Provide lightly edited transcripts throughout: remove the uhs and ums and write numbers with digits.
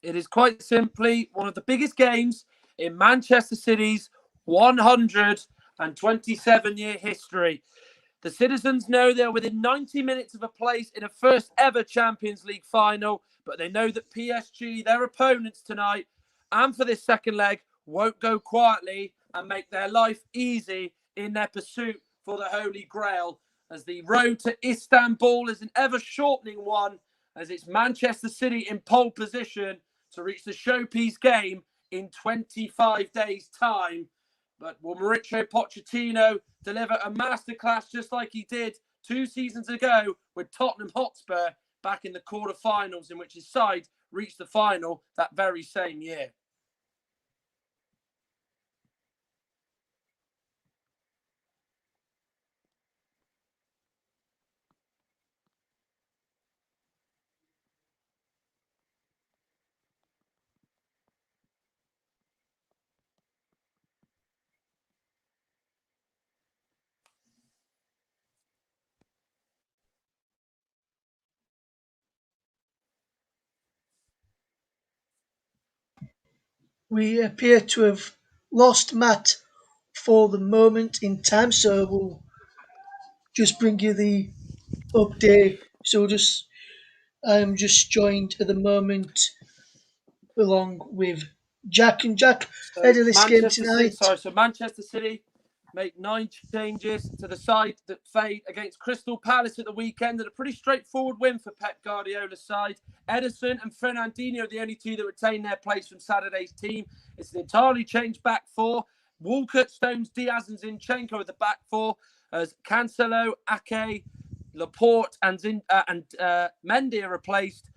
It is quite simply one of the biggest games in Manchester City's 127-year history. The citizens know they're within 90 minutes of a place in a first ever Champions League final, but they know that PSG, their opponents tonight, and for this second leg, won't go quietly and make their life easy in their pursuit for the Holy Grail, as the road to Istanbul is an ever-shortening one, as it's Manchester City in pole position to reach the showpiece game in 25 days' time. But will Mauricio Pochettino deliver a masterclass just like he did 2 seasons ago with Tottenham Hotspur back in the quarterfinals, in which his side reached the final that very same year? We appear to have lost Matt for the moment in time, so we'll just bring you the update. I'm just joined at the moment along with Jack, and Jack ahead of this game tonight. Manchester City make 9 changes to the side that fade against Crystal Palace at the weekend, and a pretty straightforward win for Pep Guardiola's side. Ederson and Fernandinho are the only two that retain their place from Saturday's team. It's an entirely changed back four. Walcott, Stones, Diaz and Zinchenko at the back four, as Cancelo, Ake, Laporte and Mendy are replaced.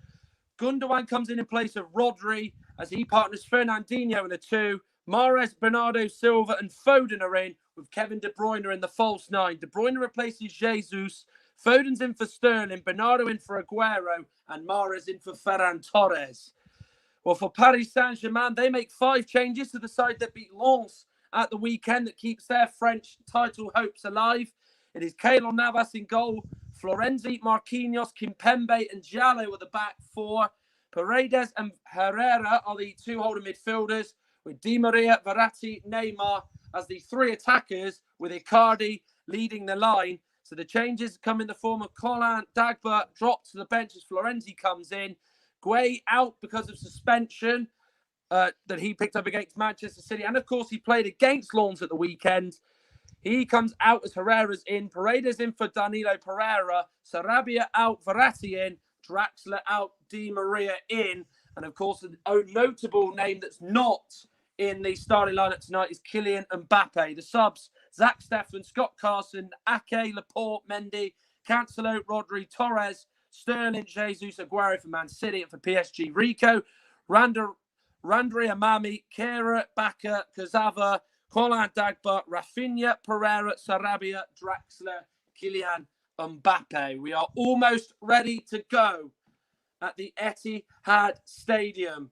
Gundogan comes in place of Rodri as he partners Fernandinho in the 2. Mahrez, Bernardo Silva and Foden are in, with Kevin De Bruyne in the false 9. De Bruyne replaces Jesus. Foden's in for Sterling, Bernardo in for Aguero, and Mahrez in for Ferran Torres. Well, for Paris Saint-Germain, they make 5 changes to the side that beat Lens at the weekend that keeps their French title hopes alive. It is Keylor Navas in goal, Florenzi, Marquinhos, Kimpembe and Jallo at the back 4. Paredes and Herrera are the 2 holding midfielders, with Di Maria, Verratti, Neymar as the 3 attackers, with Icardi leading the line. So the changes come in the form of Colin Dagba dropped to the bench as Florenzi comes in. Gueye out because of suspension that he picked up against Manchester City. And of course, he played against Lens at the weekend. He comes out as Herrera's in. Paredes in for Danilo Pereira. Sarabia out, Verratti in. Draxler out, Di Maria in. And of course, a notable name that's not in the starting lineup tonight is Kylian Mbappe. The subs, Zach Steffen, Scott Carson, Ake, Laporte, Mendy, Cancelo, Rodri, Torres, Sterling, Jesus, Aguero for Man City, and for PSG, Rico, Randri Amami, Kera, Baka, Kazava, Colin Dagba, Rafinha, Pereira, Sarabia, Draxler, Kylian Mbappe. We are almost ready to go at the Etihad Stadium.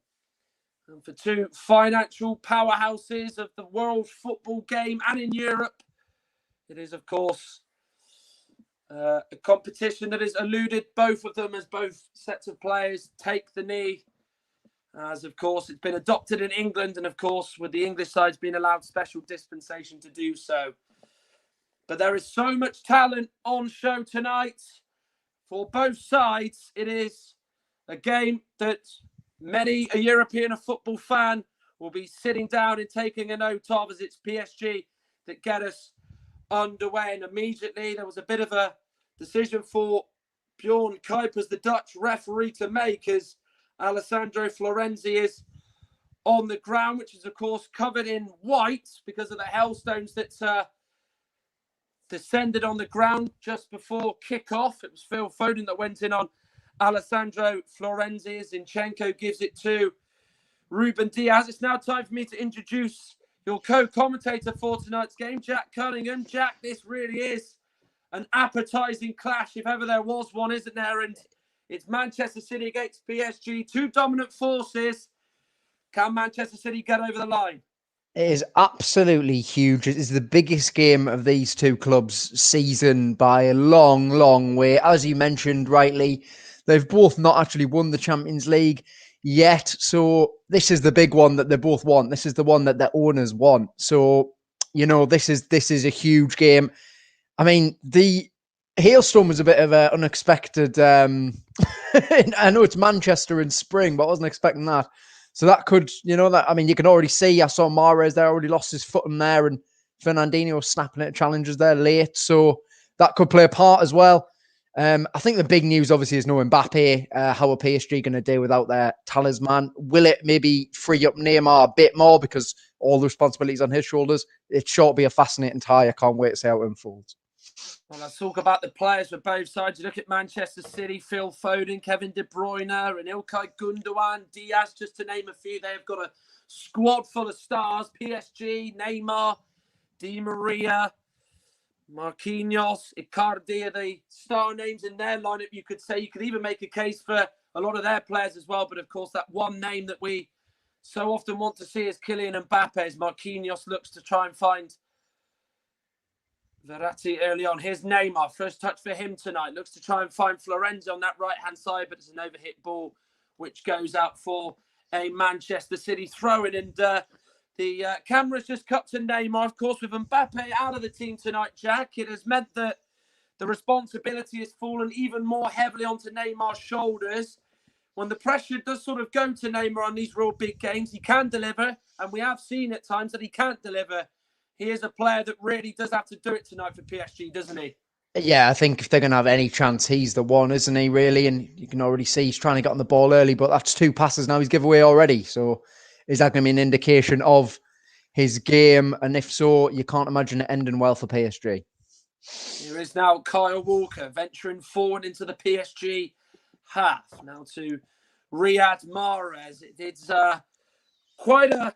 And for 2 financial powerhouses of the world football game and in Europe, it is, of course, a competition that has eluded both of them as both sets of players take the knee. As, of course, it's been adopted in England, and, of course, with the English sides being allowed special dispensation to do so. But there is so much talent on show tonight for both sides. It is a game that many a European football fan will be sitting down and taking a note of, as it's PSG that get us underway. And immediately there was a bit of a decision for Bjorn Kuipers, the Dutch referee, to make, as Alessandro Florenzi is on the ground, which is, of course, covered in white because of the hailstones that descended on the ground just before kick-off. It was Phil Foden that went in on Alessandro Florenzi. Zinchenko gives it to Ruben Diaz. It's now time for me to introduce your co-commentator for tonight's game, Jack Cunningham. Jack, this really is an appetising clash, if ever there was one, isn't there? And it's Manchester City against PSG, 2 dominant forces. Can Manchester City get over the line? It is absolutely huge. It is the biggest game of these 2 clubs' season by a long, long way. As you mentioned rightly, They've both not actually won the Champions League yet. So this is the big one that they both want. This is the one that their owners want. So, this is a huge game. I mean, the hailstorm was a bit of an unexpected. I know it's Manchester in spring, but I wasn't expecting that. So that could, you can already see. I saw Mahrez there already lost his footing there, and Fernandinho snapping at challenges there late. So that could play a part as well. I think the big news obviously is no Mbappe. How are PSG going to do without their talisman? Will it maybe free up Neymar a bit more because all the responsibilities on his shoulders? It sure be a fascinating tie. I can't wait to see how it unfolds. Well, let's talk about the players for both sides. You look at Manchester City, Phil Foden, Kevin De Bruyne, and Ilkay Gundogan, Diaz, just to name a few. They've got a squad full of stars. PSG, Neymar, Di Maria, Marquinhos, Icardi are the star names in their lineup. You could even make a case for a lot of their players as well. But of course, that one name that we so often want to see is Kylian Mbappe, as Marquinhos looks to try and find Verratti early on. Here's Neymar. First touch for him tonight. Looks to try and find Florenzi on that right-hand side, but it's an overhit ball which goes out for a Manchester City throw-in. And the camera's just cut to Neymar. Of course, with Mbappe out of the team tonight, Jack, it has meant that the responsibility has fallen even more heavily onto Neymar's shoulders. When the pressure does sort of go to Neymar on these real big games, he can deliver, and we have seen at times that he can't deliver. He is a player that really does have to do it tonight for PSG, doesn't he? Yeah, I think if they're going to have any chance, he's the one, isn't he, really? And you can already see he's trying to get on the ball early, but that's 2 passes now he's given away already. So is that going to be an indication of his game? And if so, you can't imagine it ending well for PSG. Here is now Kyle Walker venturing forward into the PSG half. Now to Riyad Mahrez. It's quite a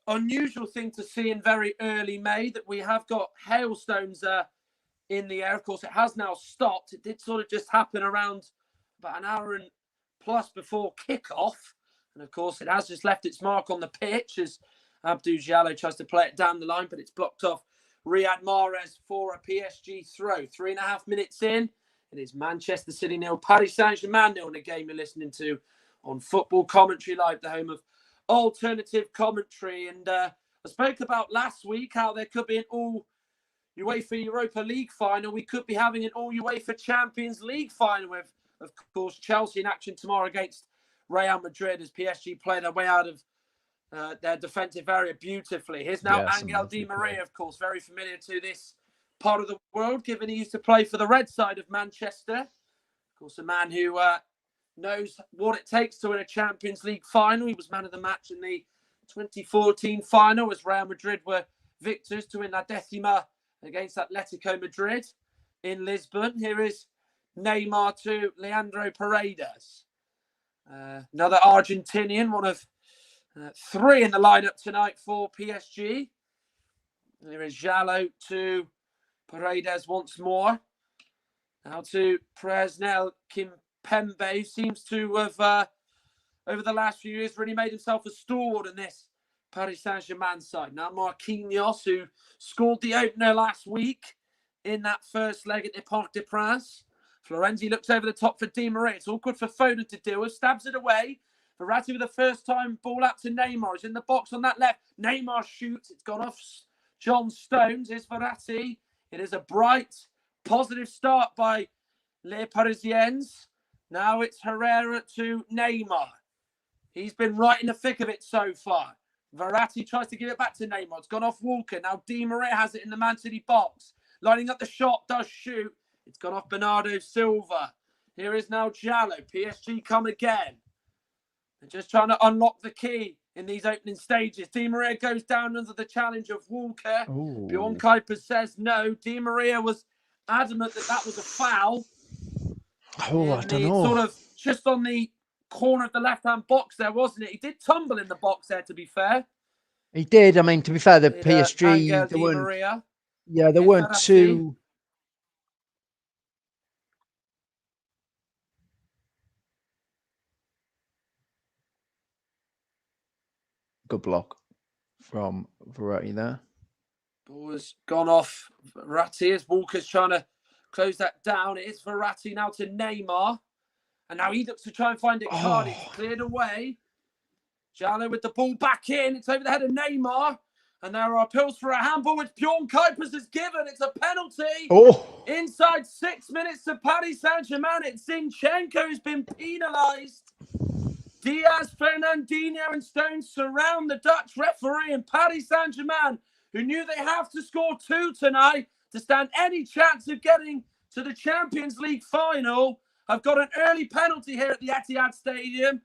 unusual thing to see in very early May that we have got hailstones in the air. Of course, it has now stopped. It did sort of just happen around about an hour and plus before kickoff. And of course, it has just left its mark on the pitch as Abdou Diallo tries to play it down the line, but it's blocked off Riyad Mahrez for a PSG throw. 3.5 minutes in. It is Manchester City 0, Paris Saint-Germain 0 in a game you're listening to on Football Commentary Live, the home of alternative commentary. And I spoke about last week how there could be an all UEFA Europa League final. We could be having an all UEFA Champions League final with, of course, Chelsea in action tomorrow against Real Madrid as PSG play their way out of their defensive area beautifully. Here's now Angel Di Maria, of course, very familiar to this part of the world, given he used to play for the red side of Manchester. Of course, a man who knows what it takes to win a Champions League final. He was man of the match in the 2014 final as Real Madrid were victors to win La Decima against Atletico Madrid in Lisbon. Here is Neymar to Leandro Paredes. Another Argentinian, one of 3 in the lineup tonight for PSG. Here is Jallo to Paredes once more. Now to Presnel Kimpembe, who seems to have, over the last few years, really made himself a stalwart in this Paris Saint-Germain side. Now Marquinhos, who scored the opener last week in that first leg at the Parc des Princes. Florenzi looks over the top for Di Maria. It's all good for Foden to deal with. Stabs it away. Verratti with the first time ball out to Neymar. He's in the box on that left. Neymar shoots. It's gone off John Stones. Here's Verratti. It is a bright, positive start by Les Parisiens. Now it's Herrera to Neymar. He's been right in the thick of it so far. Verratti tries to give it back to Neymar. It's gone off Walker. Now Di Maria has it in the Man City box. Lining up the shot, does shoot. It's gone off Bernardo Silva. Here is now Jallo. PSG come again. They're just trying to unlock the key in these opening stages. Di Maria goes down under the challenge of Walker. Bjorn Kuipers says no. Di Maria was adamant that that was a foul. I don't know. Sort of just on the corner of the left-hand box there, wasn't it? He did tumble in the box there, to be fair. He did. I mean, to be fair, the PSG, they weren't too... Good block from Verratti there. Ball has gone off Verratti as Walker's trying to close that down. It is Verratti now to Neymar. And now he looks to try and find it. Cardi. It's cleared away. Jallo with the ball back in. It's over the head of Neymar. And there are appeals for a handball, which Bjorn Kuipers has given. It's a penalty. Inside 6 minutes to Paris Saint-Germain. It's Zinchenko who's been penalised. Diaz, Fernandinho and Stones surround the Dutch referee, and Paris Saint-Germain, who knew they have to score 2 tonight to stand any chance of getting to the Champions League final, have got an early penalty here at the Etihad Stadium.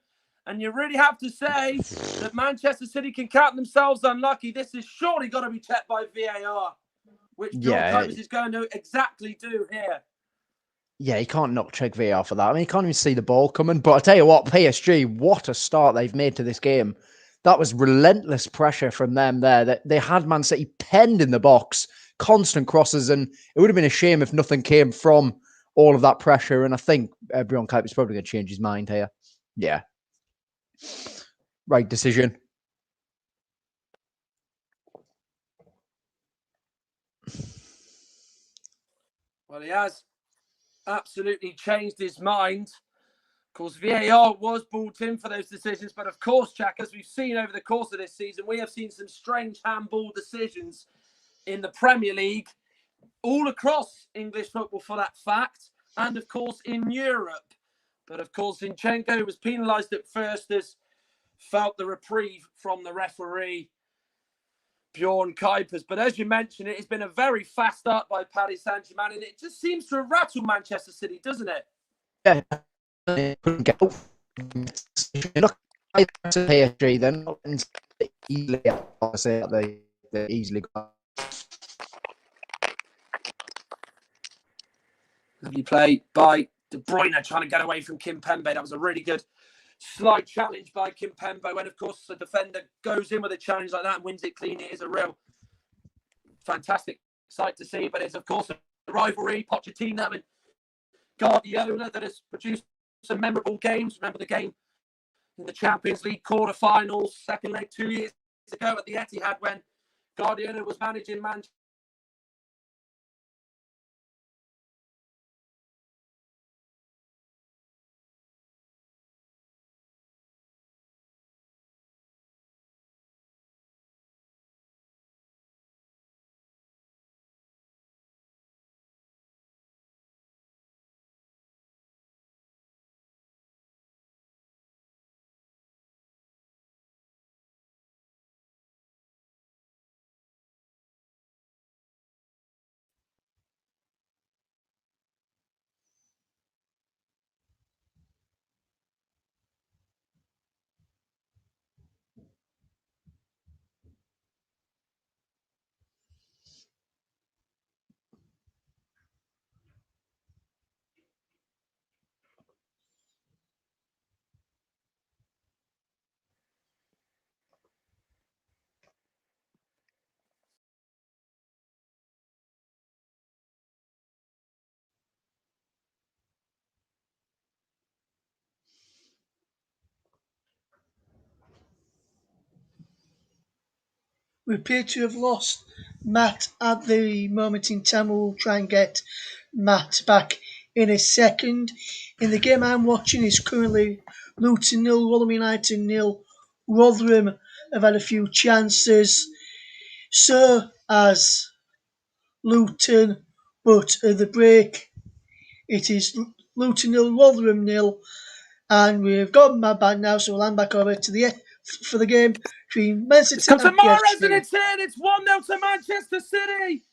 And you really have to say that Manchester City can count themselves unlucky. This has surely got to be checked by VAR, which Bjorn Kuipers is going to exactly do here. Yeah, you can't not check VAR for that. I mean, you can't even see the ball coming. But I tell you what, PSG, what a start they've made to this game. That was relentless pressure from them there. They had Man City penned in the box, constant crosses, and it would have been a shame if nothing came from all of that pressure. And I think Bjorn Kuipers is probably going to change his mind here. Yeah. Right decision. Well, he has absolutely changed his mind. Of course, VAR was brought in for those decisions. But of course, Jack, as we've seen over the course of this season, we have seen some strange handball decisions in the Premier League, all across English football for that fact, and of course in Europe. But of course, Zinchenko, who was penalised at first, has felt the reprieve from the referee, Bjorn Kuipers. But as you mentioned, it has been a very fast start by Paris Saint-Germain, and it just seems to have rattled Manchester City, doesn't it? Yeah. Couldn't get out. Look at PSG, then easily, I say they easily got. Lovely play by De Bruyne, trying to get away from Kimpembe. That was a really good slight challenge by Kimpembe. When, of course, the defender goes in with a challenge like that and wins it clean, it is a real fantastic sight to see. But it's, of course, a rivalry. Pochettino and Guardiola that has produced some memorable games. Remember the game in the Champions League quarterfinals, second leg 2 years ago at the Etihad when Guardiola was managing Manchester. We appear to have lost Matt at the moment in time. We'll try and get Matt back in a second. In the game I'm watching is currently Luton 0, Rotherham United 0. Rotherham have had a few chances, so as Luton, but at the break it is Luton 0, Rotherham 0. And we've got Matt back now, so we'll hand back over to for the game between Man City Comes to and Mahrez PSG. and it's in. It's 1-0 to Manchester City.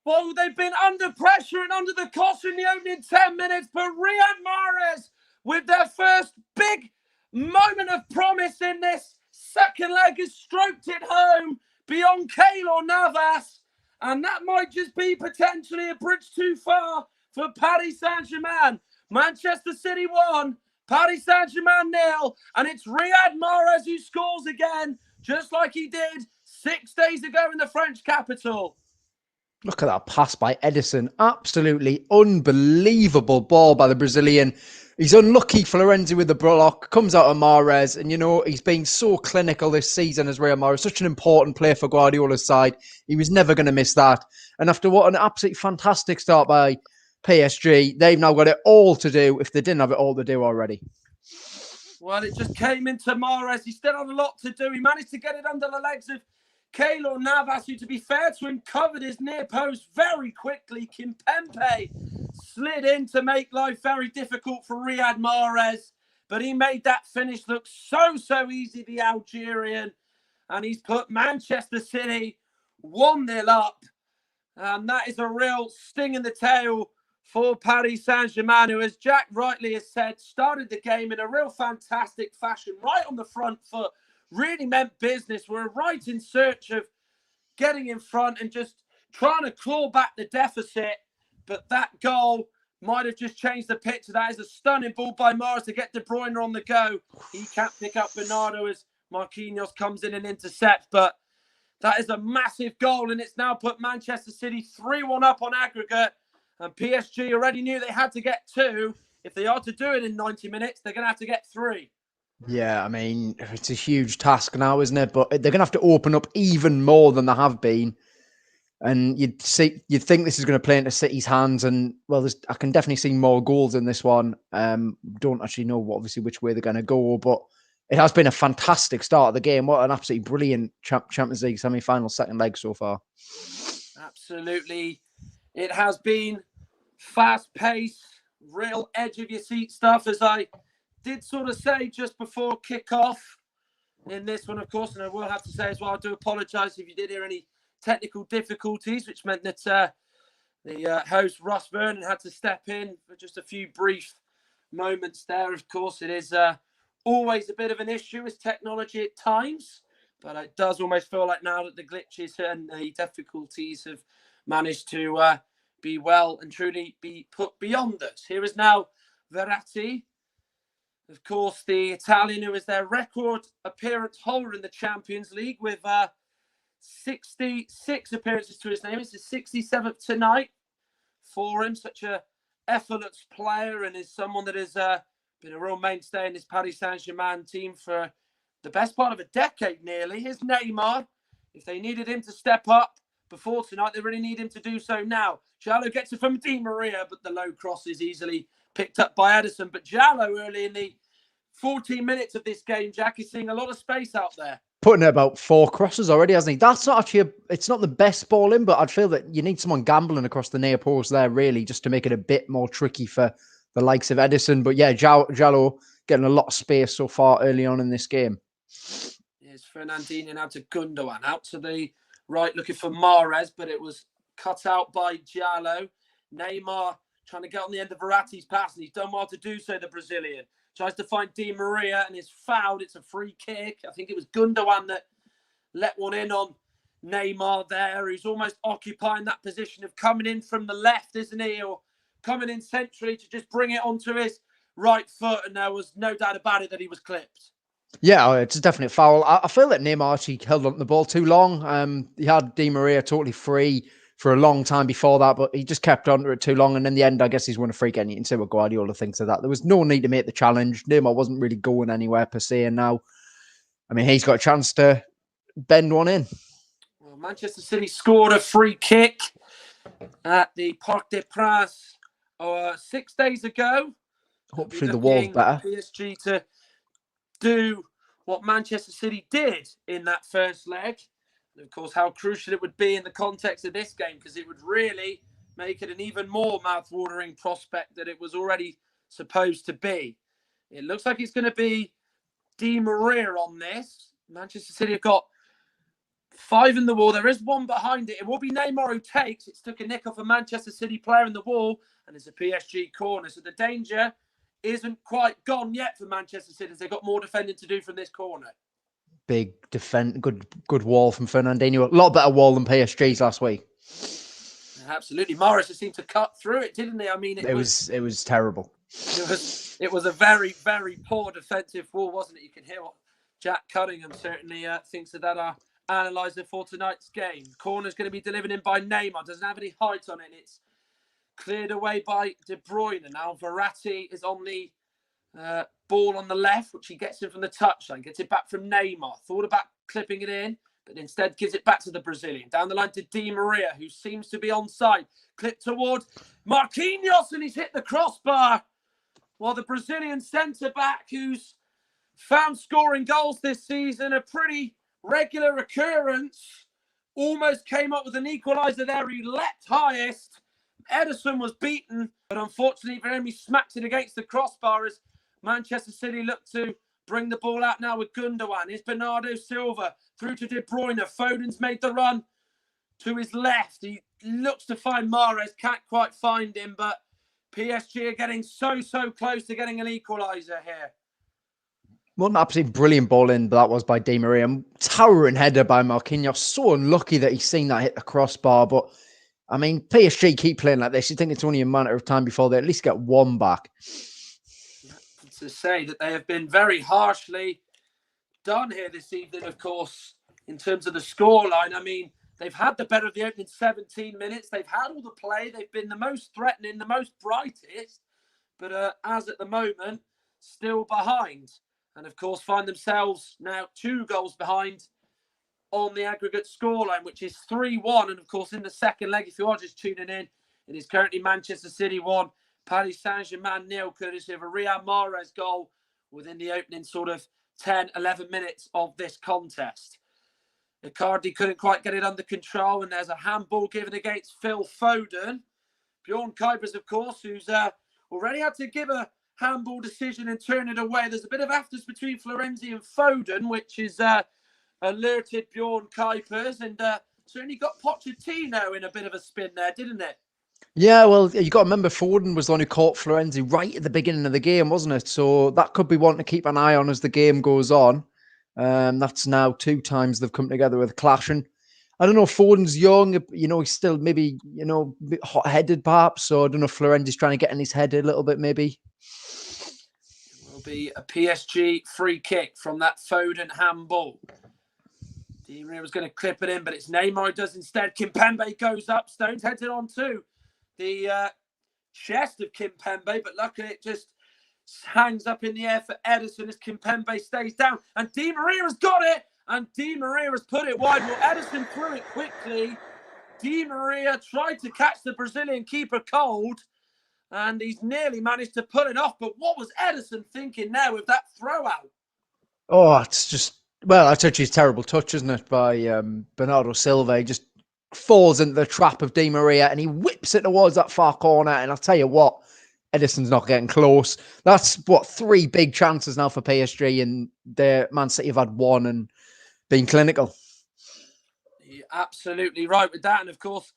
Well, they've been under pressure and under the cosh in the opening 10 minutes, but Riyad Mahrez with their first big moment of promise in this second leg has stroked it home beyond Keylor Navas, and that might just be potentially a bridge too far for Paris Saint-Germain. Manchester City 1, Paris Saint-Germain 0, and it's Riyad Mahrez who scores again, just like he did 6 days ago in the French capital. Look at that pass by Edison. Absolutely unbelievable ball by the Brazilian. He's unlucky, Florenzi, with the block. Comes out of Mahrez. And, you know, he's been so clinical this season as Riyad Mahrez. Such an important player for Guardiola's side. He was never going to miss that. And after what an absolutely fantastic start by PSG, they've now got it all to do if they didn't have it all to do already. Well, it just came into Mahrez. He still had a lot to do. He managed to get it under the legs of Keylor Navas, who, to be fair to him, covered his near post very quickly. Kimpembe slid in to make life very difficult for Riyad Mahrez, but he made that finish look so easy, the Algerian, and he's put Manchester City 1-0 up, and that is a real sting in the tail for Paris Saint-Germain, who, as Jack rightly has said, started the game in a real fantastic fashion, right on the front foot, really meant business. We're right in search of getting in front and just trying to claw back the deficit, but that goal might have just changed the picture. That is a stunning ball by Mahrez to get De Bruyne on the go. He can't pick up Bernardo as Marquinhos comes in and intercepts, but that is a massive goal, and it's now put Manchester City 3-1 up on aggregate. And PSG already knew they had to get 2. If they are to do it in 90 minutes, they're going to have to get 3. Yeah, I mean, it's a huge task now, isn't it? But they're going to have to open up even more than they have been. And you'd think this is going to play into City's hands. And, well, I can definitely see more goals in this one. Don't actually know, obviously, which way they're going to go. But it has been a fantastic start of the game. What an absolutely brilliant Champions League semi-final second leg so far. Absolutely. It has been fast-paced, real edge-of-your-seat stuff, as I did sort of say just before kick-off in this one, of course. And I will have to say as well, I do apologise if you did hear any technical difficulties, which meant that the host, Ross Vernon, had to step in for just a few brief moments there. Of course, it is always a bit of an issue with technology at times, but it does almost feel like now that the glitches and the difficulties have managed to be well and truly be put beyond us. Here is now Verratti, of course, the Italian who is their record appearance holder in the Champions League with 66 appearances to his name. It's his 67th tonight for him. Such a effortless player, and is someone that has been a real mainstay in this Paris Saint-Germain team for the best part of a decade nearly. Here's Neymar. If they needed him to step up before tonight, they really need him to do so now. Jallo gets it from Di Maria, but the low cross is easily picked up by Edison. But Jallo, early in the 14 minutes of this game, Jack, is seeing a lot of space out there. Putting about 4 crosses already, hasn't he? That's not actually, it's not the best ball in, but I'd feel that you need someone gambling across the near post there, really, just to make it a bit more tricky for the likes of Edison. But yeah, Jallo getting a lot of space so far early on in this game. Here's Fernandinho now to Gundogan, out to the right, looking for Mahrez, but it was cut out by Jallo. Neymar trying to get on the end of Verratti's pass, and he's done well to do so, the Brazilian. Tries to find Di Maria and is fouled. It's a free kick. I think it was Gundogan that let one in on Neymar there, who's almost occupying that position of coming in from the left, isn't he? Or coming in centrally to just bring it onto his right foot. And there was no doubt about it that he was clipped. Yeah, it's a definite foul. I feel that Neymar actually held on to the ball too long. He had Di Maria totally free for a long time before that, but he just kept on to it too long. And in the end, I guess he's won a free kick. And you can see what Guardiola thinks of that. There was no need to make the challenge. Neymar wasn't really going anywhere per se. And now, I mean, he's got a chance to bend one in. Well, Manchester City scored a free kick at the Parc des Princes 6 days ago. Hopefully the wall's better. PSG to do what Manchester City did in that first leg. And of course, how crucial it would be in the context of this game, because it would really make it an even more mouth-watering prospect that it was already supposed to be. It looks like it's going to be Di Maria on this. Manchester City have got 5 in the wall. There is one behind it. It will be Neymar who takes. It's took a nick off a Manchester City player in the wall, and it's a PSG corner. So the danger isn't quite gone yet for Manchester City, as they've got more defending to do from this corner. Big good wall from Fernandinho. A lot better wall than PSG's last week. Absolutely. Morris just seemed to cut through it, didn't he? I mean, it was terrible. It was a very, very poor defensive wall, wasn't it? You can hear what Jack Cunningham certainly thinks of that analyzer for tonight's game. Corner's going to be delivered in by Neymar. Doesn't have any height on it. It's cleared away by De Bruyne. Now Verratti is on the ball on the left, which he gets in from the touchline. Gets it back from Neymar. Thought about clipping it in. but instead gives it back to the Brazilian. Down the line to Di Maria, who seems to be onside. Clip toward Marquinhos, and he's hit the crossbar. While the Brazilian centre-back, who's found scoring goals this season, a pretty regular occurrence, almost came up with an equaliser there. He leapt highest. Ederson was beaten, but unfortunately for him, he smacked it against the crossbar as Manchester City look to bring the ball out now with Gundogan. Here's Bernardo Silva through to De Bruyne. Foden's made the run to his left. He looks to find Mahrez, can't quite find him, but PSG are getting so close to getting an equaliser here. What an absolutely brilliant ball in that was by Di Maria. Towering header by Marquinhos. So unlucky that he's seen that hit the crossbar. But, I mean, PSG keep playing like this. You think it's only a matter of time before they at least get one back. To say that they have been very harshly done here this evening, of course, in terms of the scoreline. I mean, they've had the better of the opening 17 minutes. They've had all the play. They've been the most threatening, the most brightest. But as at the moment, still behind. And, of course, find themselves now 2 goals behind on the aggregate scoreline, which is 3-1. And, of course, in the second leg, if you are just tuning in, it is currently Manchester City 1, Paris Saint-Germain 0, courtesy of a Riyad Mahrez goal within the opening sort of 10, 11 minutes of this contest. Icardi couldn't quite get it under control, and there's a handball given against Phil Foden. Bjorn Kuipers, of course, who's already had to give a handball decision and turn it away. There's a bit of afters between Florenzi and Foden, which is alerted Bjorn Kuipers, and certainly got Pochettino in a bit of a spin there, didn't it? Yeah, well, you got to remember Foden was the one who caught Florenzi right at the beginning of the game, wasn't it? So that could be one to keep an eye on as the game goes on. That's now 2 times they've come together with a clash. And I don't know, Foden's young, he's still maybe, a bit hot-headed perhaps. So I don't know if Florenzi's trying to get in his head a little bit maybe. It will be a PSG free kick from that Foden handball. Di Maria was going to clip it in, but it's Neymar who does instead. Kimpembe goes up, Stones heads it on too. The chest of Kimpembe, but luckily it just hangs up in the air for Ederson as Kimpembe stays down. And Di Maria has got it, and Di Maria has put it wide. Well, Ederson threw it quickly. Di Maria tried to catch the Brazilian keeper cold, and he's nearly managed to pull it off. But what was Ederson thinking now with that throw out? Oh, it's just, well, that's actually a terrible touch, isn't it, by Bernardo Silva. He just falls into the trap of Di Maria and he whips it towards that far corner. And I'll tell you what, Edison's not getting close. That's 3 big chances now for PSG, and Man City have had 1 and been clinical. You're absolutely right with that. And of course,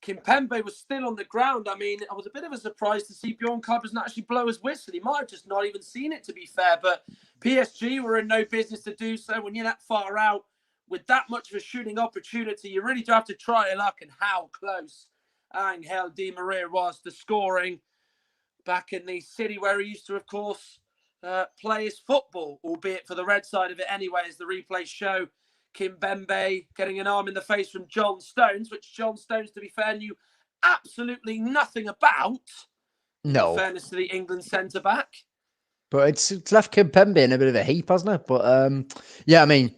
Kimpembe was still on the ground. I mean, it was a bit of a surprise to see Bjorn Kuipers not actually blow his whistle. He might have just not even seen it, to be fair. But PSG were in no business to do so. When you're that far out with that much of a shooting opportunity, you really do have to try your luck. And how close Angel Di Maria was to scoring back in the city where he used to, of course, play his football, albeit for the red side of it anyway, as the replays show. Kimpembe getting an arm in the face from John Stones, which John Stones, to be fair, knew absolutely nothing about. No. In fairness to the England centre-back. But it's left Kimpembe in a bit of a heap, hasn't it? But yeah, I mean,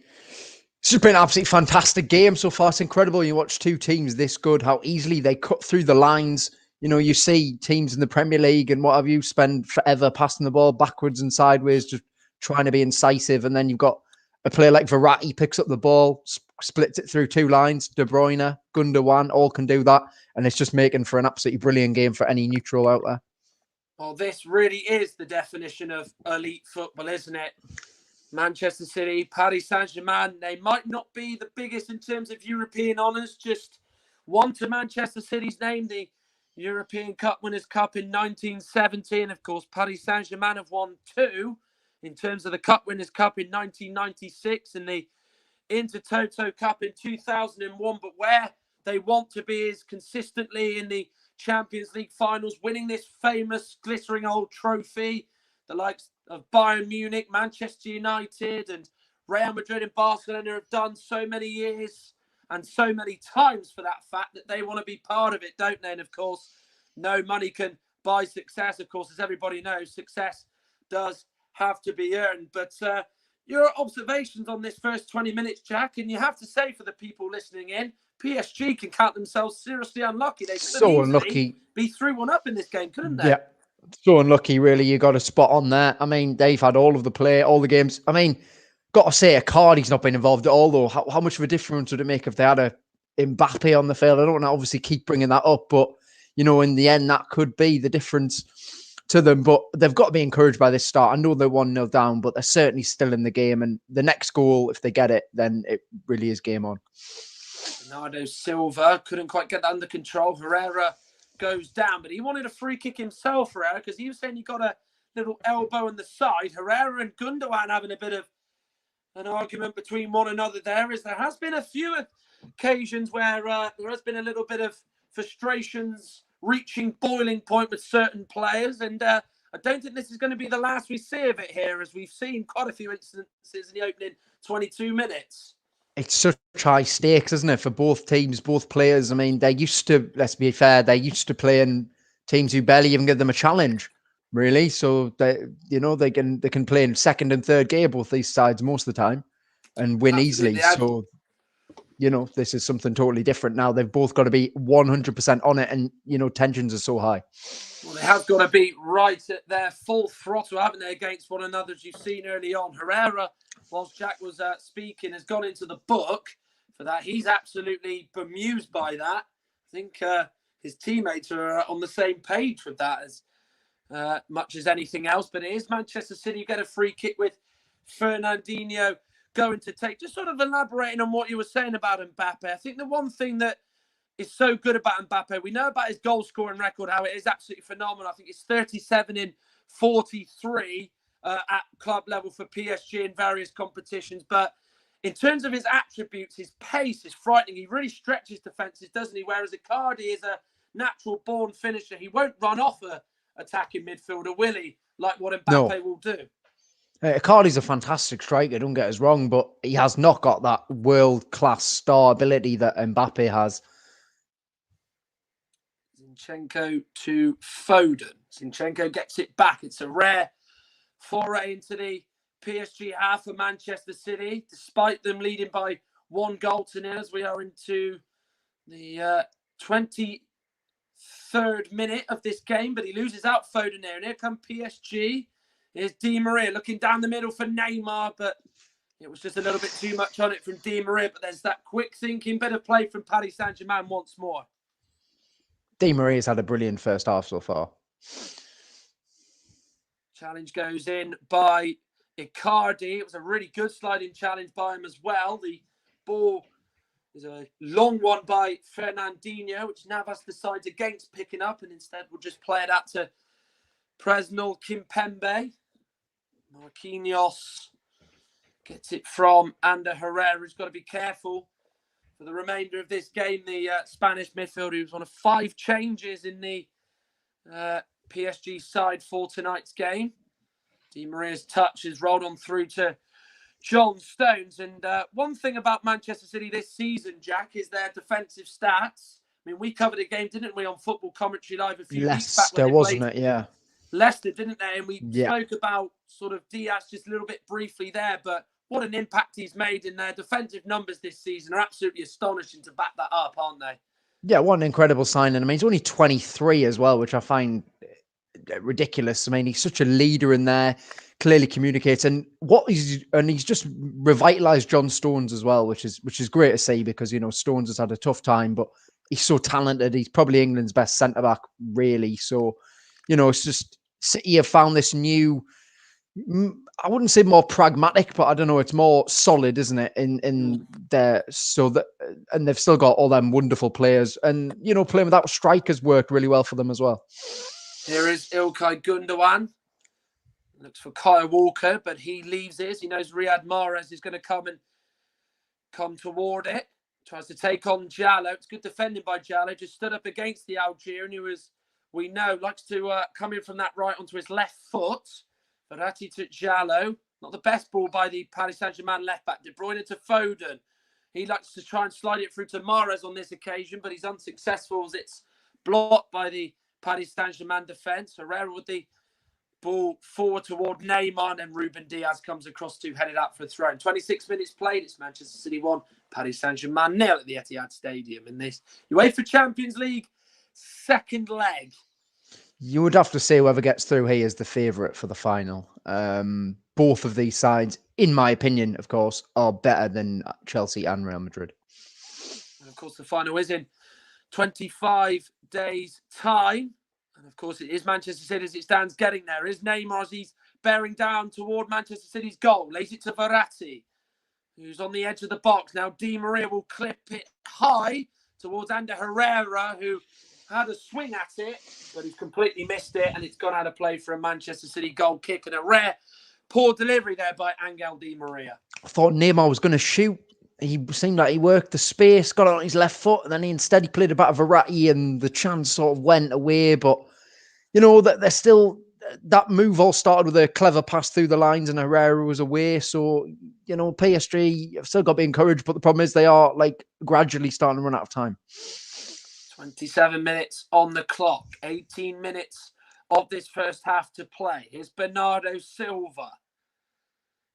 it's just been an absolutely fantastic game so far. It's incredible. You watch 2 teams this good, how easily they cut through the lines. You see teams in the Premier League and what have you spend forever passing the ball backwards and sideways, just trying to be incisive. And then you've got a player like Verratti picks up the ball, splits it through 2 lines. De Bruyne, Gundogan, all can do that. And it's just making for an absolutely brilliant game for any neutral out there. Well, this really is the definition of elite football, isn't it? Manchester City, Paris Saint-Germain, they might not be the biggest in terms of European honours, just one to Manchester City's name, the European Cup Winners' Cup in 1970. And of course, Paris Saint-Germain have won 2 in terms of the Cup Winners' Cup in 1996 and the Intertoto Cup in 2001. But where they want to be is consistently in the Champions League finals, winning this famous glittering old trophy. The likes of Bayern Munich, Manchester United and Real Madrid and Barcelona have done so many years and so many times for that fact that they want to be part of it, don't they? And of course, no money can buy success. Of course, as everybody knows, success does have to be earned. But your observations on this first 20 minutes, Jack, and you have to say for the people listening in, PSG can count themselves seriously unlucky. They could So unlucky. be 3-1 up in this game, couldn't they? Yeah. So unlucky, really. You got a spot on there. I mean, they've had all of the play, all the games. I mean, got to say, Icardi's not been involved at all, though. How much of a difference would it make if they had a Mbappe on the field? I don't want to obviously keep bringing that up, but, you know, in the end, that could be the difference to them. But they've got to be encouraged by this start. I know they're 1-0 down, but they're certainly still in the game. And the next goal, if they get it, then it really is game on. Bernardo Silva couldn't quite get that under control. Herrera goes down, but he wanted a free kick himself, Herrera, because he was saying he got a little elbow on the side. Herrera and Gundogan having a bit of an argument between one another there, as there has been a few occasions where there has been a little bit of frustrations reaching boiling point with certain players, and I don't think this is going to be the last we see of it here, as we've seen quite a few instances in the opening 22 minutes. It's such high stakes, isn't it, for both teams, both players? I mean, they're used to, let's be fair, they're used to playing teams who barely even give them a challenge, really. So they can play in second and third gear, both these sides, most of the time, and win easily. So, you know, this is something totally different now. They've both got to be 100% on it, and, you know, tensions are so high. Well, they have got to be right at their full throttle, haven't they, against one another, as you've seen early on. Herrera, whilst Jack was speaking, has gone into the book for that. He's absolutely bemused by that. I think his teammates are on the same page with that as much as anything else. But it is Manchester City who get a free kick with Fernandinho going to take. Just sort of elaborating on what you were saying about Mbappe. I think the one thing that is so good about Mbappe, we know about his goal scoring record, how it is absolutely phenomenal. I think it's 37 in 43 at club level for PSG in various competitions. But in terms of his attributes, his pace is frightening. He really stretches defences, doesn't he? Whereas Icardi is a natural born finisher. He won't run off a attacking midfielder, will he? Like what Mbappe will do. Icardi's a fantastic striker, don't get us wrong, but he has not got that world-class star ability that Mbappe has. Zinchenko to Foden. Zinchenko gets it back. It's a rare foray into the PSG half for Manchester City, despite them leading by 1-0 as we are into the 23rd minute of this game. But he loses out Foden there, and here come PSG. Here's Di Maria looking down the middle for Neymar, but it was just a little bit too much on it from Di Maria. But there's that quick thinking, bit of play from Paris Saint-Germain once more. Di Maria's had a brilliant first half so far. Challenge goes in by Icardi. It was a really good sliding challenge by him as well. The ball is a long one by Fernandinho, which Navas decides against picking up, and instead we'll just play it out to Presnel Kimpembe. Marquinhos gets it from Ander Herrera. He's got to be careful for the remainder of this game. The Spanish midfielder was one of 5 changes in the PSG side for tonight's game. Di Maria's touch is rolled on through to John Stones. And one thing about Manchester City this season, Jack, is their defensive stats. I mean, we covered a game, didn't we, on Football Commentary Live a few weeks back. Leicester, wasn't it? Yeah. Leicester, didn't they? And we spoke about sort of Diaz just a little bit briefly there, but what an impact he's made in their defensive numbers this season are absolutely astonishing to back that up, aren't they? Yeah, what an incredible signing. I mean, he's only 23 as well, which I find ridiculous. I mean, he's such a leader in there, clearly communicates, and he's just revitalized John Stones as well, which is great to see, because, you know, Stones has had a tough time, but he's so talented. He's probably England's best centre back, really. So, you know, it's just City have found this new, I wouldn't say more pragmatic, but I don't know, it's more solid, isn't it? In there, so that, and they've still got all them wonderful players, and, you know, playing without strikers worked really well for them as well. Here is Ilkay Gundogan. Looks for Kyle Walker, but he leaves it. He knows Riyad Mahrez is going to come toward it. Tries to take on Jallo. It's good defending by Jallo. Just stood up against the Algerian, who is, we know, likes to come in from that right onto his left foot. Verratti to Jallo. Not the best ball by the Paris Saint-Germain left-back. De Bruyne to Foden. He likes to try and slide it through to Mahrez on this occasion, but he's unsuccessful as it's blocked by the Paris Saint-Germain defence. Herrera with the Ball forward toward Neymar, and Ruben Diaz comes across to head it up for a throw. 26 minutes played. It's Manchester City 1, Paris Saint-Germain 0 at the Etihad Stadium in this UEFA Champions League second leg. You would have to say whoever gets through here is the favourite for the final. Both of these sides, in my opinion, of course, are better than Chelsea and Real Madrid. And of course, the final is in 25 days' time. And of course, it is Manchester City as it stands getting there. Is Neymar as he's bearing down toward Manchester City's goal. Lays it to Verratti, who's on the edge of the box. Now Di Maria will clip it high towards Ander Herrera, who had a swing at it, but he's completely missed it, and it's gone out of play for a Manchester City goal kick, and a rare poor delivery there by Angel Di Maria. I thought Neymar was going to shoot. He seemed like he worked the space, got it on his left foot, and then he played a bit of Verratti, and the chance sort of went away. But, you know, that they're still... That move all started with a clever pass through the lines and Herrera was away. So, you know, PSG have still got to be encouraged, but the problem is they are, like, gradually starting to run out of time. 27 minutes on the clock. 18 minutes of this first half to play. Here's Bernardo Silva.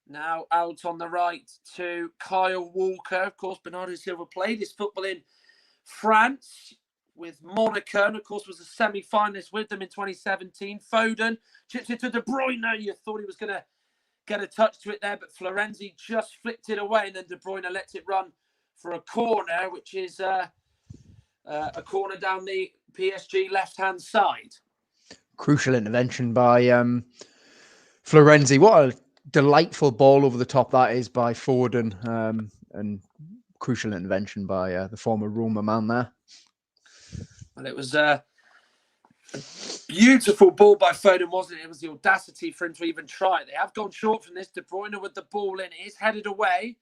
Now out on the right to Kyle Walker. Of course, Bernardo Silva played his football in France with Monaco, and of course was a semi-finalist with them in 2017. Foden chips it to De Bruyne. You thought he was going to get a touch to it there, but Florenzi just flicked it away, and then De Bruyne lets it run for a corner, which is a corner down the PSG left-hand side. Crucial intervention by Florenzi. What a delightful ball over the top that is by Foden, and crucial intervention by the former Roma man there. Well, it was a beautiful ball by Foden, wasn't it? It was the audacity for him to even try it. They have gone short from this. De Bruyne with the ball in. It is headed away.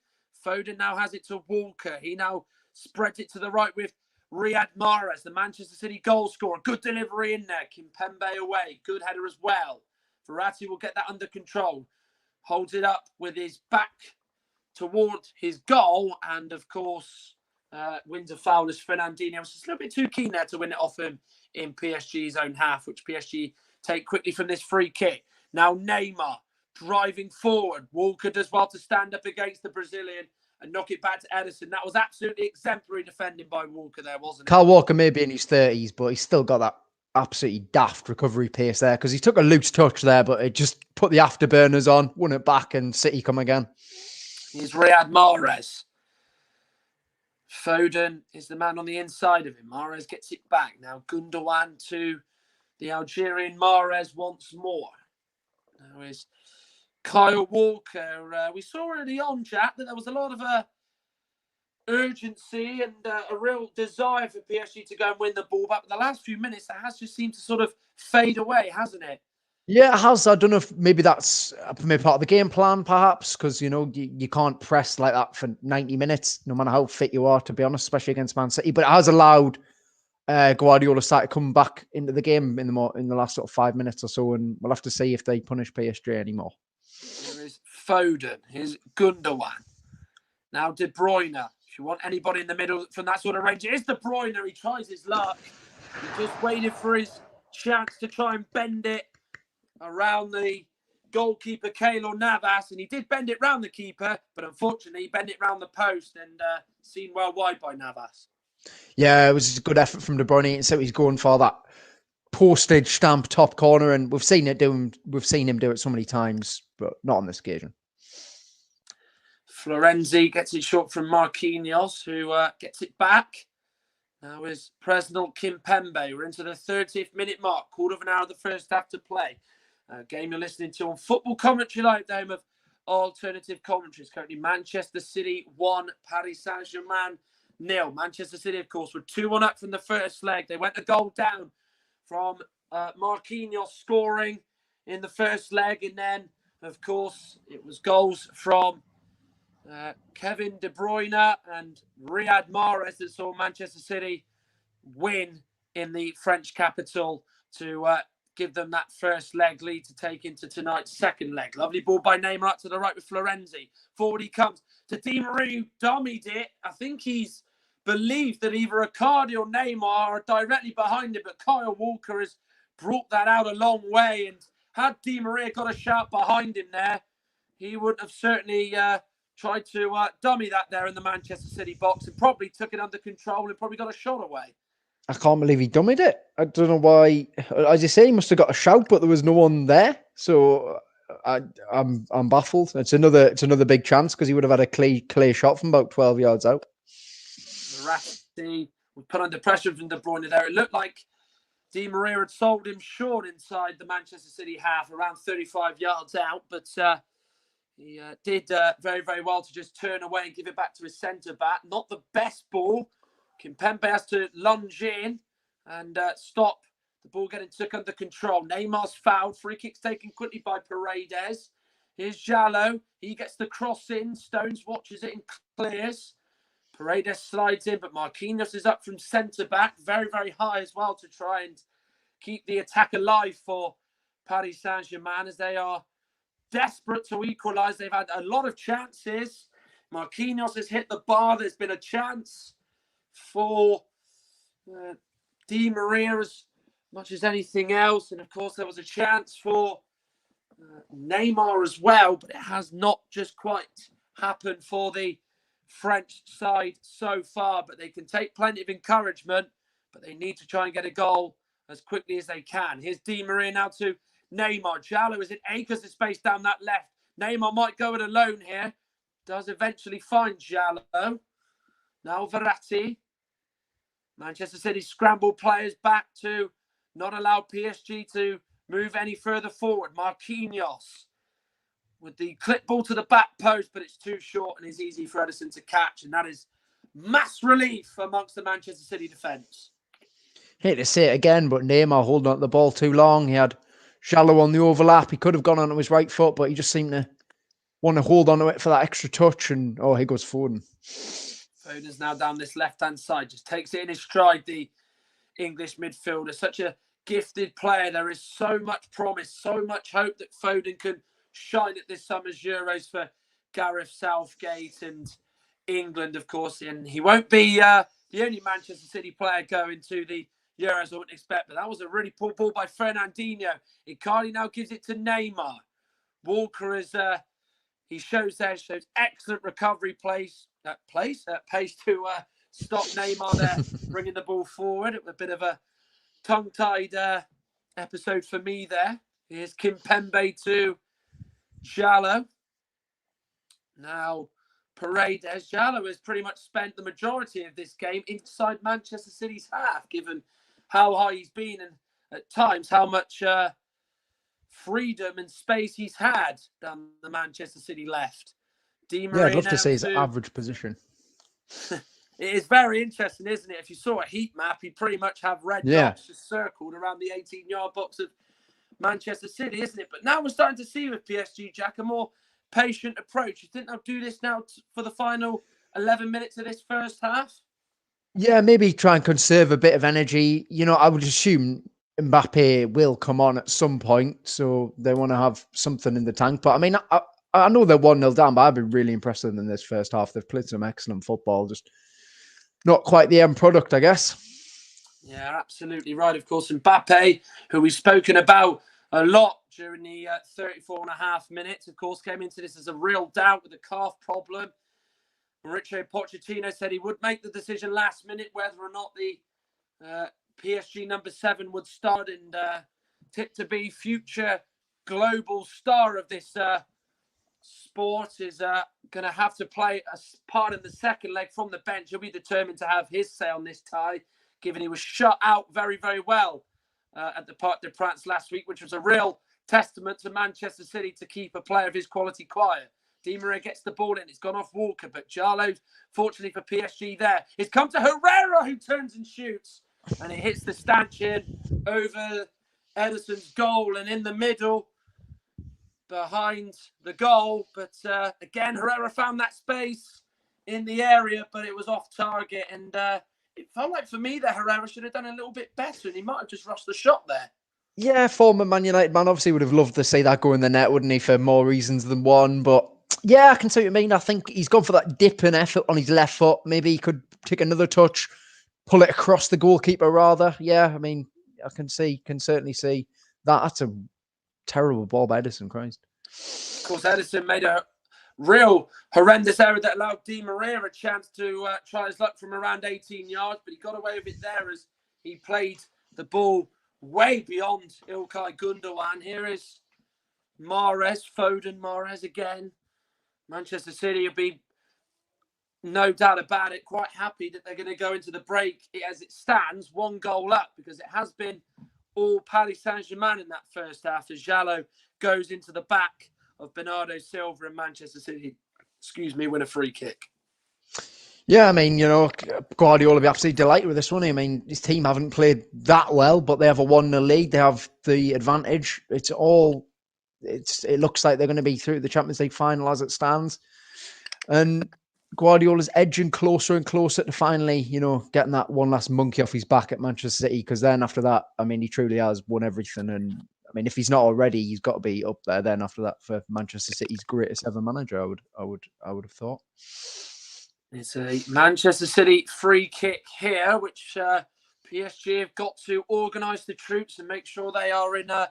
Foden now has it to Walker. He now spreads it to the right with Riyad Mahrez, the Manchester City goal scorer. Good delivery in there. Kimpembe away. Good header as well. Verratti will get that under control. Holds it up with his back toward his goal. And, of course, wins a foul as Fernandinho was just a little bit too keen there to win it off him in PSG's own half, which PSG take quickly from this free kick. Now Neymar driving forward. Walker does well to stand up against the Brazilian and knock it back to Ederson. That was absolutely exemplary defending by Walker there, wasn't it? Kyle Walker may be in his 30s, but he's still got that absolutely daft recovery pace there, because he took a loose touch there, but it just put the afterburners on, won it back, and City come again. Here's Riyad Mahrez. Foden is the man on the inside of him. Mahrez gets it back. Now Gundogan to the Algerian Mahrez once more. Now is Kyle Walker. We saw early on, Jack, that there was a lot of urgency and a real desire for PSG to go and win the ball. But the last few minutes, that has just seemed to sort of fade away, hasn't it? Yeah, it has. I don't know if maybe that's maybe part of the game plan, perhaps, because, you know, you can't press like that for 90 minutes, no matter how fit you are, to be honest, especially against Man City. But it has allowed Guardiola's side to come back into the game in the last sort of 5 minutes or so, and we'll have to see if they punish PSG anymore. Here is Foden. Here's Gundogan. Now De Bruyne. If you want anybody in the middle from that sort of range, it is De Bruyne. He tries his luck. He just waited for his chance to try and bend it around the goalkeeper, Keylor Navas, and he did bend it round the keeper, but unfortunately he bent it round the post and seen well wide by Navas. Yeah, it was a good effort from De Bruyne, so he's going for that postage stamp top corner, and we've seen him do it so many times, but not on this occasion. Florenzi gets it short from Marquinhos, who gets it back. Now is Presnel Kimpembe. We're into the 30th minute mark, quarter of an hour of the first half to play. Game you're listening to on Football Commentary Live, the home of alternative commentaries. Currently Manchester City 1, Paris Saint-Germain 0. Manchester City, of course, were 2-1 up from the first leg. They went a goal down from Marquinhos scoring in the first leg. And then, of course, it was goals from Kevin De Bruyne and Riyad Mahrez that saw Manchester City win in the French capital to give them that first leg lead to take into tonight's second leg. Lovely ball by Neymar up to the right with Florenzi. Forward he comes to Di Maria, dummied it. I think he's believed that either Icardi or Neymar are directly behind him, but Kyle Walker has brought that out a long way and had Di Maria got a shout behind him there, he would have certainly tried to dummy that there in the Manchester City box and probably took it under control and probably got a shot away. I can't believe he dummied it. I don't know why. As you say, he must have got a shout, but there was no one there. So I'm baffled. It's another big chance because he would have had a clear shot from about 12 yards out. Verratti was put under pressure from De Bruyne there. It looked like Di Maria had sold him short inside the Manchester City half, around 35 yards out, but he did very, very well to just turn away and give it back to his centre-back. Not the best ball. Kimpembe has to lunge in and stop the ball getting took under control. Neymar's fouled. Free kick's taken quickly by Paredes. Here's Jallo. He gets the cross in. Stones watches it and clears. Paredes slides in, but Marquinhos is up from centre-back. Very, very high as well to try and keep the attack alive for Paris Saint-Germain as they are desperate to equalise. They've had a lot of chances. Marquinhos has hit the bar. There's been a chance for Di Maria as much as anything else. And, of course, there was a chance for Neymar as well, but it has not just quite happened for the French side so far. But they can take plenty of encouragement, but they need to try and get a goal as quickly as they can. Here's Di Maria now to Neymar. Jallo is in acres of space down that left. Neymar might go it alone here. Does eventually find Jallo. Now Verratti. Manchester City scramble players back to not allow PSG to move any further forward. Marquinhos with the clip ball to the back post, but it's too short and is easy for Ederson to catch. And that is mass relief amongst the Manchester City defence. Hate to say it again, but Neymar holding on to the ball too long. He had Jallo on the overlap. He could have gone onto his right foot, but he just seemed to want to hold onto it for that extra touch. And here goes Foden. Foden's now down this left-hand side. Just takes it in his stride, the English midfielder. Such a gifted player. There is so much promise, so much hope that Foden can shine at this summer's Euros for Gareth Southgate and England, of course. And he won't be the only Manchester City player going to the Euros, I wouldn't expect. But that was a really poor ball by Fernandinho. Icardi now gives it to Neymar. Walker is... he shows excellent recovery pace to stop Neymar there, bringing the ball forward. A bit of a tongue-tied episode for me there. Here's Kimpembe to Jallo. Now, Paredes. Jallo has pretty much spent the majority of this game inside Manchester City's half, given how high he's been and at times how much freedom and space he's had down the Manchester City left. Di Maria, I'd love to see his average position. It is very interesting, isn't it? If you saw a heat map, he'd pretty much have red dots just circled around the 18-yard box of Manchester City, isn't it? But now we're starting to see with PSG, Jack, a more patient approach. You think they'll do this now for the final 11 minutes of this first half? Yeah, maybe try and conserve a bit of energy. I would assume Mbappe will come on at some point, so they want to have something in the tank. But I mean, I know they're 1-0 down, but I've been really impressed with them in this first half. They've played some excellent football, just not quite the end product, I guess. Yeah, absolutely right. Of course, Mbappe, who we've spoken about a lot during the 34 and a half minutes, of course, came into this as a real doubt with a calf problem. Mauricio Pochettino said he would make the decision last minute whether or not the PSG number 7 would start and tipped to be future global star of this sport is going to have to play a part in the second leg from the bench. He'll be determined to have his say on this tie, given he was shut out very, very well at the Parc des Princes last week, which was a real testament to Manchester City to keep a player of his quality quiet. Di Maria gets the ball in. It's gone off Walker, but Jallo, fortunately for PSG there, it's come to Herrera, who turns and shoots, and it hits the stanchion over Ederson's goal and in the middle behind the goal. But again, Herrera found that space in the area, but it was off target. And it felt like for me that Herrera should have done a little bit better, and he might have just rushed the shot there. Yeah, former Man United man obviously would have loved to see that go in the net, wouldn't he, for more reasons than one. But yeah, I can see what you mean. I think he's gone for that dip and effort on his left foot. Maybe he could take another touch, pull it across the goalkeeper rather. Yeah, I mean, I can certainly see that. That's a terrible ball by Edison, Christ. Of course, Edison made a real horrendous error that allowed Di Maria a chance to try his luck from around 18 yards, but he got away with it there as he played the ball way beyond Ilkay Gundogan. Here is Mahrez, Foden, Mahrez again. Manchester City will be, no doubt about it, quite happy that they're going to go into the break as it stands, 1 goal up, because it has been all Paris Saint-Germain in that first half as Jallo goes into the back of Bernardo Silva and Manchester City, win a free kick. Yeah, I mean, Guardiola will be absolutely delighted with this one. I mean, his team haven't played that well, but they have a 1-0 lead. They have the advantage. It looks like they're going to be through the Champions League final as it stands. And Guardiola's edging closer and closer to finally, getting that one last monkey off his back at Manchester City. Because then after that, I mean, he truly has won everything. And I mean, if he's not already, he's got to be up there then after that for Manchester City's greatest ever manager. I would have thought. It's a Manchester City free kick here, which PSG have got to organise the troops and make sure they are in a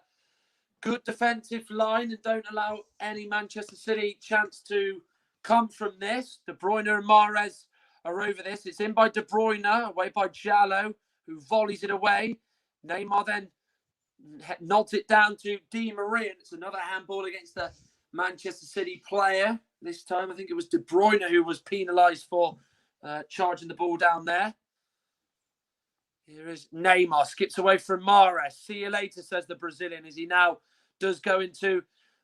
good defensive line and don't allow any Manchester City chance to come from this. De Bruyne and Mahrez are over this. It's in by De Bruyne, away by Jallo, who volleys it away. Neymar then nods it down to Di Maria. It's another handball against the Manchester City player. This time, I think it was De Bruyne who was penalised for charging the ball down there. Here is Neymar, skips away from Mahrez. See you later, says the Brazilian, as he now does go into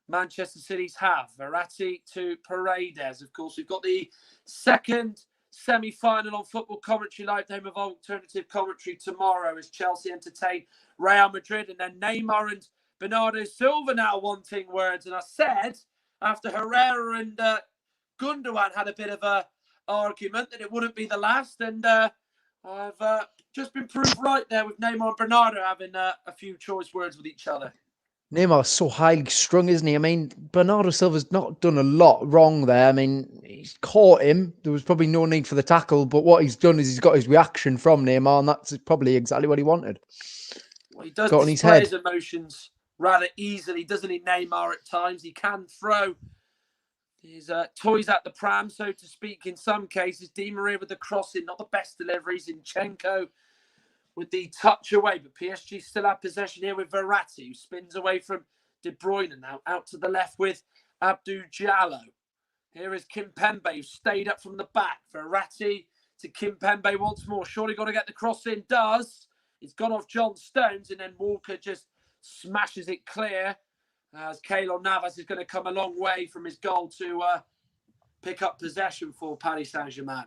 Manchester City's half. Verratti to Paredes. Of course, we've got the second semi-final on Football Commentary Live, home of alternative commentary tomorrow as Chelsea entertain Real Madrid. And then Neymar and Bernardo Silva now wanting words. And I said, after Herrera and Gundogan had a bit of a argument, that it wouldn't be the last. And I've just been proved right there with Neymar and Bernardo having a few choice words with each other. Neymar's so highly strung, isn't he? I mean, Bernardo Silva's not done a lot wrong there. I mean, he's caught him. There was probably no need for the tackle, but what he's done is he's got his reaction from Neymar, and that's probably exactly what he wanted. Well, he does display his emotions rather easily, doesn't he, Neymar, at times? He can throw his toys at the pram, so to speak, in some cases. Di Maria with the crossing, not the best deliveries. Zinchenko with the touch away, but PSG still have possession here with Verratti, who spins away from De Bruyne, now out to the left with Abdou Jallo. Here is Kimpembe, who stayed up from the back. Verratti to Kimpembe once more. Surely got to get the cross in. Does. It's gone off John Stones, and then Walker just smashes it clear as Keylor Navas is going to come a long way from his goal to pick up possession for Paris Saint-Germain.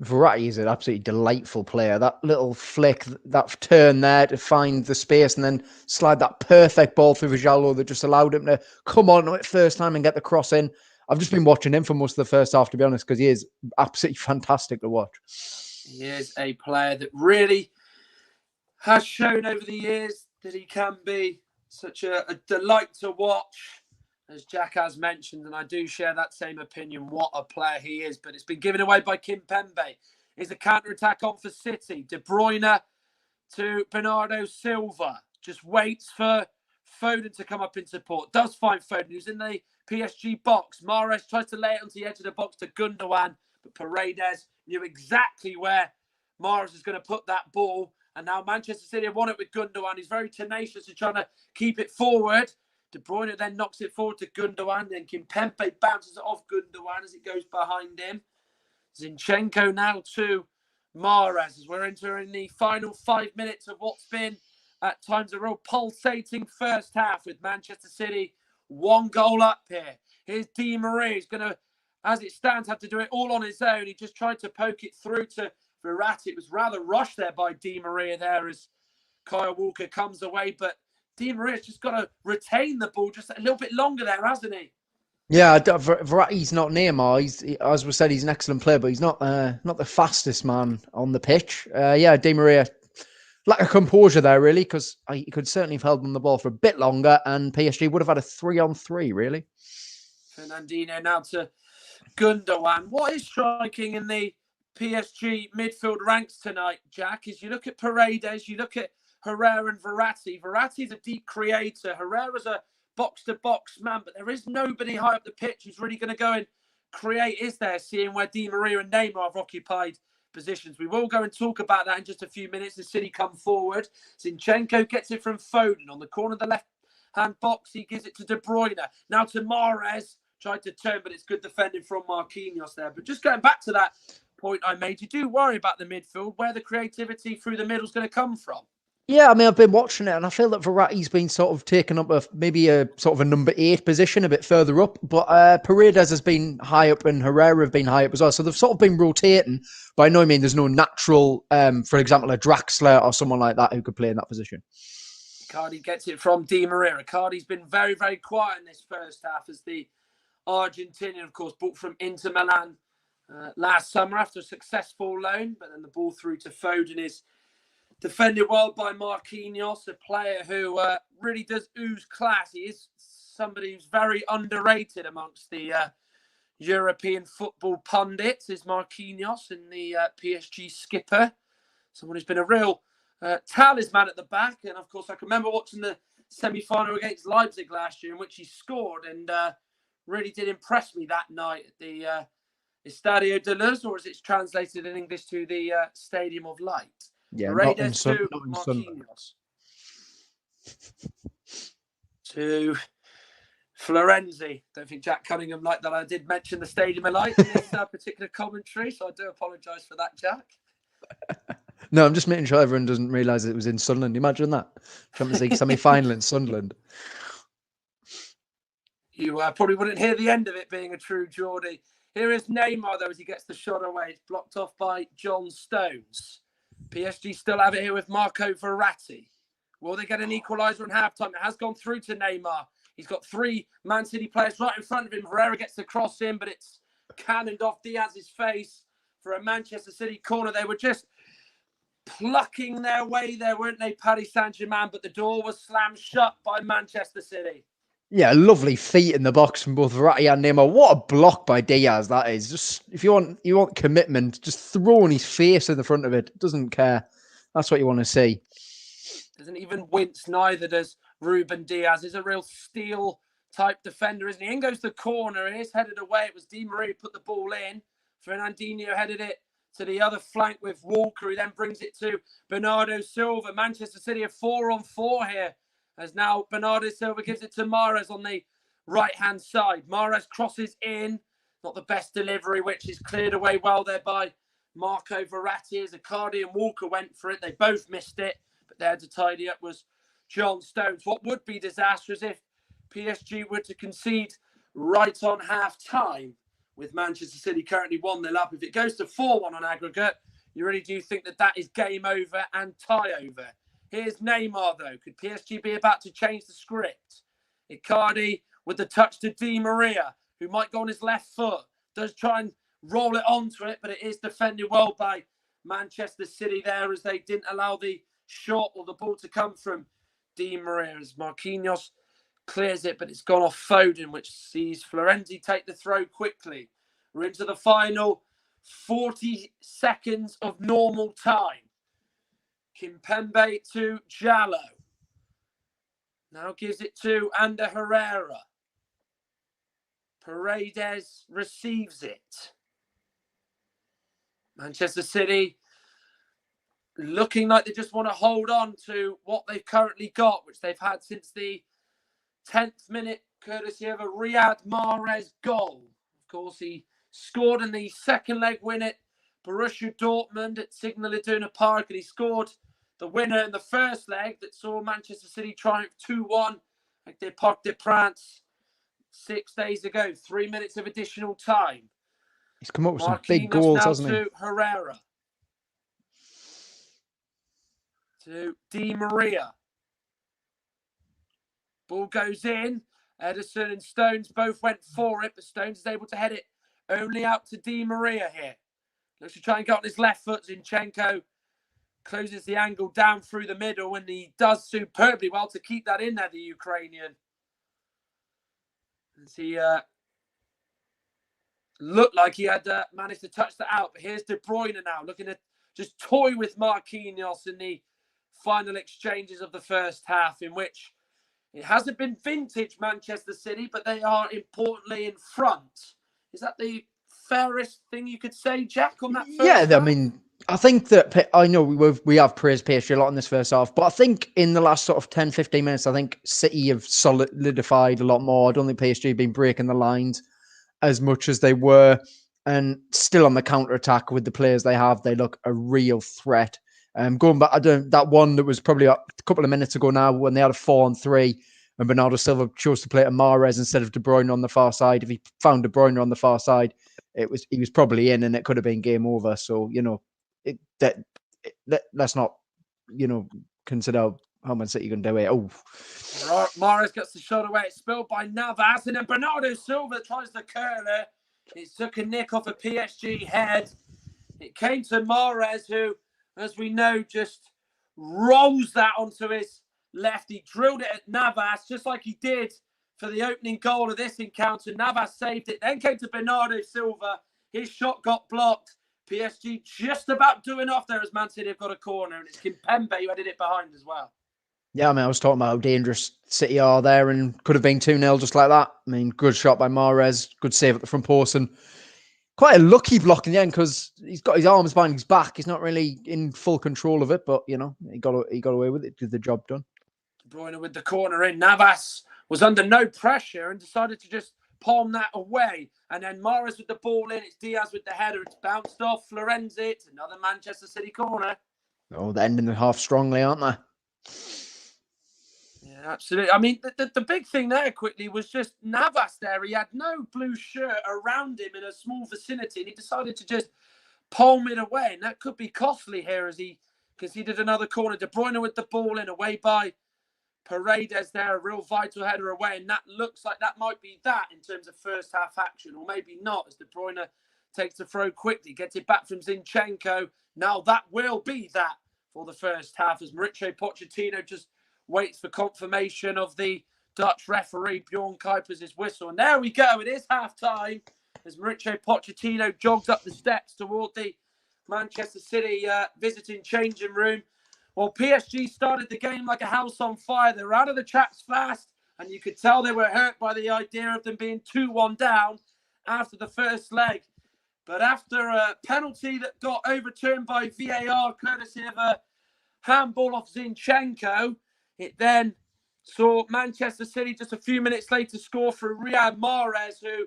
Verratti is an absolutely delightful player. That little flick, that turn there to find the space and then slide that perfect ball through Jallo that just allowed him to come on at first time and get the cross in. I've just been watching him for most of the first half, to be honest, because he is absolutely fantastic to watch. He is a player that really has shown over the years that he can be such a delight to watch, as Jack has mentioned, and I do share that same opinion. What a player he is, but it's been given away by Kimpembe. Is a counter-attack on for City. De Bruyne to Bernardo Silva. Just waits for Foden to come up in support. Does find Foden, who's in the PSG box. Mahrez tries to lay it onto the edge of the box to Gundogan, but Paredes knew exactly where Mahrez is going to put that ball. And now Manchester City have won it with Gundogan. He's very tenacious in trying to keep it forward. De Bruyne then knocks it forward to Gundogan. Then Kimpembe bounces it off Gundogan as it goes behind him. Zinchenko now to Mahrez as we're entering the final 5 minutes of what's been at times a real pulsating first half with Manchester City 1 goal up here. Here's Di Maria. He's going to, as it stands, have to do it all on his own. He just tried to poke it through to Verratti. It was rather rushed there by Di Maria there as Kyle Walker comes away, but Di Maria's just got to retain the ball just a little bit longer there, hasn't he? Yeah, Verratti's not Neymar. As we said, he's an excellent player, but he's not the fastest man on the pitch. Di Maria, lack of composure there, really, because he could certainly have held on the ball for a bit longer, and PSG would have had a 3-on-3, really. Fernandinho now to Gundogan. What is striking in the PSG midfield ranks tonight, Jack, is you look at Paredes, you look at Herrera and Verratti. Verratti's a deep creator. Herrera's a box-to-box man, but there is nobody high up the pitch who's really going to go and create, is there, seeing where Di Maria and Neymar have occupied positions. We will go and talk about that in just a few minutes. The City come forward. Zinchenko gets it from Foden on the corner of the left-hand box. He gives it to De Bruyne. Now to Mahrez. Tried to turn, but it's good defending from Marquinhos there. But just going back to that point I made, you do worry about the midfield, where the creativity through the middle is going to come from. Yeah, I mean, I've been watching it, and I feel that Verratti's been sort of taken up maybe a sort of a number 8 position, a bit further up. But Paredes has been high up, and Herrera have been high up as well. So they've sort of been rotating. By no means, there's no natural, for example, a Draxler or someone like that who could play in that position. Cardi gets it from Di Maria. Cardi's been very, very quiet in this first half as the Argentinian, of course, bought from Inter Milan last summer after a successful loan, but then the ball through to Foden is defended well by Marquinhos, a player who really does ooze class. He is somebody who's very underrated amongst the European football pundits, is Marquinhos, and the PSG skipper, someone who's been a real talisman at the back. And of course, I can remember watching the semi-final against Leipzig last year in which he scored, and really did impress me that night at the Estadio de Luz, or as it's translated in English to the Stadium of Light. Yeah, Paredes to Marquinhos. To Florenzi. Don't think Jack Cunningham liked that I did mention the Stadium of Light in this particular commentary, so I do apologise for that, Jack. No, I'm just making sure everyone doesn't realise it was in Sunderland. Imagine that. Champions League semi-final in Sunderland. You probably wouldn't hear the end of it being a true Geordie. Here is Neymar, though, as he gets the shot away. It's blocked off by John Stones. PSG still have it here with Marco Verratti. Will they get an equaliser in halftime? It has gone through to Neymar. He's got 3 Man City players right in front of him. Herrera gets the cross in, but it's cannoned off Diaz's face for a Manchester City corner. They were just plucking their way there, weren't they, Paris Saint-Germain? But the door was slammed shut by Manchester City. Yeah, lovely feet in the box from both Verratti and Neymar. What a block by Diaz that is. Just if you want commitment, just throwing his face in the front of it. Doesn't care. That's what you want to see. Doesn't even wince, neither does Ruben Diaz. He's a real steel type defender, isn't he? In goes the corner. It is headed away. It was Di Maria who put the ball in. Fernandinho headed it to the other flank with Walker, who then brings it to Bernardo Silva. Manchester City are 4-on-4 here, as now Bernardo Silva gives it to Mahrez on the right-hand side. Mahrez crosses in. Not the best delivery, which is cleared away well there by Marco Verratti. As Icardi and Walker went for it. They both missed it, but there to tidy up was John Stones. What would be disastrous if PSG were to concede right on half-time, with Manchester City currently 1-0 up. If it goes to 4-1 on aggregate, you really do think that that is game over and tie over. Here's Neymar, though. Could PSG be about to change the script? Icardi with the touch to Di Maria, who might go on his left foot. Does try and roll it onto it, but it is defended well by Manchester City there, as they didn't allow the shot or the ball to come from Di Maria. As Marquinhos clears it, but it's gone off Foden, which sees Florenzi take the throw quickly. We're into the final 40 seconds of normal time. Kimpembe to Jallo. Now gives it to Ander Herrera. Paredes receives it. Manchester City looking like they just want to hold on to what they've currently got, which they've had since the 10th minute, courtesy of a Riyad Mahrez goal. Of course, he scored in the second leg win at Borussia Dortmund at Signal Iduna Park, and he scored the winner in the first leg that saw Manchester City triumph 2-1 at the Parc des Princes 6 days ago. 3 minutes of additional time. He's come up with some big goals, hasn't he? To Herrera. To Di Maria. Ball goes in. Ederson and Stones both went for it, but Stones is able to head it only out to Di Maria here. Looks to try and get on his left foot. Zinchenko closes the angle down through the middle, and he does superbly well to keep that in there, the Ukrainian. As he looked like he had managed to touch that out. But here's De Bruyne now, looking to just toy with Marquinhos in the final exchanges of the first half, in which it hasn't been vintage Manchester City, but they are importantly in front. Is that the fairest thing you could say, Jack, on that first Yeah, I half? mean, I think that I know we have praised PSG a lot in this first half, but I think in the last sort of 10, 15 minutes, I think City have solidified a lot more. I don't think PSG have been breaking the lines as much as they were, and still on the counter attack with the players they have, they look a real threat. Going back, that one that was probably a couple of minutes ago now when they had a 4-on-3, and Bernardo Silva chose to play to Mahrez instead of De Bruyne on the far side. If he found De Bruyne on the far side, he was probably in, and it could have been game over. So let's not consider how Man City can do it. Oh, Mahrez gets the shot away. It's spilled by Navas, and then Bernardo Silva tries the curler. It took a nick off a PSG head. It came to Mahrez, who, as we know, just rolls that onto his left. He drilled it at Navas, just like he did for the opening goal of this encounter. Navas saved it. Then came to Bernardo Silva. His shot got blocked. PSG just about doing off there as Man City have got a corner, and it's Kimpembe who headed it behind as well. Yeah, I mean, I was talking about how dangerous City are there, and could have been 2-0 just like that. I mean, good shot by Mahrez, good save at the front post, and quite a lucky block in the end because he's got his arms behind his back. He's not really in full control of it, but he got away with it, did the job done. De Bruyne with the corner in. Navas was under no pressure and decided to just palm that away. And then Mahrez with the ball in. It's Diaz with the header. It's bounced off. Florenzi. It's another Manchester City corner. Oh, they're ending the half strongly, aren't they? Yeah, absolutely. I mean, the big thing there quickly was just Navas there. He had no blue shirt around him in a small vicinity, and he decided to just palm it away. And that could be costly here as he conceded another corner. De Bruyne with the ball in, away by Paredes there, a real vital header away. And that looks like that might be that in terms of first half action, or maybe not, as De Bruyne takes the throw quickly, gets it back from Zinchenko. Now that will be that for the first half as Mauricio Pochettino just waits for confirmation of the Dutch referee, Bjorn Kuipers' whistle. And there we go. It is half-time as Mauricio Pochettino jogs up the steps toward the Manchester City visiting changing room. Well, PSG started the game like a house on fire. They were out of the traps fast, and you could tell they were hurt by the idea of them being 2-1 down after the first leg. But after a penalty that got overturned by VAR, courtesy of a handball off Zinchenko, it then saw Manchester City just a few minutes later score for Riyad Mahrez, who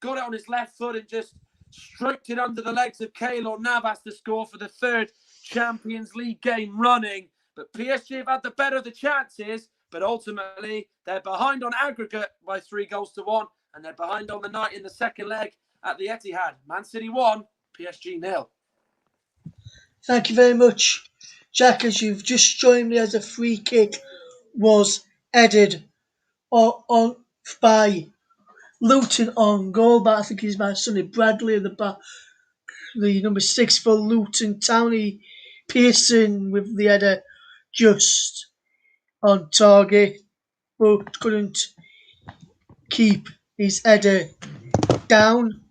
got it on his left foot and just stroked it under the legs of Keylor Navas to score for the third Champions League game running. But PSG have had the better of the chances, but ultimately they're behind on aggregate by 3-1, and they're behind on the night in the second leg at the Etihad. Man City 1, PSG 0. Thank you very much, Jack, as you've just joined me as a free kick was headed on by Luton on goal, but I think he's by Sonny Bradley at the back. The number 6 for Luton, Townie Pearson with the header just on target, but couldn't keep his header down.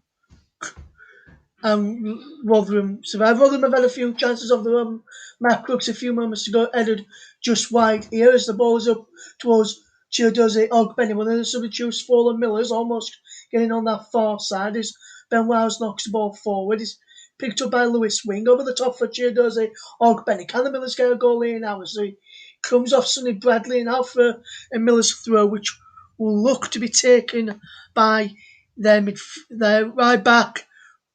And Rotherham survived. Rotherham have had a few chances of their own. Matt Crooks a few moments ago headed just wide here as the ball is up towards Chiodozie Ogbenny. Well, then the substitutes Fowler Miller's almost getting on that far side as Ben Wiles knocks the ball forward. It's picked up by Lewis Wing over the top for Chiodozie Ogbenny. Can the Millers get a goal here now? So he comes off Sonny Bradley and out for a Miller's throw, which will look to be taken by their right back,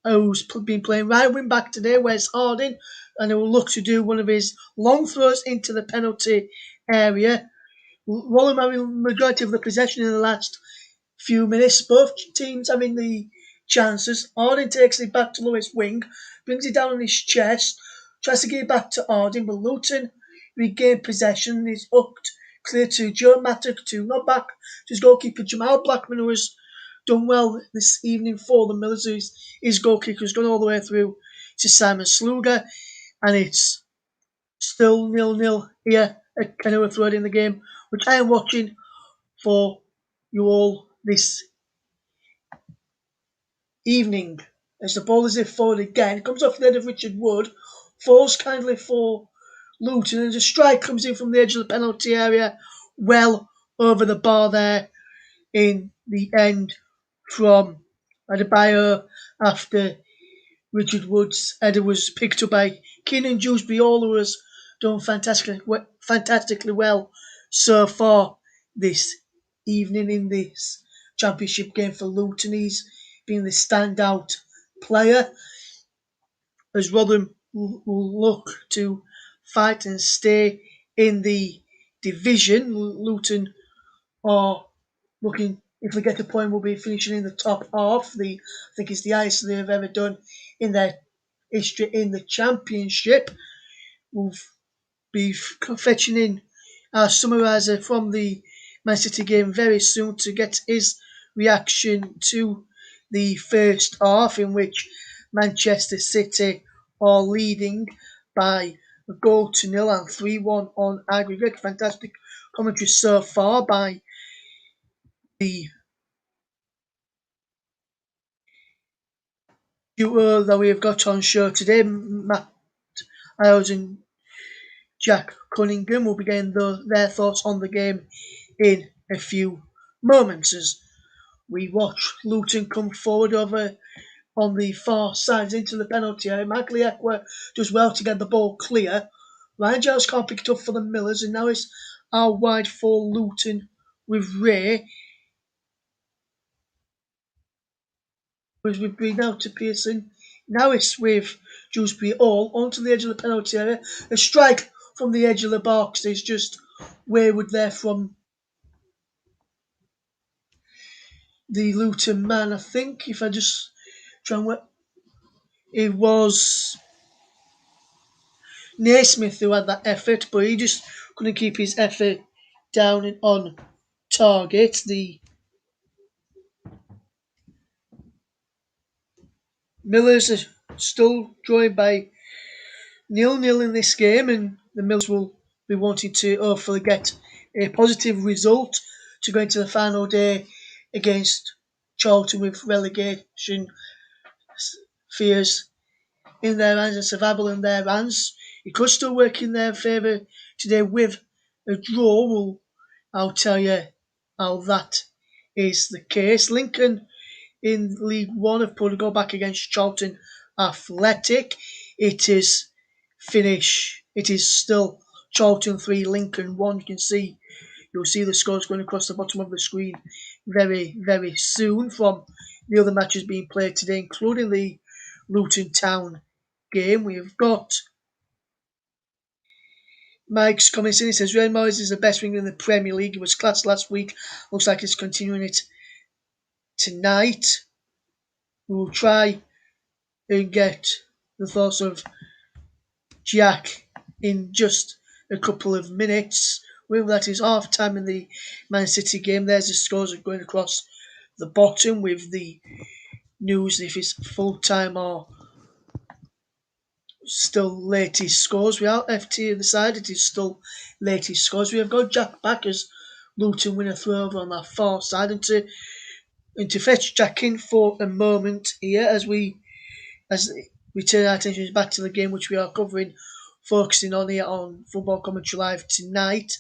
who's been playing right wing back today, Wes Harding, and he will look to do one of his long throws into the penalty area. Rotherham having the majority of the possession in the last few minutes. Both teams having the chances. Harding takes it back to Lewis Wing, brings it down on his chest, tries to get it back to Harding, but Luton regain possession. He's hooked clear to Joe Mattock, to not back to his goalkeeper Jamal Blackman, who has done well this evening for the Millers. His goal kick has gone all the way through to Simon Sluga, and it's still 0-0 here at Kenilworth Road in the game, which I am watching for you all this evening. As the ball is forward again, it comes off the head of Richard Wood, falls kindly for Luton, and a strike comes in from the edge of the penalty area, well over the bar there in the end from Adebayo after Richard Wood's header was picked up by Keenan Dewsbury. All who has done fantastically well so far this evening in this championship game for Luton. He's been the standout player as Rotherham will look to fight and stay in the division. Luton are looking, if they get a point, will be finishing in the top half. I think it's the highest they've ever done in their history in the championship. We'll be fetching in our summariser from the Man City game very soon to get his reaction to the first half, in which Manchester City are leading by a goal to nil and 3-1 on aggregate. Fantastic commentary so far by the duo that we have got on show today, Matt Iles and Jack Cunningham. Will be getting their thoughts on the game in a few moments as we watch Luton come forward over on the far side into the penalty area. Michael Ekwa does well to get the ball clear. Ryan Giles can't pick it up for the Millers, and now it's out wide for Luton with Ray. As we bring now to Pearson. Now it's with Dewsbury all onto the edge of the penalty area. A strike from the edge of the box is just wayward there from the Luton man. I think if I just try and work, it was Naismith who had that effort, but he just couldn't keep his effort down and on target. The Millers are still joined by 0-0 in this game, and the Millers will be wanting to hopefully get a positive result to go into the final day against Charlton with relegation fears in their hands and survival in their hands. It could still work in their favour today with a draw. I'll tell you how that is the case. Lincoln in League One have put a goal back against Charlton Athletic. It is still Charlton 3, Lincoln 1. You'll see the scores going across the bottom of the screen very, very soon from the other matches being played today, including the Luton Town game. We've got Mike's comments in. He says, Ray Morris is the best winger in the Premier League. He was class last week. Looks like he's continuing it tonight. We will try and get the thoughts of Jack in just a couple of minutes. Well, that is half time in the Man City game. There's the scores going across the bottom with the news if it's full time or still latest scores. Without FT on the side, it is still latest scores. We have got Jack back as Luton win a throw over on that far side, and to fetch Jack in for a moment here as we turn our attention back to the game which we are covering, focusing on here on Football Commentary Live tonight.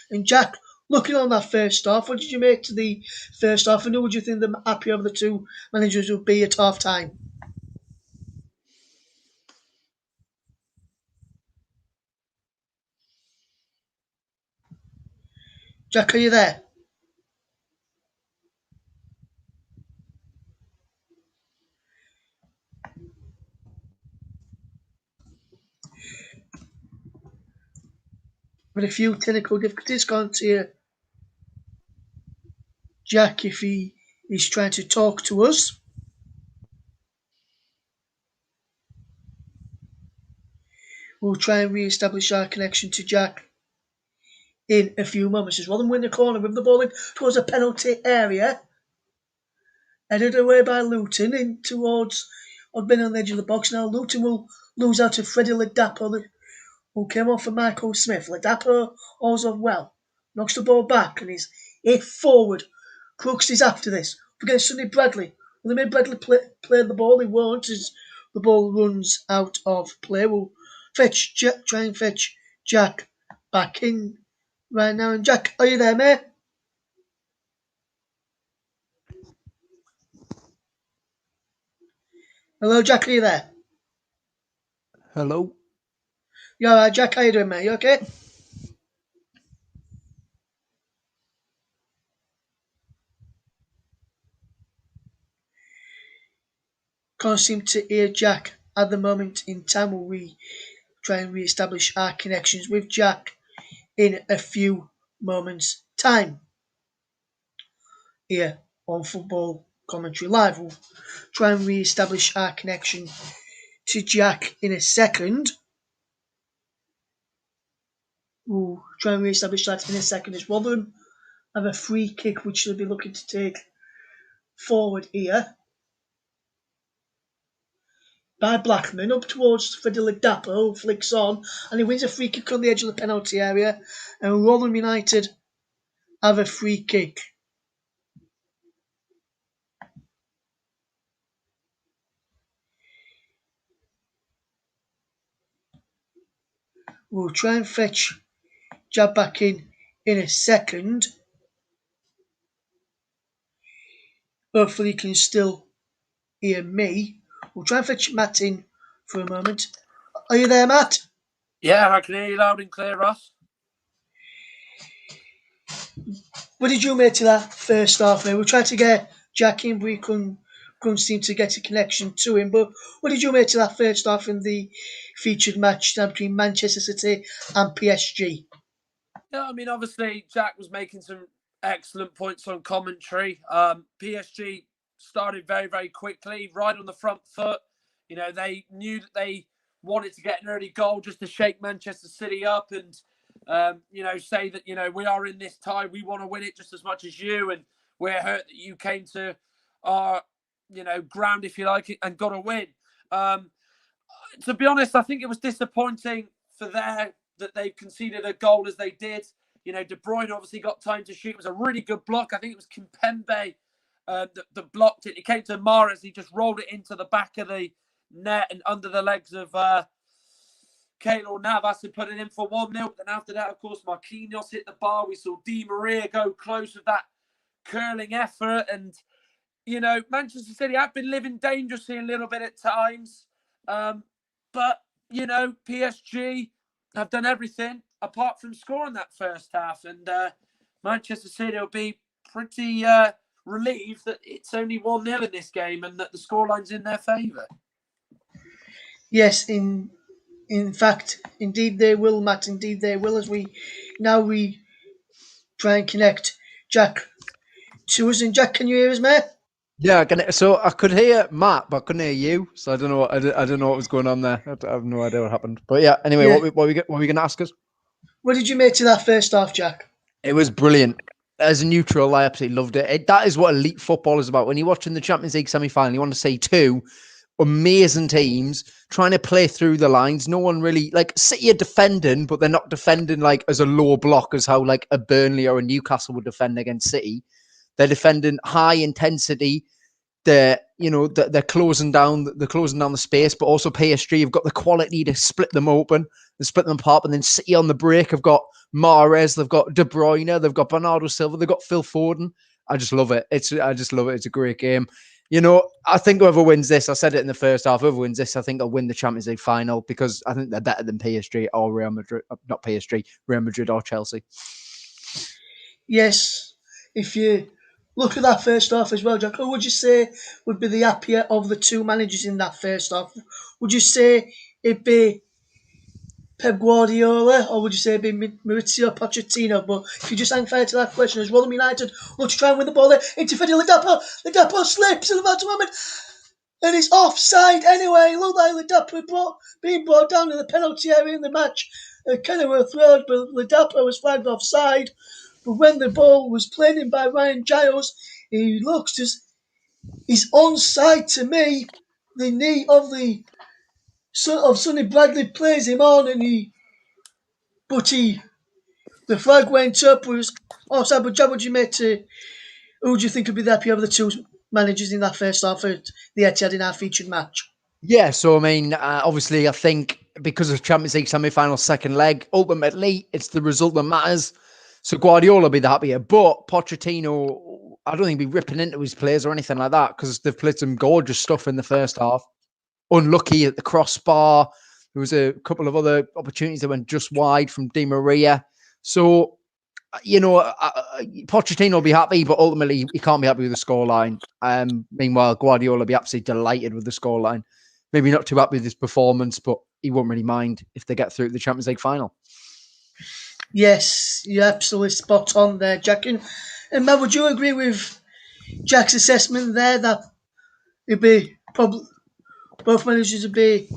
And Jack, looking on that first half, what did you make to the first half, and who would you think the happier of the two managers would be at half time? Jack, are you there? With a few technical difficulties, can't hear Jack if he is trying to talk to us. We'll try and re-establish our connection to Jack in a few moments. As Rotherham win the corner with the ball in towards the penalty area. Headed away by Luton in towards been on the edge of the box. Now Luton will lose out to Freddie Ladapo, who came off for Michael Smith. Ladapo also well. Knocks the ball back and is hit forward. Crooks is after this. Forget Sonny Bradley. Will they make Bradley play the ball? He won't as the ball runs out of play. We'll try and fetch Jack back in right now. And Jack, are you there, mate? Hello, Jack, are you there? Hello. You alright, Jack? How you doing, mate? You okay? Can't seem to hear Jack at the moment in time. Will we try and re-establish our connections with Jack in a few moments' time here on Football Commentary Live? We'll try and re-establish our connection to Jack in a second. We'll try and re-establish that in a second as Rotherham have a free kick which they'll be looking to take forward here by Blackman up towards Fediladapo, flicks on, and he wins a free kick on the edge of the penalty area, and Rotherham United have a free kick. We'll try and fetch Jab back in a second. Hopefully he can still hear me. We'll try and fetch Matt in for a moment. Are you there, Matt? Yeah, I can hear you loud and clear, Ross. What did you make to that first half, mate? We'll try to get Jack in, but we couldn't seem to get a connection to him. But what did you make to that first half in the featured match between Manchester City and PSG? Yeah, I mean, obviously, Jack was making some excellent points on commentary. PSG started very, very quickly, right on the front foot. You know, they knew that they wanted to get an early goal just to shake Manchester City up and, you know, say that, you know, we are in this tie. We want to win it just as much as you. And we're hurt that you came to our, you know, ground, if you like, and got a win. To be honest, I think it was disappointing for that they've conceded a goal as they did. You know, De Bruyne obviously got time to shoot. It was a really good block. I think it was Kimpembe that blocked it. It came to Mahrez. He just rolled it into the back of the net and under the legs of Keylor Navas and put it in for 1-0. Then after that, of course, Marquinhos hit the bar. We saw Di Maria go close with that curling effort. And, you know, Manchester City have been living dangerously a little bit at times. But, you know, PSG have done everything apart from scoring that first half. And Manchester City will be pretty relieved that it's only 1-0 in this game and that the scoreline's in their favour. Yes, in fact, indeed they will, Matt. Indeed they will. As we try and connect Jack to us. And Jack, can you hear us, mate? Yeah, so I could hear Matt, but I couldn't hear you. So I don't know. I don't know what was going on there. I have no idea what happened. But yeah, anyway, Yeah. what were we going to ask us? What did you make to that first half, Jack? It was brilliant. As a neutral, I absolutely loved it. That is what elite football is about. When you're watching the Champions League semi-final, you want to see two amazing teams trying to play through the lines. No one really, like, City are defending, but they're not defending like as a low block as how like a Burnley or a Newcastle would defend against City. They're defending high intensity. They're closing down the space, but also PSG have got the quality to split them open and split them apart. And then City on the break have got Mahrez, they've got De Bruyne, they've got Bernardo Silva, they've got Phil Foden. I just love it. I just love it. It's a great game. You know, I think whoever wins this, I said it in the first half, whoever wins this, I think will win the Champions League final because I think they're better than PSG or Real Madrid, not PSG, Real Madrid or Chelsea. Yes, if you look at that first half as well, Jack, who would you say would be the happier of the two managers in that first half? Would you say it'd be Pep Guardiola or would you say it'd be Maurizio Pochettino? But if you just hang fire to that question, as Rotherham United look to try and win the ball there into Fediladapo, Ladapo slips in the moment and it's offside anyway. Look like Ladapo being brought down in the penalty area in the match. Cunningham thrown, but Ladapo was flagged offside. But when the ball was played in by Ryan Giles, he looks as he's onside to me. The knee of Sonny Bradley plays him on, and the flag went up. Was offside. But Jab, who do you think would be the happier of the two managers in that first half at the Etihad in our featured match? Yeah, so I mean, obviously, I think because of Champions League semi-final second leg, ultimately it's the result that matters. So Guardiola will be the happier, but Pochettino, I don't think he'll be ripping into his players or anything like that because they've played some gorgeous stuff in the first half. Unlucky at the crossbar. There was a couple of other opportunities that went just wide from Di Maria. So Pochettino will be happy, but ultimately he can't be happy with the scoreline. Meanwhile, Guardiola will be absolutely delighted with the scoreline. Maybe not too happy with his performance, but he won't really mind if they get through the Champions League final. Yes, you're absolutely spot on there, Jack. And Matt, would you agree with Jack's assessment there that it'd be probably both managers would be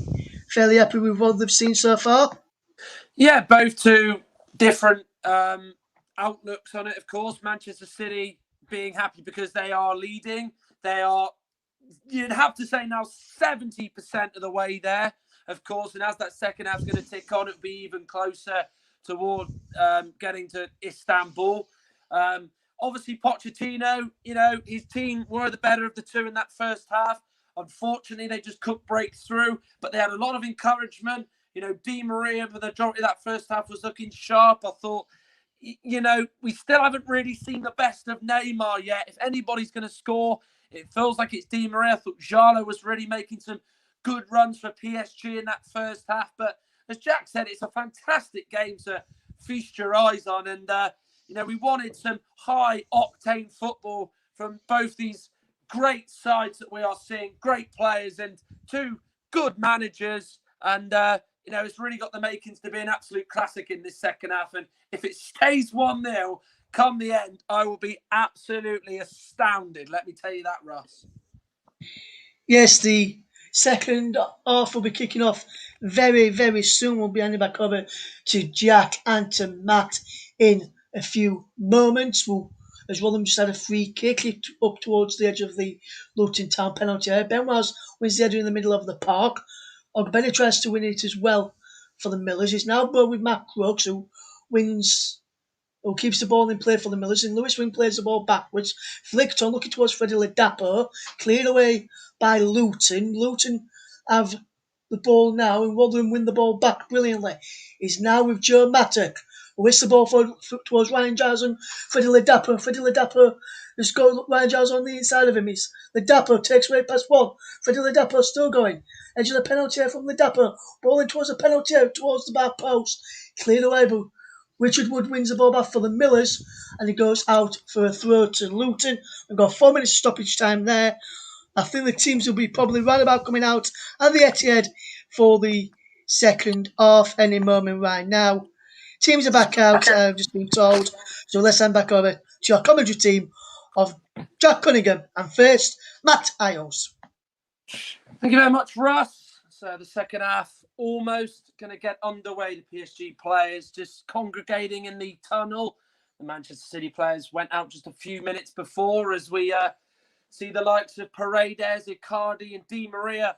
fairly happy with what they've seen so far? Yeah, both two different outlooks on it, of course. Manchester City being happy because they are leading. They are, you'd have to say now, 70% of the way there, of course. And as that second half's going to tick on, it'll be even closer toward getting to Istanbul. Obviously, Pochettino, his team were the better of the two in that first half. Unfortunately, they just couldn't break through, but they had a lot of encouragement. Di Maria for the majority of that first half was looking sharp. I thought, we still haven't really seen the best of Neymar yet. If anybody's going to score, it feels like it's Di Maria. I thought Jalo was really making some good runs for PSG in that first half. But as Jack said, it's a fantastic game to feast your eyes on. And, we wanted some high-octane football from both these great sides that we are seeing, great players and two good managers. And, it's really got the makings to be an absolute classic in this second half. And if it stays 1-0, come the end, I will be absolutely astounded. Let me tell you that, Russ. Yes, the second half will be kicking off very, very soon. We'll be handing back over to Jack and to Matt in a few moments. As Rotherham just had a free kick up towards the edge of the Luton Town penalty area. Benoit's wins the header in the middle of the park. Ogbene tries to win it as well for the Millers. It's now ball with Matt Crooks, who keeps the ball in play for the Millers, and Lewis Wing plays the ball backwards. Flicked on, looking towards Freddie Ladapo, cleared away by Luton. Luton have the ball now, and Rotherham win the ball back brilliantly. He's now with Joe Mattock, who whips the ball towards Ryan Giles and Freddie Ladapo. Freddie Ladapo has got Ryan Giles on the inside of him. Ladapo takes away past one. Freddie Ladapo still going. Edge of the penalty area from Ladapo. Ball in towards the penalty area, towards the back post. Cleared away, but Richard Wood wins the ball back for the Millers, and he goes out for a throw to Luton. We've got 4 minutes stoppage time there. I think the teams will be probably right about coming out at the Etihad for the second half any moment right now. Teams are back out, I've just been told. So let's hand back over to our commentary team of Jack Cunningham and first, Matt Iles. Thank you very much, Russ. So the second half almost going to get underway. The PSG players just congregating in the tunnel. The Manchester City players went out just a few minutes before as we see the likes of Paredes, Icardi and Di Maria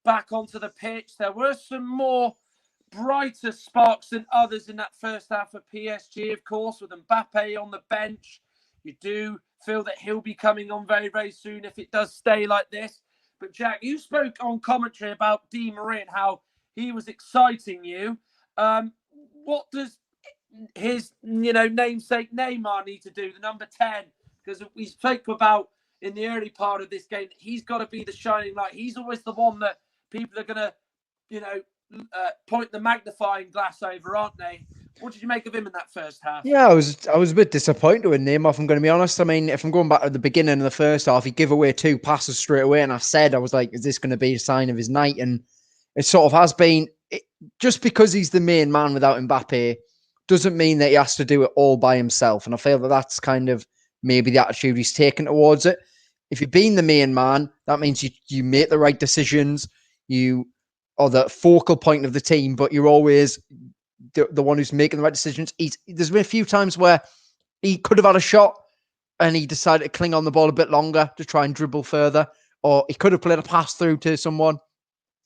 back onto the pitch. There were some more brighter sparks than others in that first half of PSG, of course, with Mbappe on the bench. You do feel that he'll be coming on very, very soon if it does stay like this. But Jack, you spoke on commentary about Di Maria and how he was exciting you. What does his, namesake Neymar need to do, the number 10? Because we spoke about in the early part of this game, he's got to be the shining light. He's always the one that people are going to, point the magnifying glass over, aren't they? What did you make of him in that first half? Yeah, I was a bit disappointed with Neymar, if I'm going to be honest. I mean, if I'm going back to the beginning of the first half, he gave away 2 passes straight away, and I was like, is this going to be a sign of his night? And it sort of has been. Just because he's the main man without Mbappe doesn't mean that he has to do it all by himself. And I feel that that's kind of maybe the attitude he's taken towards it. If you're being the main man, that means you make the right decisions. You are the focal point of the team, but you're always the one who's making the right decisions. There's been a few times where he could have had a shot and he decided to cling on the ball a bit longer to try and dribble further, or he could have played a pass through to someone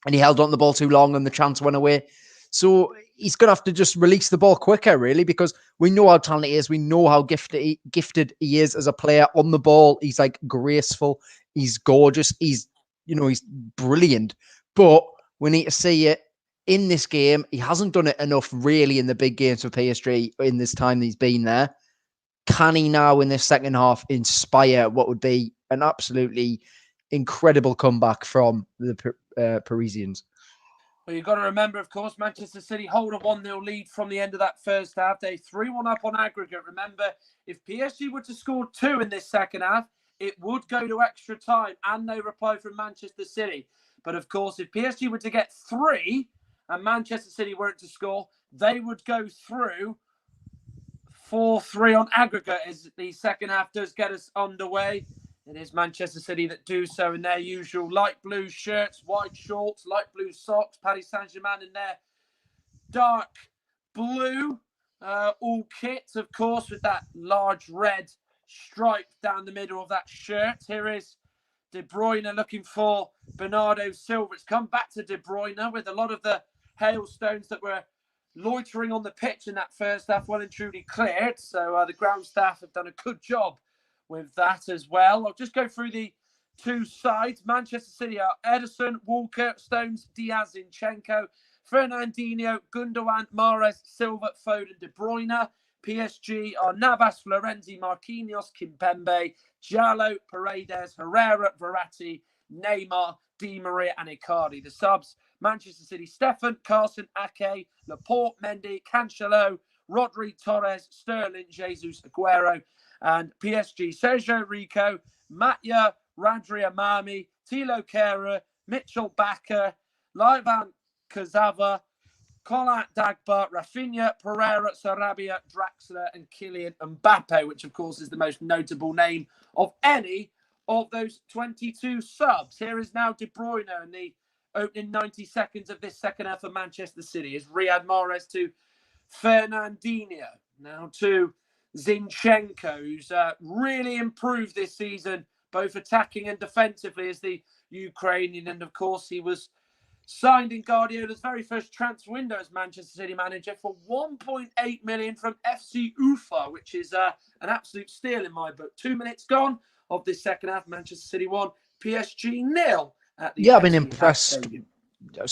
and he held on the ball too long and the chance went away. So he's going to have to just release the ball quicker, really, because we know how talented he is. We know how gifted he is as a player on the ball. He's like graceful. He's gorgeous. He's brilliant. But we need to see it in this game. He hasn't done it enough really in the big games for PSG in this time that he's been there. Can he now in this second half inspire what would be an absolutely incredible comeback from the Parisians? Well, you've got to remember, of course, Manchester City hold a 1-0 lead from the end of that first half. They 3-1 up on aggregate. Remember, if PSG were to score 2 in this second half, it would go to extra time and no reply from Manchester City. But, of course, if PSG were to get 3 and Manchester City weren't to score, they would go through 4-3 on aggregate as the second half does get us underway. It is Manchester City that do so in their usual light blue shirts, white shorts, light blue socks. Paris Saint-Germain in their dark blue all kit, of course, with that large red stripe down the middle of that shirt. Here is De Bruyne looking for Bernardo Silva. It's come back to De Bruyne with a lot of the hailstones that were loitering on the pitch in that first half well and truly cleared. So the ground staff have done a good job with that as well. I'll just go through the two sides. Manchester City are Ederson, Walker, Stones, Diaz, Zinchenko, Fernandinho, Gundogan, Mahrez, Silva, Foden, De Bruyne. PSG are Navas, Florenzi, Marquinhos, Kimpembe, Jallo, Paredes, Herrera, Verratti, Neymar, Di Maria and Icardi. The subs, Manchester City, Stefan, Carson, Ake, Laporte, Mendy, Cancelo, Rodri, Torres, Sterling, Jesus, Aguero, and PSG, Sergio Rico, Matya, Radri Amami, Thilo Kehrer, Mitchell Bakker, Livan Kazava, Colin Dagba, Rafinha, Pereira, Sarabia, Draxler, and Kylian Mbappe, which of course is the most notable name of any of those 22 subs. Here is now De Bruyne in the opening 90 seconds of this second half for Manchester City. Is Riyad Mahrez to Fernandinho. Now to Zinchenko, who's really improved this season, both attacking and defensively as the Ukrainian. And of course, he was signed in Guardiola's very first transfer window as Manchester City manager for 1.8 million from FC Ufa, which is an absolute steal in my book. 2 minutes gone of this second half. Manchester City 1, PSG 0 at the I've been impressed.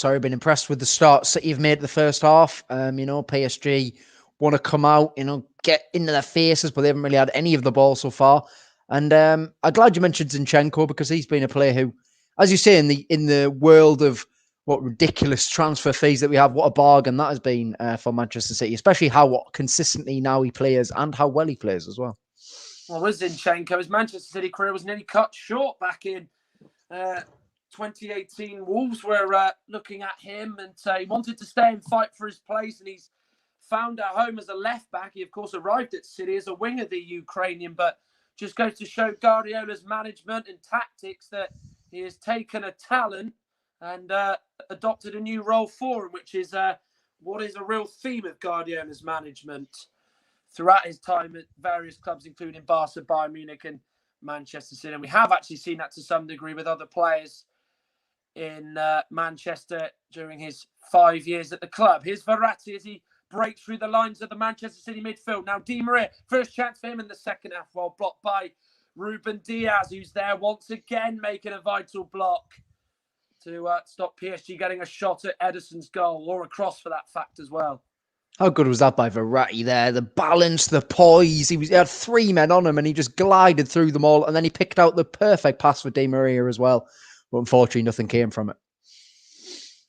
I've been impressed with the start City have made the first half. PSG want to come out, get into their faces, but they haven't really had any of the ball so far. And I'm glad you mentioned Zinchenko because he's been a player who, as you say, in the world of what ridiculous transfer fees that we have, what a bargain that has been for Manchester City, especially how consistently now he plays and how well he plays as well. Well, with Zinchenko, his Manchester City career was nearly cut short back in 2018. Wolves were looking at him and he wanted to stay and fight for his place, and he's found a home as a left back. He, of course, arrived at City as a winger, the Ukrainian, but just goes to show Guardiola's management and tactics that he has taken a talent and adopted a new role for him, which is what is a real theme of Guardiola's management throughout his time at various clubs, including Barca, Bayern Munich and Manchester City. And we have actually seen that to some degree with other players in Manchester during his 5 years at the club. Here's Verratti as he breaks through the lines of the Manchester City midfield. Now Di Maria, first chance for him in the second half, while blocked by Ruben Diaz, who's there once again making a vital block to stop PSG getting a shot at Ederson's goal, or a cross for that fact as well. How good was that by Verratti there? The balance, the poise. He had 3 men on him and he just glided through them all. And then he picked out the perfect pass for Di Maria as well. But unfortunately, nothing came from it.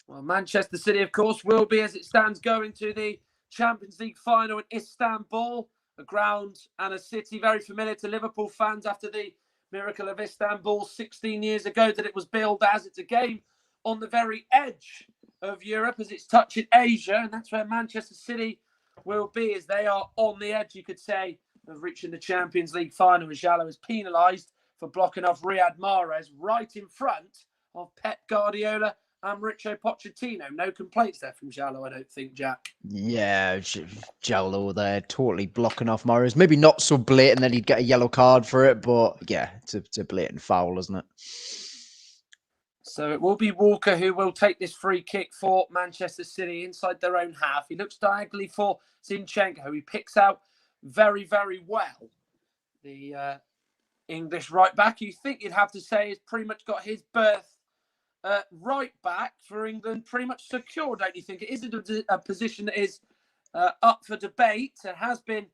Well, Manchester City, of course, will be, as it stands, going to the Champions League final in Istanbul, a ground and a city very familiar to Liverpool fans after the miracle of Istanbul 16 years ago that it was billed as. It's a game on the very edge of Europe as it's touching Asia, and that's where Manchester City will be, as they are on the edge, you could say, of reaching the Champions League final, as Jallo is penalised for blocking off Riyad Mahrez right in front of Pep Guardiola and Mauricio Pochettino. No complaints there from Jallo, I don't think, Jack. Yeah, Jallo there, totally blocking off Mahrez. Maybe not so blatant that he'd get a yellow card for it, but yeah, it's a blatant foul, isn't it? So it will be Walker who will take this free kick for Manchester City inside their own half. He looks diagonally for Zinchenko, who he picks out very, very well. The English right back, you think you'd have to say, has pretty much got his berth right back for England pretty much secure, don't you think? It is a position that is up for debate and has been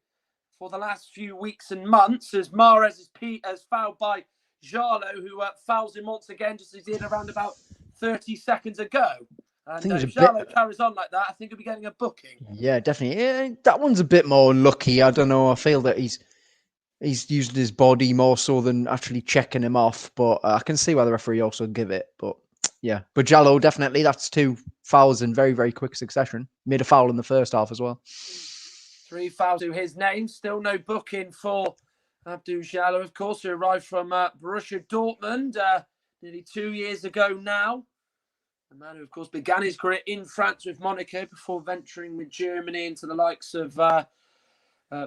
for the last few weeks and months, as Mahrez is fouled by Jallo, who fouls him once again, just as he did around about 30 seconds ago. And if Jallo carries on like that, I think he'll be getting a booking. Yeah, definitely. Yeah, that one's a bit more lucky. I don't know. I feel that he's used his body more so than actually checking him off. But I can see why the referee also give it. But yeah, but Jallo, definitely, that's 2 fouls in very, very quick succession. Made a foul in the first half as well. 3 fouls to his name. Still no booking for Abdou Jallo, of course, who arrived from Borussia Dortmund nearly 2 years ago now. A man who, of course, began his career in France with Monaco before venturing with Germany into the likes of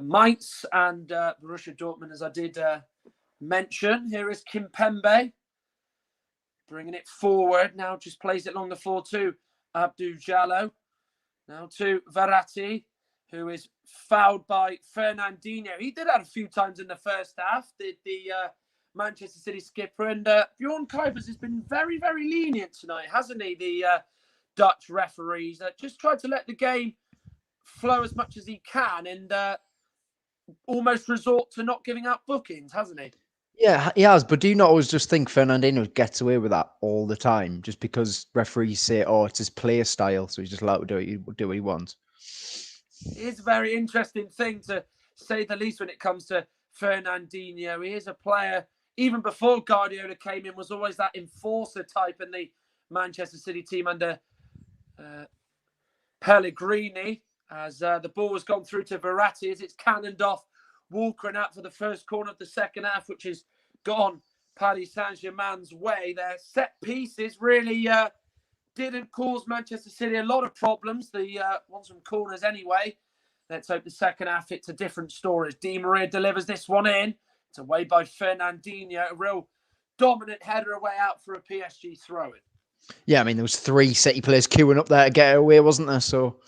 Mainz and Borussia Dortmund, as I did mention. Here is Kimpembe bringing it forward. Now just plays it along the floor to Abdou Jallo. Now to Verratti, who is fouled by Fernandinho. He did that a few times in the first half, did the Manchester City skipper. And Bjorn Kuipers has been very, very lenient tonight, hasn't he? The Dutch referees just tried to let the game flow as much as he can and almost resort to not giving out bookings, hasn't he? Yeah, he has. But do you not always just think Fernandinho gets away with that all the time, just because referees say, "Oh, it's his play style," so he's just allowed to do what he wants? It is a very interesting thing, to say the least, when it comes to Fernandinho. He is a player, even before Guardiola came in, was always that enforcer type in the Manchester City team under Pellegrini. As the ball has gone through to Verratti, as it's cannoned off Walker and out for the first corner of the second half, which has gone Paris Saint-Germain's way. Their set pieces really didn't cause Manchester City a lot of problems. The ones from corners anyway. Let's hope the second half it's a different story. As Di Maria delivers this one in. It's away by Fernandinho. A real dominant header away out for a PSG throw-in. Yeah, I mean, there was 3 City players queuing up there to get it away, wasn't there? So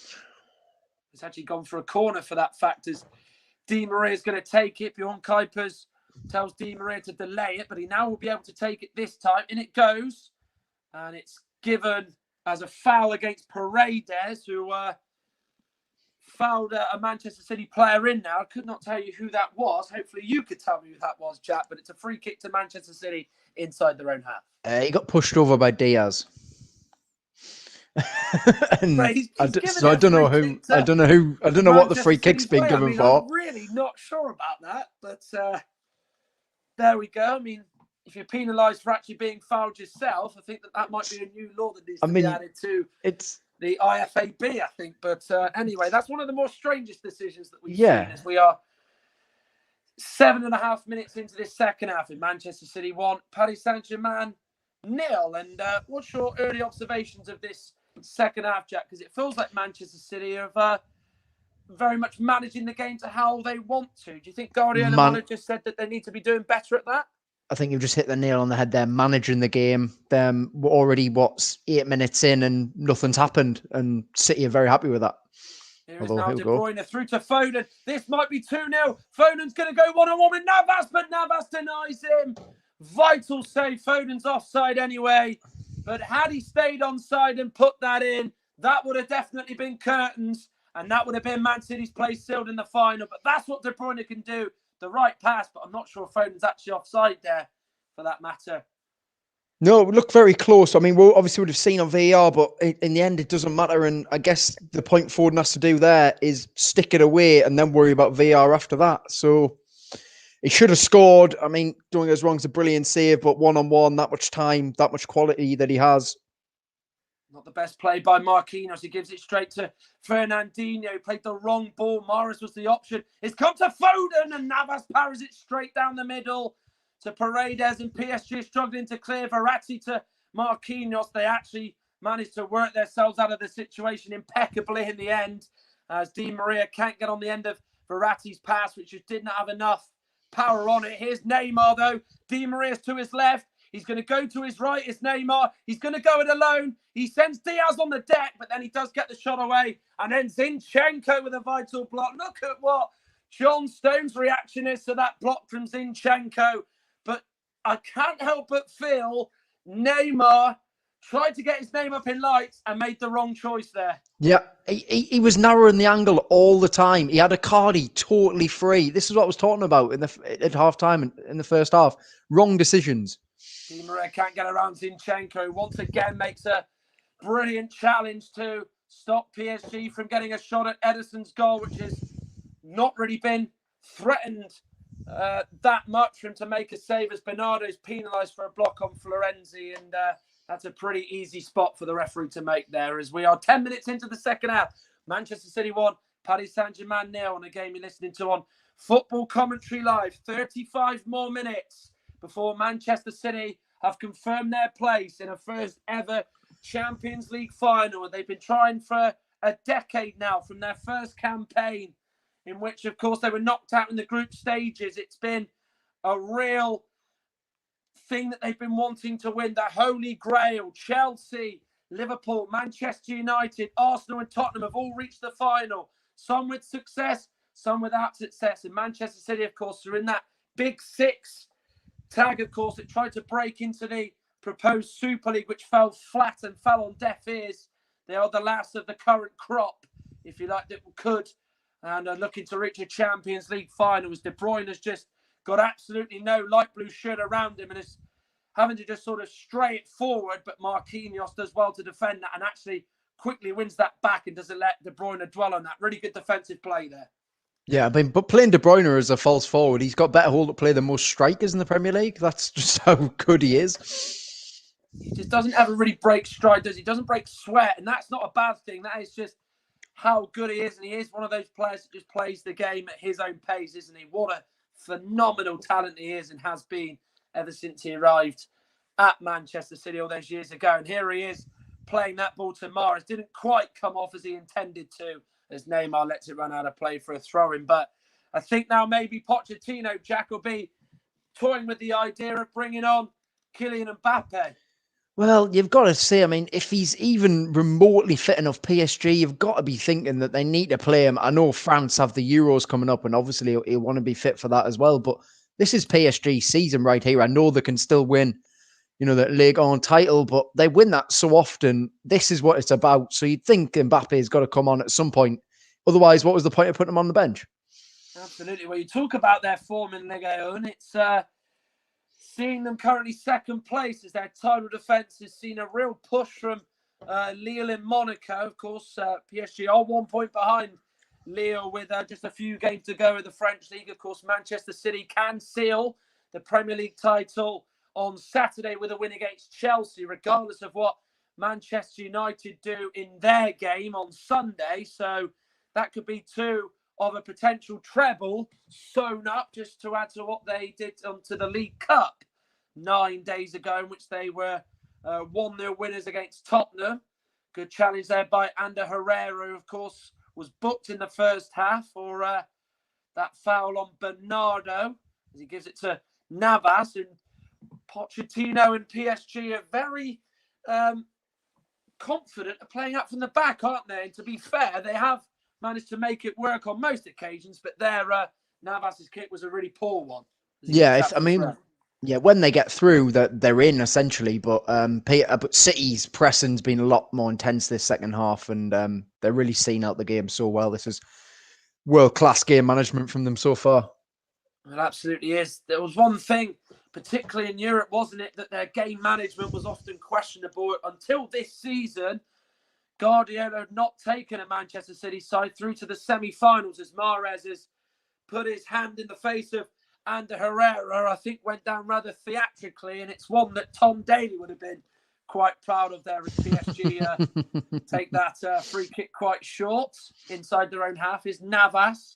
it's actually gone for a corner for that fact, as Di Maria is going to take it. Bjorn Kuipers tells Di Maria to delay it, but he now will be able to take it this time. In it goes. And it's given as a foul against Paredes, who fouled a Manchester City player in now. I could not tell you who that was. Hopefully you could tell me who that was, Jack, but it's a free kick to Manchester City inside their own half. he got pushed over by Diaz. I don't know what the free kick's been given for. I'm really not sure about that, but there we go. I mean, if you're penalised for actually being fouled yourself, I think that might be a new law that needs to be added to the IFAB, I think. But anyway, that's one of the more strangest decisions that we've seen, as we are 7.5 minutes into this second half in Manchester City 1, Paris Saint-Germain 0. And what's your early observations of this second half, Jack? Because it feels like Manchester City are very much managing the game to how they want to. Do you think Guardiola just said that they need to be doing better at that? I think you've just hit the nail on the head there. Managing the game. We're already 8 minutes in and nothing's happened, and City are very happy with that. Here is now De Bruyne through to Foden. This might be 2-0. Foden's going to go one-on-one with Navas, but Navas denies him. Vital save. Foden's offside anyway. But had he stayed onside and put that in, that would have definitely been curtains, and that would have been Man City's place sealed in the final. But that's what De Bruyne can do. The right pass, but I'm not sure Foden's actually offside there, for that matter. No, it looked very close. I mean, we obviously would have seen on VAR, but in the end, it doesn't matter. And I guess the point Foden has to do there is stick it away and then worry about VAR after that. So he should have scored. I mean, don't get us wrong, it's a brilliant save, but one-on-one, that much time, that much quality that he has. Not the best play by Marquinhos. He gives it straight to Fernandinho. He played the wrong ball. Mahrez was the option. It's come to Foden, and Navas powers it straight down the middle to Paredes, and PSG struggling to clear. Verratti to Marquinhos. They actually managed to work themselves out of the situation impeccably in the end, as Di Maria can't get on the end of Verratti's pass, which just did not have enough power on it. Here's Neymar, though. Di Maria's to his left. He's going to go to his right. It's Neymar. He's going to go it alone. He sends Diaz on the deck, but then he does get the shot away. And then Zinchenko with a vital block. Look at what John Stone's reaction is to that block from Zinchenko. But I can't help but feel Neymar tried to get his name up in lights and made the wrong choice there. Yeah, he was narrowing the angle all the time. He had Icardi totally free. This is what I was talking about at half time in the first half. Wrong decisions. Di Maria can't get around Zinchenko. Once again makes a brilliant challenge to stop PSG from getting a shot at Ederson's goal, which has not really been threatened that much for him to make a save, as Bernardo's penalised for a block on Florenzi, and that's a pretty easy spot for the referee to make there, as we are 10 minutes into the second half. Manchester City 1, Paris Saint-Germain 0 on a game you're listening to on Football Commentary Live. 35 more minutes before Manchester City have confirmed their place in a first ever Champions League final. They've been trying for a decade now from their first campaign, in which, of course, they were knocked out in the group stages. It's been a real thing that they've been wanting to win. The Holy Grail. Chelsea, Liverpool, Manchester United, Arsenal and Tottenham have all reached the final. Some with success, some without success. And Manchester City, of course, are in that big six tag, of course, that tried to break into the proposed Super League, which fell flat and fell on deaf ears. They are the last of the current crop, if you like, that could, and are looking to reach a Champions League final, as De Bruyne has just got absolutely no light blue shirt around him and is having to just sort of stray it forward, but Marquinhos does well to defend that and actually quickly wins that back and doesn't let De Bruyne dwell on that. Really good defensive play there. Yeah, I mean, but playing De Bruyne as a false forward, he's got better hold up play than most strikers in the Premier League. That's just how good he is. He just doesn't ever really break stride, does he? He doesn't break sweat, and that's not a bad thing. That is just how good he is, and he is one of those players that just plays the game at his own pace, isn't he? What a phenomenal talent he is and has been ever since he arrived at Manchester City all those years ago. And here he is playing that ball to Mahrez. Didn't quite come off as he intended to, as Neymar lets it run out of play for a throw-in. But I think now maybe Pochettino, Jack, will be toying with the idea of bringing on Kylian Mbappe. Well, you've got to say, I mean, if he's even remotely fit enough PSG, you've got to be thinking that they need to play him. I know France have the Euros coming up, and obviously he'll want to be fit for that as well. But this is PSG season right here. I know they can still win, the Ligue 1 title, but they win that so often. This is what it's about. So you'd think Mbappe's got to come on at some point. Otherwise, what was the point of putting him on the bench? Absolutely. Well, you talk about their form in Ligue 1. It's seeing them currently second place as their title defence has seen a real push from Lille in Monaco. Of course, PSG are 1 point behind Lille with just a few games to go in the French League. Of course, Manchester City can seal the Premier League title on Saturday with a win against Chelsea, regardless of what Manchester United do in their game on Sunday. So that could be two of a potential treble sewn up, just to add to what they did onto the League Cup 9 days ago, in which they were 1-0 winners against Tottenham. Good challenge there by Ander Herrera, who, of course, was booked in the first half for that foul on Bernardo, as he gives it to Navas. And Pochettino and PSG are very confident of playing up from the back, aren't they? And to be fair, they have managed to make it work on most occasions, but their Navas's kick was a really poor one. Yeah, when they get through, they're in essentially. But City's pressing's been a lot more intense this second half, and they're really seeing out the game so well. This is world-class game management from them so far. It absolutely is. There was one thing, particularly in Europe, wasn't it, that their game management was often questionable until this season. Guardiola had not taken a Manchester City side through to the semi-finals, as Mahrez has put his hand in the face of Ander Herrera. I think went down rather theatrically, and it's one that Tom Daly would have been quite proud of there as PSG take that free kick quite short inside their own half. Is Navas,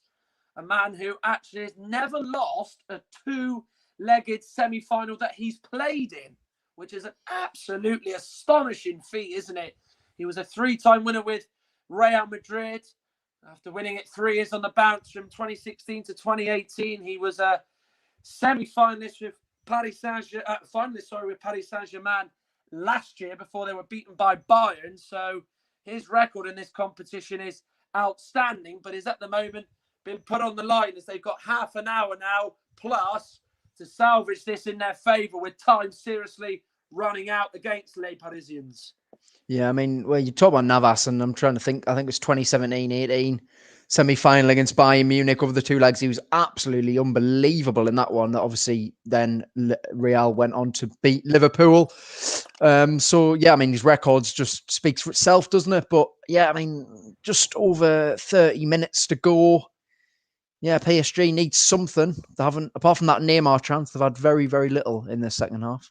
a man who actually has never lost a two-legged semi-final that he's played in, which is an absolutely astonishing feat, isn't it? He was a three-time winner with Real Madrid. After winning it 3 years on the bounce from 2016 to 2018, he was a semi-finalist with Paris Saint-Germain last year before they were beaten by Bayern. So his record in this competition is outstanding, but is at the moment been put on the line as they've got half an hour now plus to salvage this in their favour, with time seriously running out against Les Parisiens. Yeah, I mean, well, you talk about Navas, and I'm trying to think. I think it was 2017-18 semi-final against Bayern Munich over the two legs. He was absolutely unbelievable in that one. Obviously, then Real went on to beat Liverpool. So, yeah, I mean, his records just speaks for itself, doesn't it? But, yeah, I mean, just over 30 minutes to go. Yeah, PSG needs something. They haven't, apart from that Neymar chance, they've had very, very little in the second half.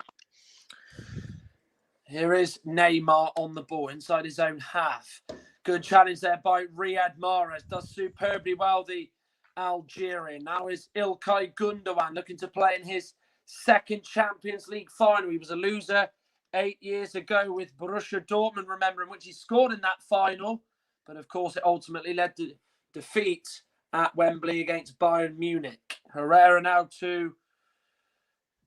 Here is Neymar on the ball inside his own half. Good challenge there by Riyad Mahrez. Does superbly well, the Algerian. Now is İlkay Gundogan looking to play in his second Champions League final. He was a loser 8 years ago with Borussia Dortmund, remember, in which he scored in that final. But, of course, it ultimately led to defeat at Wembley against Bayern Munich. Herrera now to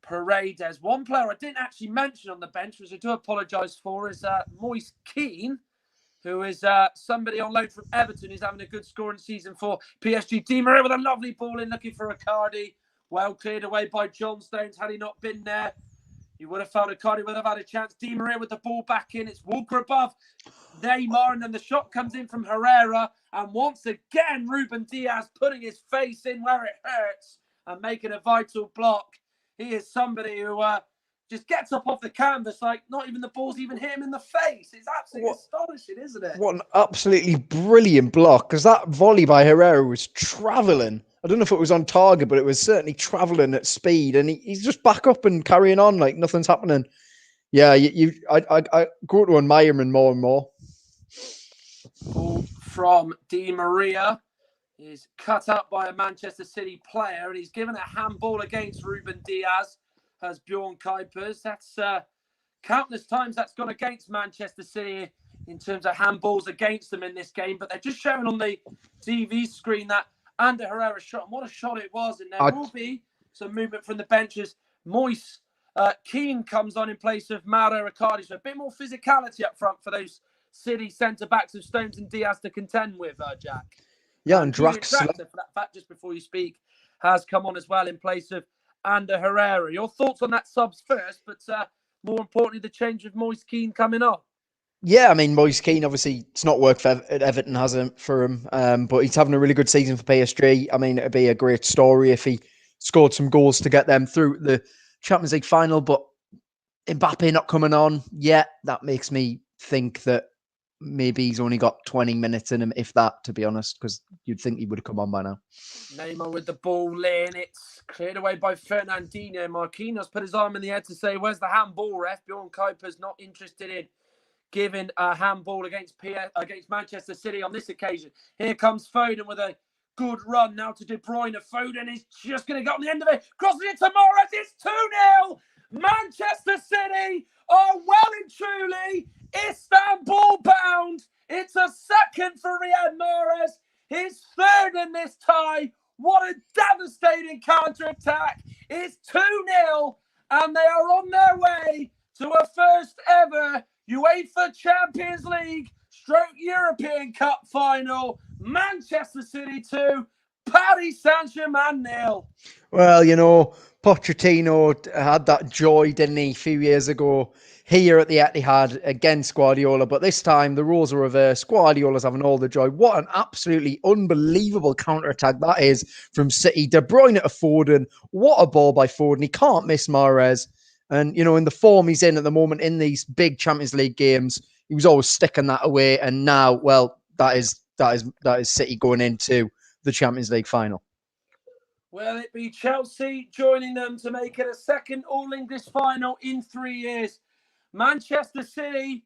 Paredes. One player I didn't actually mention on the bench, which I do apologise for, is Moise Kean, who is somebody on loan from Everton who's having a good scoring season for PSG. Di Maria with a lovely ball in, looking for Icardi. Well cleared away by John Stones. Had he not been there, you would have felt Icardi would have had a chance. Di Maria with the ball back in. It's Walker above Neymar, and then the shot comes in from Herrera. And once again, Ruben Diaz putting his face in where it hurts and making a vital block. He is somebody who just gets up off the canvas like not even the ball's even hit him in the face. It's absolutely astonishing, isn't it? What an absolutely brilliant block, because that volley by Herrera was travelling. I don't know if it was on target, but it was certainly travelling at speed, and he's just back up and carrying on like nothing's happening. Yeah, I go to admire him more and more. Ball from Di Maria is cut up by a Manchester City player, and he's given a handball against Ruben Diaz, has Bjorn Kuipers. That's countless times that's gone against Manchester City in terms of handballs against them in this game, but they're just showing on the TV screen that Ander Herrera shot, and what a shot it was. And there will be some movement from the benches. Moise Kean comes on in place of Mauro Icardi, so a bit more physicality up front for those City centre-backs of Stones and Diaz to contend with, Jack. Yeah, and Draxler, for that fact, just before you speak, has come on as well in place of Ander Herrera. Your thoughts on that subs first, but more importantly, the change of Moise Kean coming on. Yeah, I mean, Moise Kean, obviously, it's not worked for Everton, has it, for him, but he's having a really good season for PSG. I mean, it'd be a great story if he scored some goals to get them through the Champions League final, but Mbappe not coming on yet, that makes me think that maybe he's only got 20 minutes in him, if that, to be honest, because you'd think he would have come on by now. Neymar with the ball in. It's cleared away by Fernandinho. Marquinhos put his arm in the air to say, where's the handball, ref? Bjorn Kuipers not interested in giving a handball against Manchester City on this occasion. Here comes Foden with a good run now to De Bruyne. Foden is just going to get on the end of it. Crossing it to Mahrez. It's 2-0. Manchester City are well and truly Istanbul bound. It's a second for Riyad Mahrez. His third in this tie. What a devastating counter-attack. It's 2-0 and they are on their way to a first ever UEFA Champions League / European Cup final. Manchester City 2, Paris Saint-Germain 0. Well, you know, Pochettino had that joy, didn't he, a few years ago here at the Etihad against Guardiola. But this time, the roles are reversed. Guardiola's having all the joy. What an absolutely unbelievable counter-attack that is from City. De Bruyne to Foden. What a ball by Foden. He can't miss Mahrez. And, you know, in the form he's in at the moment in these big Champions League games, he was always sticking that away. And now, well, that is City going into the Champions League final. Will it be Chelsea joining them to make it a second All-English final in 3 years? Manchester City,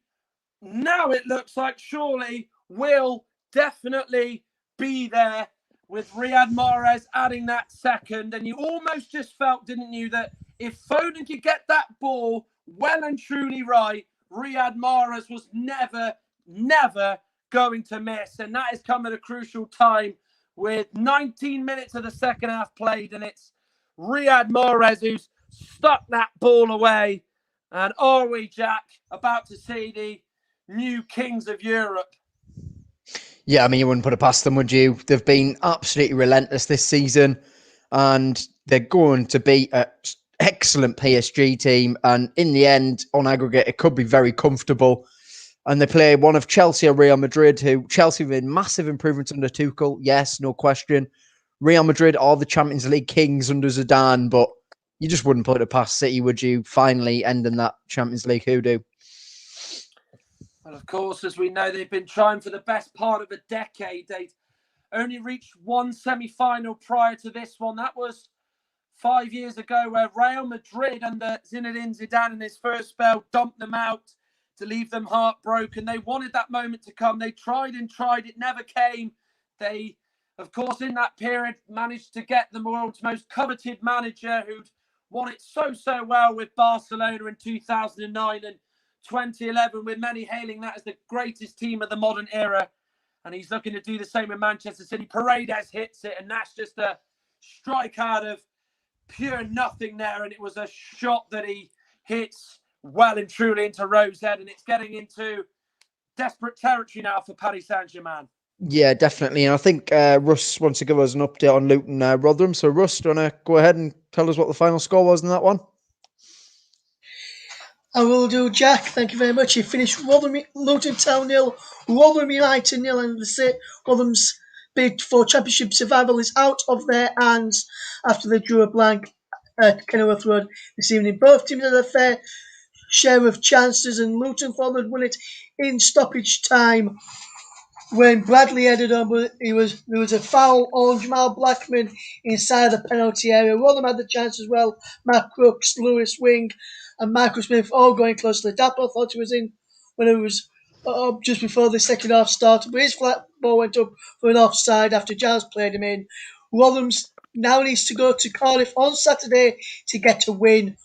now it looks like surely will definitely be there with Riyad Mahrez adding that second. And you almost just felt, didn't you, that if Foden could get that ball well and truly right, Riyad Mahrez was never going to miss. And that has come at a crucial time with 19 minutes of the second half played. And it's Riyad Mahrez who's stuck that ball away. And are we, Jack, about to see the new kings of Europe? Yeah, I mean, you wouldn't put it past them, would you? They've been absolutely relentless this season, and they're going to beat excellent PSG team. And in the end, on aggregate, it could be very comfortable. And they play one of Chelsea or Real Madrid, who Chelsea have made massive improvements under Tuchel. Yes, no question. Real Madrid are the Champions League kings under Zidane, but you just wouldn't put it past City, would you? Finally ending that Champions League hoodoo. Well, of course, as we know, they've been trying for the best part of a decade. They'd only reached one semi-final prior to this one. That was 5 years ago, where Real Madrid under Zinedine Zidane in his first spell dumped them out to leave them heartbroken. They wanted that moment to come. They tried and tried. It never came. They, of course, in that period, managed to get the world's most coveted manager who'd won it so well with Barcelona in 2009 and 2011, with many hailing that as the greatest team of the modern era. And he's looking to do the same in Manchester City. Paredes hits it, and that's just a strike out of pure nothing there. And it was a shot that he hits well and truly into Rowe's head. And it's getting into desperate territory now for Paris Saint-Germain. Yeah, definitely. And I think Russ wants to give us an update on Luton Rotherham. So, Russ, do you want to go ahead and tell us what the final score was in that one? I will do, Jack. Thank you very much. He finished Luton Town 0, Rotherham United 0, and Rotherham's bid for Championship survival is out of their hands after they drew a blank at Kenilworth Road this evening. Both teams had a fair share of chances, and Luton thought they'd win it in stoppage time when Bradley headed on, but there was a foul on Jamal Blackman inside the penalty area. Rotherham had the chance as well. Matt Crooks, Lewis Wing, and Michael Smith all going closely. Dapper thought he was in when it was just before the second half started, but his flat ball went up for an offside after Giles played him in. Rotherham's now needs to go to Cardiff on Saturday to get a win,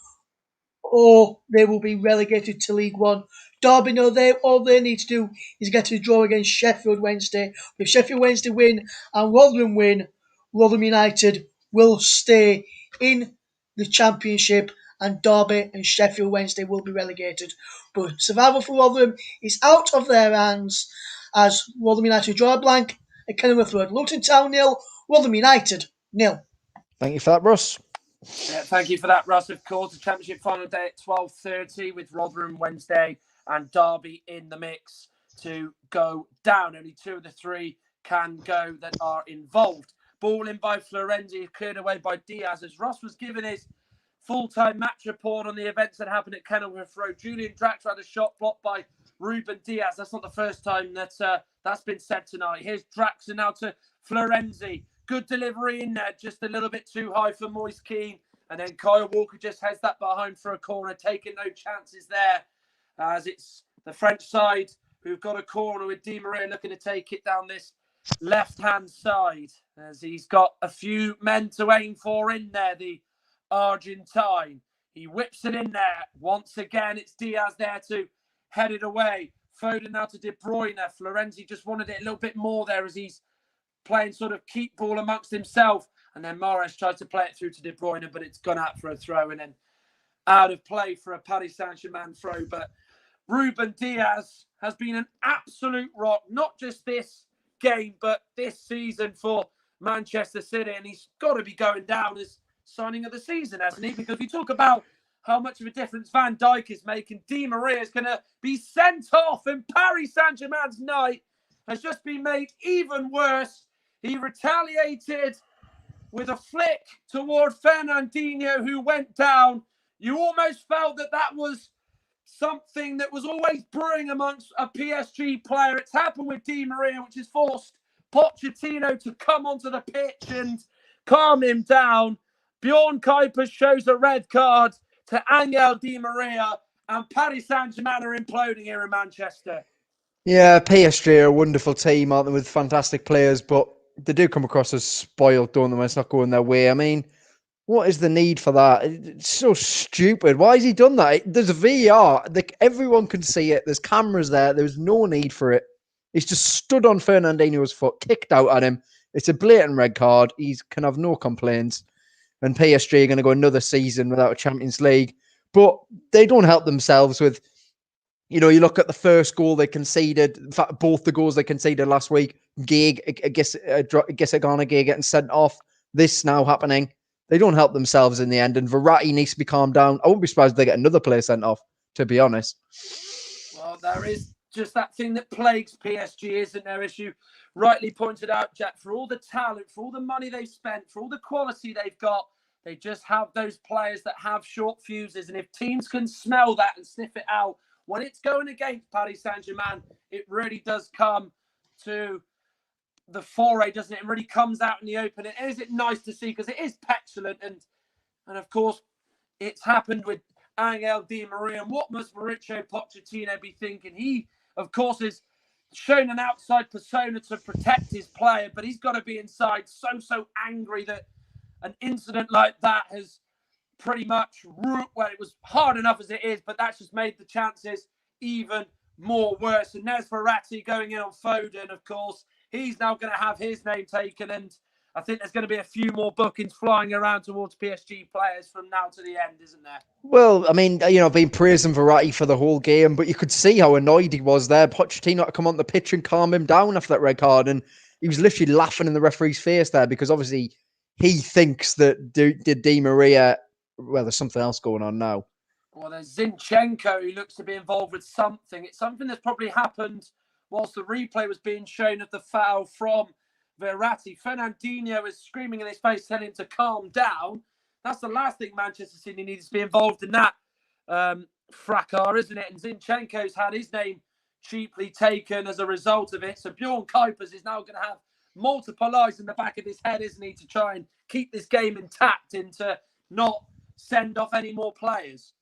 or they will be relegated to League One. Derby, no, all they need to do is get a draw against Sheffield Wednesday. If Sheffield Wednesday win and Rotherham win, Rotherham United will stay in the Championship, and Derby and Sheffield Wednesday will be relegated. But survival for Rotherham is out of their hands as Rotherham United draw a blank at Kenilworth Road. Luton Town 0, Rotherham United 0. Thank you for that, Russ. Yeah, thank you for that, Russ. Of course, the Championship final day at 12:30 with Rotherham Wednesday and Derby in the mix to go down. Only two of the three can go that are involved. Ball in by Florenzi, cleared away by Diaz as Russ was given his full-time match report on the events that happened at Kenilworth Road. Julian Draxler had a shot blocked by Ruben Diaz. That's not the first time that's been said tonight. Here's Draxler now to Florenzi. Good delivery in there, just a little bit too high for Moise Keane. And then Kyle Walker just heads that behind for a corner, taking no chances there, as it's the French side who've got a corner with Di Maria looking to take it down this left-hand side, as he's got a few men to aim for in there, the Argentine. He whips it in there. Once again, it's Diaz there to head it away. Foden now to De Bruyne. Florenzi just wanted it a little bit more there as he's playing sort of keep ball amongst himself. And then Mahrez tries to play it through to De Bruyne, but it's gone out for a throw and then out of play for a Paris Saint-Germain throw. But Ruben Diaz has been an absolute rock, not just this game, but this season for Manchester City. And he's got to be going down as signing of the season, hasn't he? Because we talk about how much of a difference Van Dijk is making. Di Maria is going to be sent off, and Paris Saint-Germain's night has just been made even worse. He retaliated with a flick toward Fernandinho, who went down. You almost felt that was something that was always brewing amongst a PSG player. It's happened with Di Maria, which has forced Pochettino to come onto the pitch and calm him down. Bjorn Kuipers shows a red card to Angel Di Maria, and Paris Saint-Germain are imploding here in Manchester. Yeah, PSG are a wonderful team, aren't they, with fantastic players, but they do come across as spoiled, don't they, when it's not going their way. I mean, what is the need for that? It's so stupid. Why has he done that? There's a VAR. Everyone can see it. There's cameras there. There's no need for it. He's just stood on Fernandinho's foot, kicked out at him. It's a blatant red card. He can have no complaints. And PSG are going to go another season without a Champions League. But they don't help themselves with, you know, you look at the first goal they conceded. In fact, both the goals they conceded last week. Gay, I guess Agana Gay getting sent off. This now happening. They don't help themselves in the end, and Verratti needs to be calmed down. I wouldn't be surprised if they get another player sent off, to be honest. Well, there is just that thing that plagues PSG, isn't there? As you rightly pointed out, Jack, for all the talent, for all the money they've spent, for all the quality they've got, they just have those players that have short fuses. And if teams can smell that and sniff it out, when it's going against Paris Saint-Germain, it really does come to the foray, doesn't it? It really comes out in the open. And is it nice to see? Because it is petulant. And of course, it's happened with Angel Di Maria. And what must Mauricio Pochettino be thinking? He, of course, has shown an outside persona to protect his player, but he's got to be inside so angry that an incident like that has pretty much, well, it was hard enough as it is, but that's just made the chances even more worse. And there's Verratti going in on Foden, of course. He's now going to have his name taken, and I think there's going to be a few more bookings flying around towards PSG players from now to the end, isn't there? Well, I mean, I've been praising Verratti for the whole game, but you could see how annoyed he was there. Pochettino had to come on the pitch and calm him down after that red card, and he was literally laughing in the referee's face there because obviously he thinks that Di Maria, well, there's something else going on now. Well, there's Zinchenko who looks to be involved with something. It's something that's probably happened whilst the replay was being shown of the foul from Verratti. Fernandinho is screaming in his face, telling him to calm down. That's the last thing Manchester City needs to be involved in that fracas, isn't it? And Zinchenko's had his name cheaply taken as a result of it. So Bjorn Kuipers is now going to have multiple eyes in the back of his head, isn't he, to try and keep this game intact and to not send off any more players.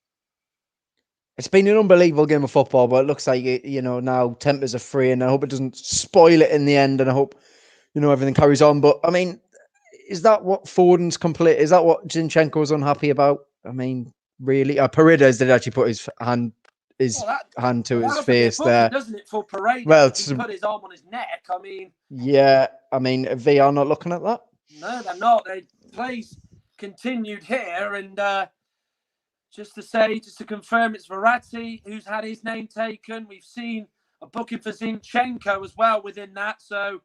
It's been an unbelievable game of football, but it looks like, now tempers are free, and I hope it doesn't spoil it in the end, and I hope, everything carries on. But, I mean, is that what Foden's complete? Is that what Zinchenko was unhappy about? I mean, really? Paredes did actually put his hand to his face there. Doesn't it, for Paredes? Well, he put his arm on his neck. I mean... Yeah, I mean, VR not looking at that? No, they're not. Plays continued here, and... just to confirm, it's Verratti who's had his name taken. We've seen a booking for Zinchenko as well within that. So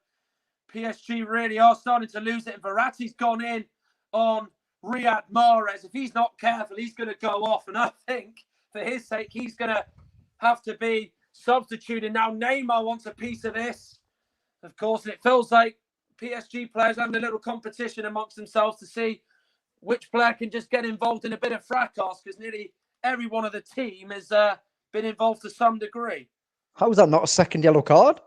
PSG really are starting to lose it. And Verratti's gone in on Riyad Mahrez. If he's not careful, he's going to go off. And I think for his sake, he's going to have to be substituted. Now Neymar wants a piece of this. Of course, it feels like PSG players having a little competition amongst themselves to see which player can just get involved in a bit of fracas, because nearly every one of the team has been involved to some degree. How is that not a second yellow card?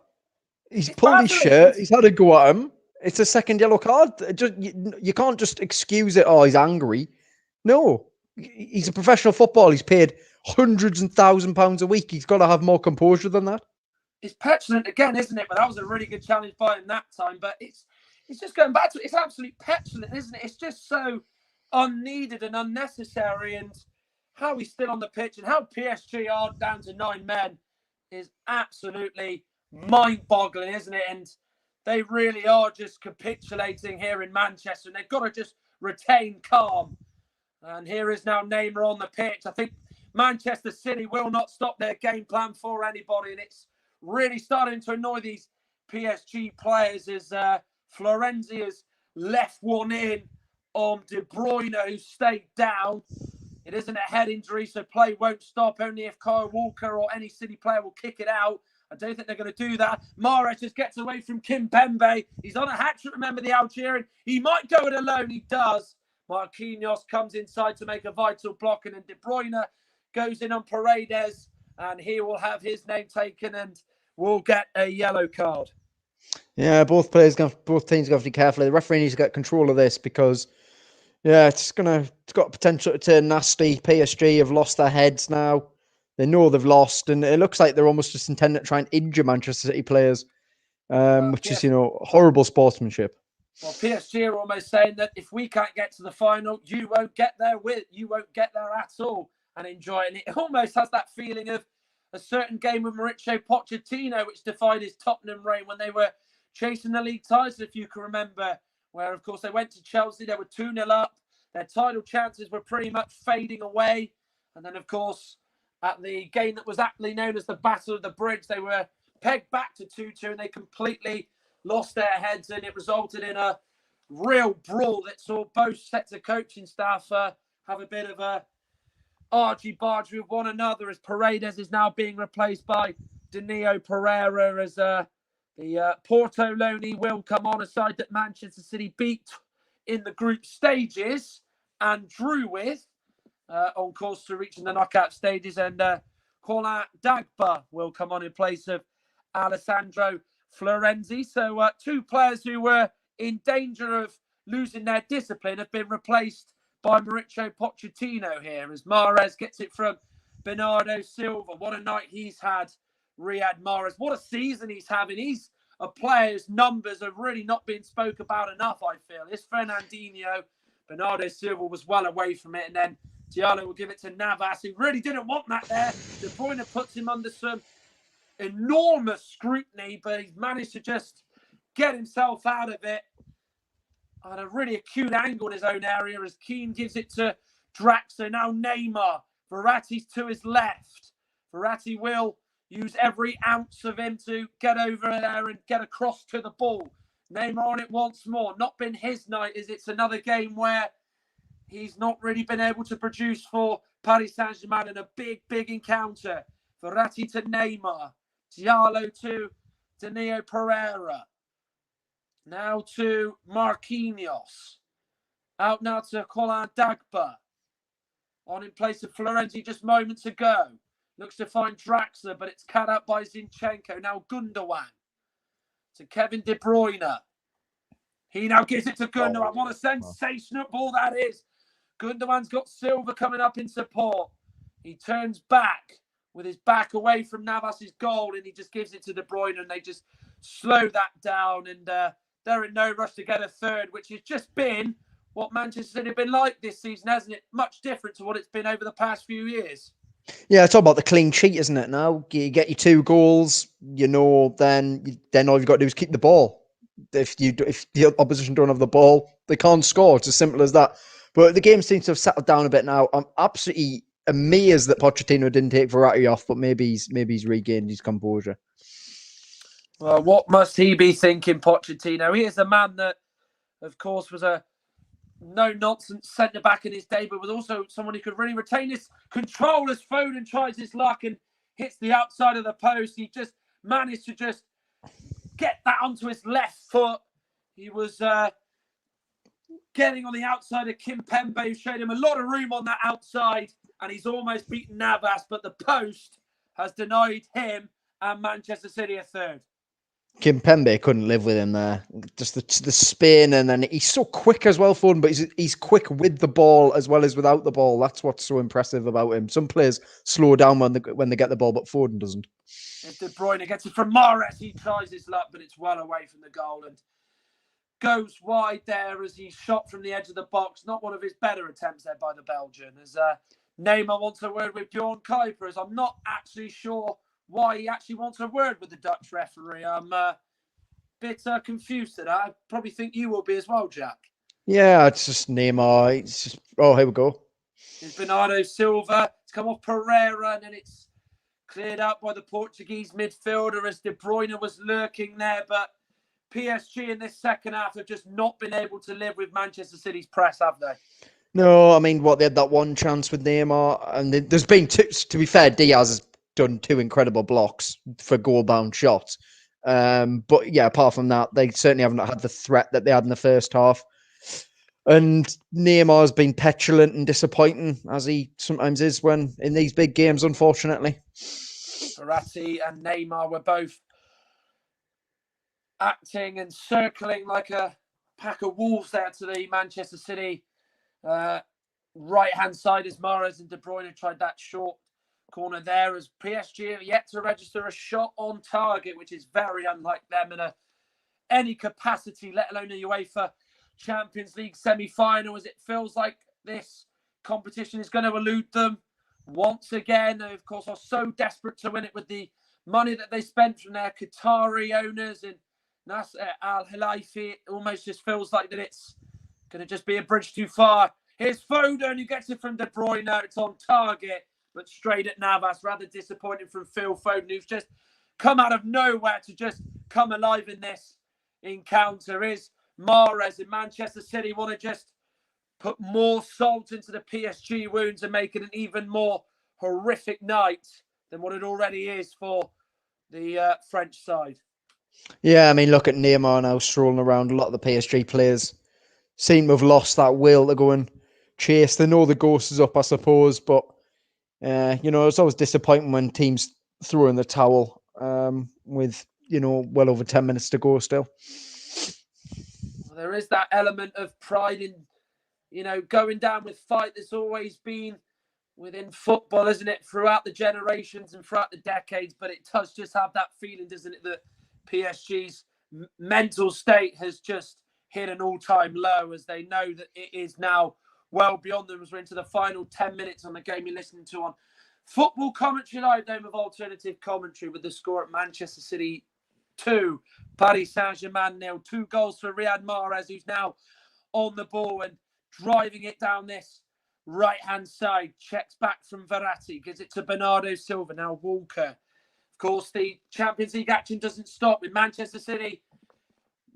He's pulled his shirt. He's had a go at him. It's a second yellow card. You can't just excuse it. Oh, he's angry. No, he's a professional footballer. He's paid hundreds and £1,000s a week. He's got to have more composure than that. It's petulant again, isn't it? But that was a really good challenge by him that time. But it's just going back to it. It's absolutely petulant, isn't it? It's just so unneeded and unnecessary, and how he's still on the pitch and how PSG are down to 9 men is absolutely mind-boggling, isn't it? And they really are just capitulating here in Manchester, and they've got to just retain calm. And here is now Neymar on the pitch. I think Manchester City will not stop their game plan for anybody, and it's really starting to annoy these PSG players as Florenzi has left one in on De Bruyne, who stayed down. It isn't a head injury, so play won't stop. Only if Kyle Walker or any City player will kick it out. I don't think they're going to do that. Mahrez just gets away from Kimpembe. He's on a hat-trick, remember, the Algerian. He might go it alone. He does. Marquinhos comes inside to make a vital block, and then De Bruyne goes in on Paredes, and he will have his name taken and will get a yellow card. Yeah, both teams have to be careful. The referee needs to get control of this because, yeah, it's got potential to turn nasty. PSG have lost their heads now. They know they've lost, and it looks like they're almost just intending to try and injure Manchester City players, which is, horrible sportsmanship. Well, PSG are almost saying that if we can't get to the final, you won't get there at all and enjoy it. And it almost has that feeling of a certain game with Mauricio Pochettino, which defied his Tottenham reign when they were chasing the league titles, if you can remember, where, of course, they went to Chelsea. They were 2-0 up. Their title chances were pretty much fading away. And then, of course, at the game that was aptly known as the Battle of the Bridge, they were pegged back to 2-2, and they completely lost their heads, and it resulted in a real brawl that saw both sets of coaching staff have a bit of a argy-bargy with one another, as Paredes is now being replaced by Danilo Pereira, as the Porto loanee will come on, a side that Manchester City beat in the group stages and drew with, on course to reaching the knockout stages. And Colin Dagba will come on in place of Alessandro Florenzi. So two players who were in danger of losing their discipline have been replaced by Mauricio Pochettino here, as Mahrez gets it from Bernardo Silva. What a night he's had, Riyad Mahrez. What a season he's having. He's a player whose numbers have really not been spoke about enough, I feel. It's Fernandinho. Bernardo Silva was well away from it. And then Diallo will give it to Navas, who really didn't want that there. De Bruyne puts him under some enormous scrutiny, but he's managed to just get himself out of it at a really acute angle in his own area, as Keane gives it to Draxler. Now Neymar. Verratti's to his left. Verratti will use every ounce of him to get over there and get across to the ball. Neymar on it once more. Not been his night, as it's another game where he's not really been able to produce for Paris Saint-Germain in a big encounter. Verratti to Neymar. Diallo to Danilo Pereira. Now to Marquinhos. Out now to Colin Dagba. On in place of Florenzi just moments ago. Looks to find Draxler, but it's cut out by Zinchenko. Now Gundogan. To Kevin De Bruyne. He now gives it to Gundogan. What a sensational ball that is. Gundogan's got Silva coming up in support. He turns back with his back away from Navas's goal, and he just gives it to De Bruyne, and they just slow that down. And they're in no rush to get a third, which has just been what Manchester City have been like this season, hasn't it? Much different to what it's been over the past few years. Yeah, it's all about the clean sheet, isn't it? Now you get your 2 goals, then all you've got to do is keep the ball. If the opposition don't have the ball, they can't score. It's as simple as that. But the game seems to have settled down a bit now. I'm absolutely amazed that Pochettino didn't take Verratti off, but maybe he's regained his composure. Well, what must he be thinking, Pochettino? He is a man that, of course, was a no-nonsense centre-back in his day, but was also someone who could really retain his control as Foden tries his luck and hits the outside of the post. He just managed to just get that onto his left foot. He was getting on the outside of Kimpembe, who showed him a lot of room on that outside, and he's almost beaten Navas, but the post has denied him and Manchester City a third. Kimpembe couldn't live with him there. Just the spin, and then he's so quick as well, Foden, but he's quick with the ball as well as without the ball. That's what's so impressive about him. Some players slow down when they get the ball, but Foden doesn't. If De Bruyne gets it from Mahrez, he tries his luck, but it's well away from the goal and goes wide there as he's shot from the edge of the box. Not one of his better attempts there by the Belgian. As Neymar wants a word with Bjorn Kuipers, as I'm not actually sure why he actually wants a word with the Dutch referee. I'm a bit confused at that. I probably think you will be as well, Jack. Yeah, it's just Neymar. It's just, here we go. It's Bernardo Silva. It's come off Pereira, and then it's cleared out by the Portuguese midfielder as De Bruyne was lurking there. But PSG in this second half have just not been able to live with Manchester City's press, have they? No, I mean, they had that one chance with Neymar, and there's been two. To be fair, Diaz has done 2 incredible blocks for goal-bound shots. But yeah, apart from that, they certainly haven't had the threat that they had in the first half. And Neymar's been petulant and disappointing, as he sometimes is when in these big games, unfortunately. Verratti and Neymar were both acting and circling like a pack of wolves there to the Manchester City right-hand side, as Mahrez and De Bruyne tried that short corner there, as PSG have yet to register a shot on target, which is very unlike them in any capacity, let alone a UEFA Champions League semi-final, as it feels like this competition is going to elude them once again. They, of course, are so desperate to win it with the money that they spent from their Qatari owners and Nasser Al-Khelaifi. It almost just feels like that it's going to just be a bridge too far. Here's Foden, who gets it from De Bruyne. It's on target, but straight at Navas. Rather disappointing from Phil Foden, who's just come out of nowhere to just come alive in this encounter. Is Mahrez in Manchester City want to just put more salt into the PSG wounds and make it an even more horrific night than what it already is for the French side. Yeah, I mean, look at Neymar now strolling around. A lot of the PSG players seem to have lost that will to go and chase. They know the ghost is up, I suppose, but it's always disappointing when teams throw in the towel with well over 10 minutes to go still. Well, there is that element of pride in going down with fight. There's always been within football, isn't it, throughout the generations and throughout the decades, but it does just have that feeling, doesn't it, that PSG's mental state has just hit an all-time low, as they know that it is now well beyond them as we're into the final 10 minutes on the game you're listening to on Football Commentary Live, Dome of Alternative Commentary, with the score at Manchester City 2, Paris Saint-Germain 0. 2 goals for Riyad Mahrez, who's now on the ball and driving it down this right-hand side. Checks back from Verratti, gives it to Bernardo Silva. Now Walker. Of course, the Champions League action doesn't stop with Manchester City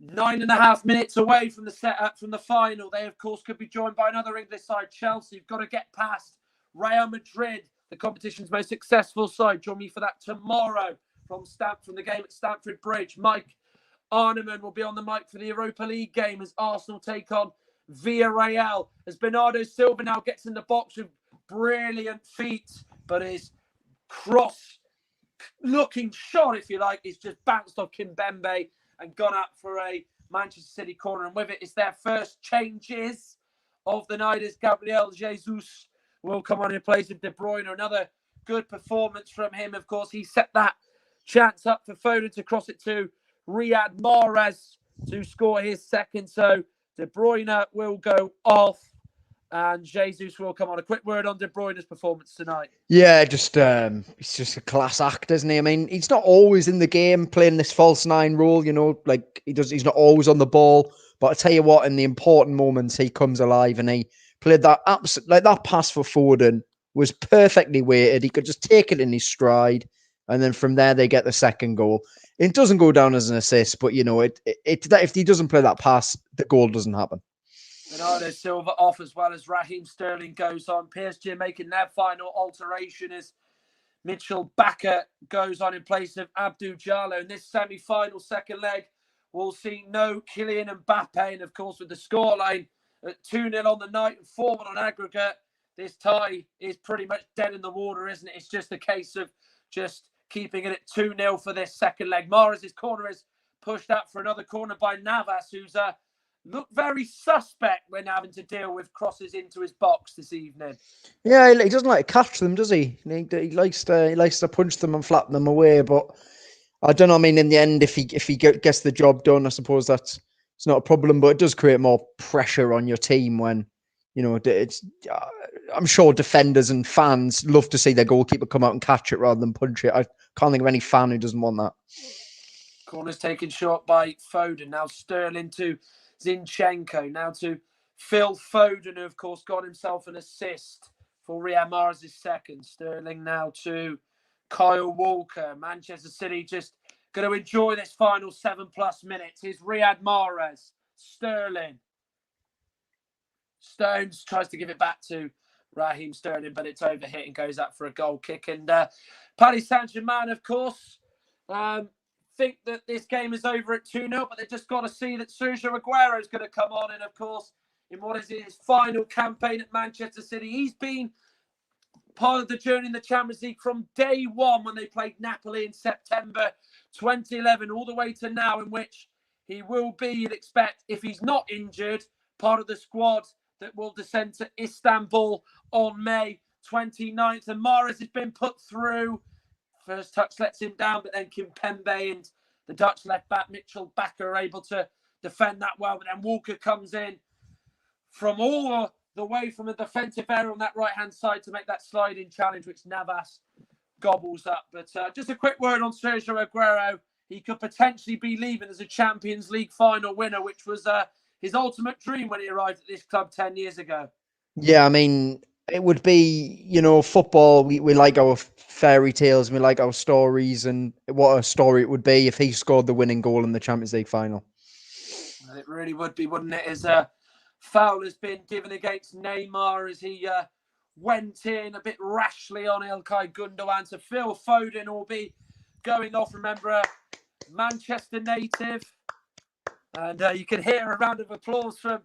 9.5 minutes away from the setup from the final. They, of course, could be joined by another English side, Chelsea. You've got to get past Real Madrid, the competition's most successful side. Join me for that tomorrow from the game at Stamford Bridge. Mike Arneman will be on the mic for the Europa League game as Arsenal take on Villarreal. As Bernardo Silva now gets in the box with brilliant feet, but his cross-looking shot, if you like, is just bounced off Kimpembe and gone up for a Manchester City corner. And with it, it's their first changes of the night as Gabriel Jesus will come on in place of De Bruyne. Another good performance from him. Of course, he set that chance up for Foden to cross it to Riyad Mahrez to score his second. So De Bruyne will go off and Jesus will come on. A quick word on De Bruyne's performance tonight. Yeah, he's just a class act, isn't he? I mean, he's not always in the game playing this false nine role, like he's not always on the ball. But I tell you what, in the important moments, he comes alive, and he played that that pass for Foden was perfectly weighted. He could just take it in his stride, and then from there they get the second goal. It doesn't go down as an assist, but if he doesn't play that pass, the goal doesn't happen. Bernardo Silva off as well as Raheem Sterling goes on. PSG making their final alteration as Mitchell Bakker goes on in place of Abdou Diallo. In this semi-final second leg, we'll see no Kylian Mbappe. And of course, with the scoreline at 2-0 on the night and 4-1 on aggregate, this tie is pretty much dead in the water, isn't it? It's just a case of just keeping it at 2-0 for this second leg. Mahrez's corner is pushed out for another corner by Navas, who's looked very suspect when having to deal with crosses into his box this evening. Yeah, he doesn't like to catch them, does he? He likes to punch them and flatten them away. But I don't know. I mean, in the end, if he gets the job done, I suppose it's not a problem. But it does create more pressure on your team when it's. I'm sure defenders and fans love to see their goalkeeper come out and catch it rather than punch it. I can't think of any fan who doesn't want that. Corner's taken short by Foden. Now Sterling to Zinchenko. Now to Phil Foden, who of course got himself an assist for Riyad Mahrez's second. Sterling now to Kyle Walker. Manchester City just going to enjoy this final 7+ minutes. Here's Riyad Mahrez. Sterling. Stones tries to give it back to Raheem Sterling, but it's overhit and goes up for a goal kick. And Paris Saint-Germain, of course, think that this game is over at 2-0, but they've just got to see that Sergio Aguero is going to come on. And of course, in what is his final campaign at Manchester City, he's been part of the journey in the Champions League from day one when they played Napoli in September 2011, all the way to now, in which he will be, you'd expect, if he's not injured, part of the squad that will descend to Istanbul on May 29th. And Mahrez has been put through. First touch lets him down, but then Kimpembe and the Dutch left back Mitchell Bakker are able to defend that well. But then Walker comes in from all the way from a defensive area on that right-hand side to make that sliding challenge, which Navas gobbles up. But just a quick word on Sergio Aguero. He could potentially be leaving as a Champions League final winner, which was his ultimate dream when he arrived at this club 10 years ago. Yeah, I mean, it would be, football. We like our fairy tales and we like our stories, and what a story it would be if he scored the winning goal in the Champions League final. It really would be, wouldn't it? As foul has been given against Neymar as he went in a bit rashly on Ilkay Gundogan. So Phil Foden will be going off. Remember, a Manchester native. And you can hear a round of applause from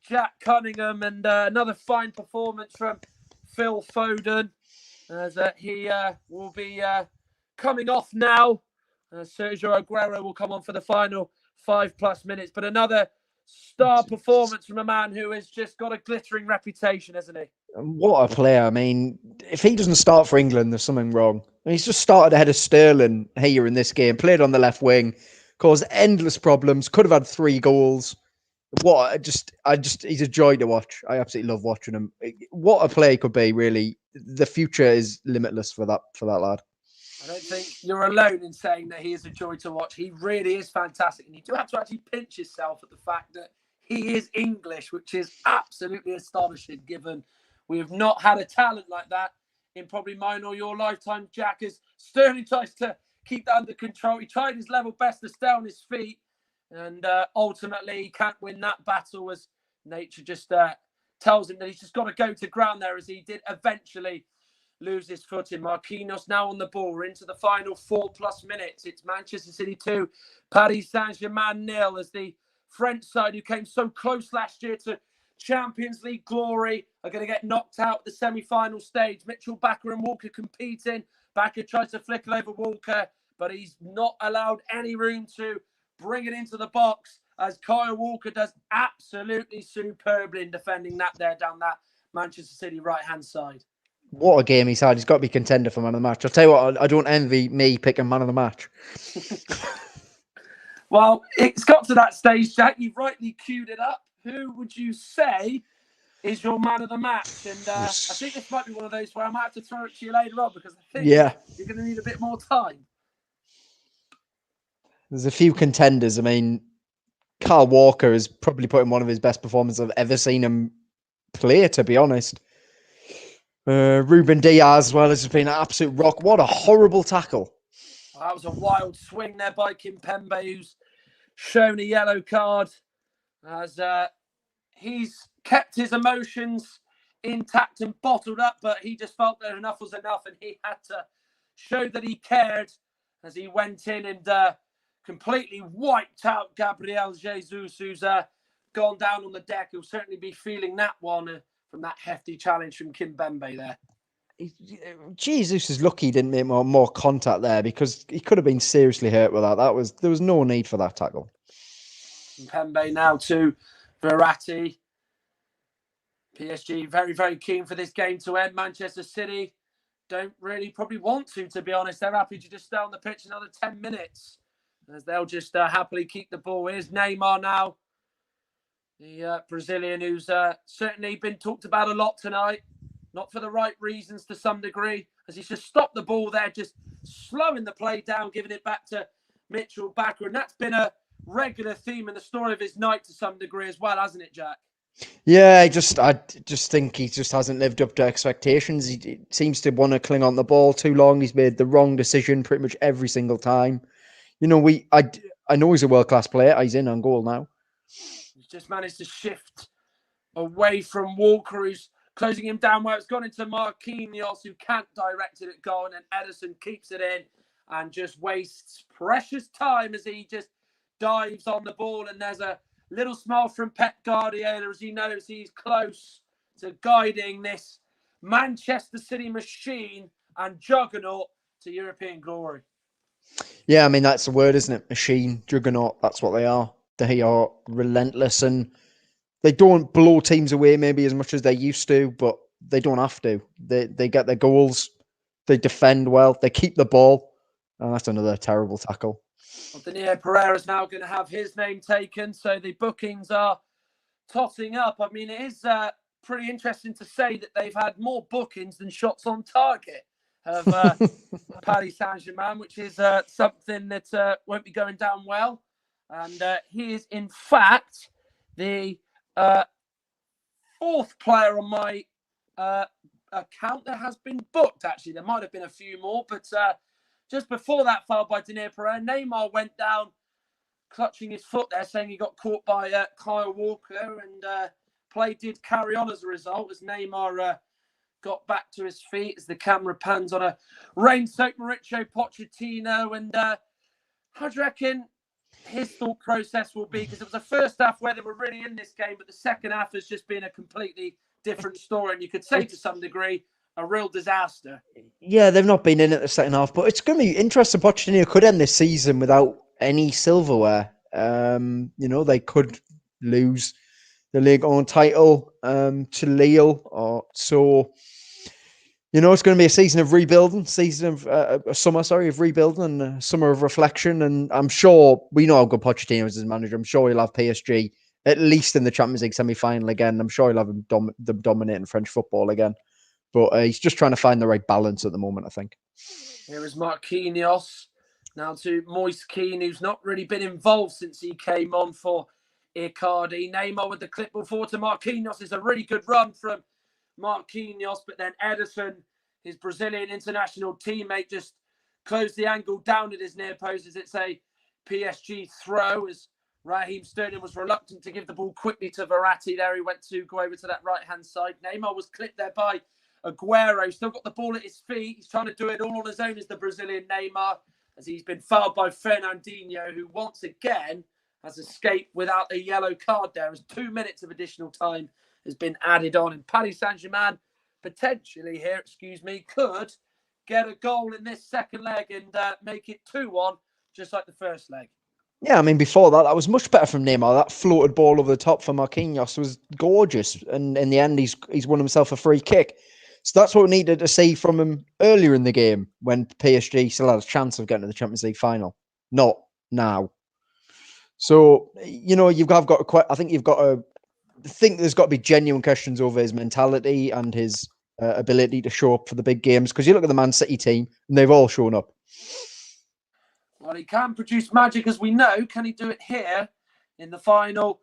Jack Cunningham, and another fine performance from Phil Foden as he will be coming off now. Sergio Aguero will come on for the final 5+ minutes. But another star performance from a man who has just got a glittering reputation, hasn't he? What a player. I mean, if he doesn't start for England, there's something wrong. I mean, he's just started ahead of Sterling here in this game, played on the left wing, caused endless problems, could have had 3 goals. He's a joy to watch. I absolutely love watching him. What a player he could be, really. The future is limitless for that lad. I don't think you're alone in saying that he is a joy to watch. He really is fantastic. And you do have to actually pinch yourself at the fact that he is English, which is absolutely astonishing, given we have not had a talent like that in probably mine or your lifetime, Jack. As Sterling tries to keep that under control. He tried his level best to stay on his feet. And ultimately, he can't win that battle as nature just tells him that he's just got to go to ground there, as he did eventually lose his footing. Marquinhos now on the ball. We're into the final 4+ minutes. It's Manchester City 2, Paris Saint-Germain 0, as the French side, who came so close last year to Champions League glory, are going to get knocked out at the semi-final stage. Mitchell, Bakker and Walker competing. Bakker tries to flick it over Walker, but he's not allowed any room to bring it into the box, as Kyle Walker does absolutely superbly in defending that there down that Manchester City right-hand side. What a game he's had. He's got to be contender for man of the match. I'll tell you what, I don't envy me picking man of the match. Well, it's got to that stage, Jack. You've rightly queued it up. Who would you say is your man of the match? And I think this might be one of those where I might have to throw it to you later on, because I think you're going to need a bit more time. There's a few contenders. I mean, Kyle Walker is probably putting one of his best performances I've ever seen him play, to be honest. Ruben Diaz, as well, has been an absolute rock. What a horrible tackle. Well, that was a wild swing there by Kimpembe, who's shown a yellow card, as he's kept his emotions intact and bottled up, but he just felt that enough was enough, and he had to show that he cared as he went in and completely wiped out Gabriel Jesus, who's gone down on the deck. He'll certainly be feeling that one from that hefty challenge from Kimpembe there. Jesus is lucky he didn't make more contact there, because he could have been seriously hurt with that. There was no need for that tackle. Kimpembe now to Verratti. PSG very, very keen for this game to end. Manchester City don't really probably want to be honest. They're happy to just stay on the pitch another 10 minutes. As they'll just happily keep the ball. Here's Neymar now, the Brazilian, who's certainly been talked about a lot tonight. Not for the right reasons to some degree, as he's just stopped the ball there, just slowing the play down, giving it back to Mitchell Bakker. And that's been a regular theme in the story of his night to some degree as well, hasn't it, Jack? Yeah, I just think he just hasn't lived up to expectations. He seems to want to cling on the ball too long. He's made the wrong decision pretty much every single time. You know, I know he's a world-class player. He's in on goal now. He's just managed to shift away from Walker, who's closing him down, where it's gone into Marquinhos, who can't direct it at goal, and then Ederson keeps it in and just wastes precious time as he just dives on the ball. And there's a little smile from Pep Guardiola as he knows he's close to guiding this Manchester City machine and juggernaut to European glory. Yeah, I mean, that's the word, isn't it? Machine, juggernaut, that's what they are. They are relentless, and they don't blow teams away maybe as much as they used to, but they don't have to. They get their goals, they defend well, they keep the ball, and that's another terrible tackle. Well, Daniel Pereira is now going to have his name taken, so the bookings are totting up. I mean, it is pretty interesting to say that they've had more bookings than shots on target of Paris Saint-Germain, which is something that won't be going down well. And he is, in fact, the fourth player on my account that has been booked, actually. There might have been a few more, but just before that foul by Daniel Pereira, Neymar went down clutching his foot there, saying he got caught by Kyle Walker, and play did carry on as a result as Neymar got back to his feet as the camera pans on a rain-soaked Mauricio Pochettino. And how do you reckon his thought process will be? Because it was the first half where they were really in this game, but the second half has just been a completely different story. And you could say to some degree, a real disaster. Yeah, they've not been in it the second half, but it's going to be interesting. Pochettino could end this season without any silverware. They could lose the league on title to Lille, or so. It's going to be a season of rebuilding, a summer of rebuilding, and a summer of reflection. And I'm sure we know how good Pochettino is as a manager. I'm sure he'll have PSG at least in the Champions League semi-final again. I'm sure he'll have them dominating French football again. But he's just trying to find the right balance at the moment, I think. Here is Marquinhos. Now to Moise Kean, who's not really been involved since he came on for Icardi. Neymar with the clipball forward to Marquinhos. Is a really good run from Marquinhos, but then Ederson, his Brazilian international teammate, just closed the angle down at his near post as it's a PSG throw, as Raheem Sterling was reluctant to give the ball quickly to Verratti. There he went to go over to that right-hand side. Neymar was clipped there by Aguero. Still got the ball at his feet. He's trying to do it all on his own as the Brazilian Neymar, as he's been fouled by Fernandinho, who once again has escaped without a yellow card there, as 2 minutes of additional time has been added on. And Paris Saint-Germain potentially here, could get a goal in this second leg and make it 2-1, just like the first leg. Yeah, I mean, before that was much better from Neymar. That floated ball over the top for Marquinhos was gorgeous. And in the end, he's won himself a free kick. So that's what we needed to see from him earlier in the game when PSG still had a chance of getting to the Champions League final. Not now. So, I think there's got to be genuine questions over his mentality and his ability to show up for the big games. Because you look at the Man City team and they've all shown up. Well, he can produce magic, as we know. Can he do it here in the final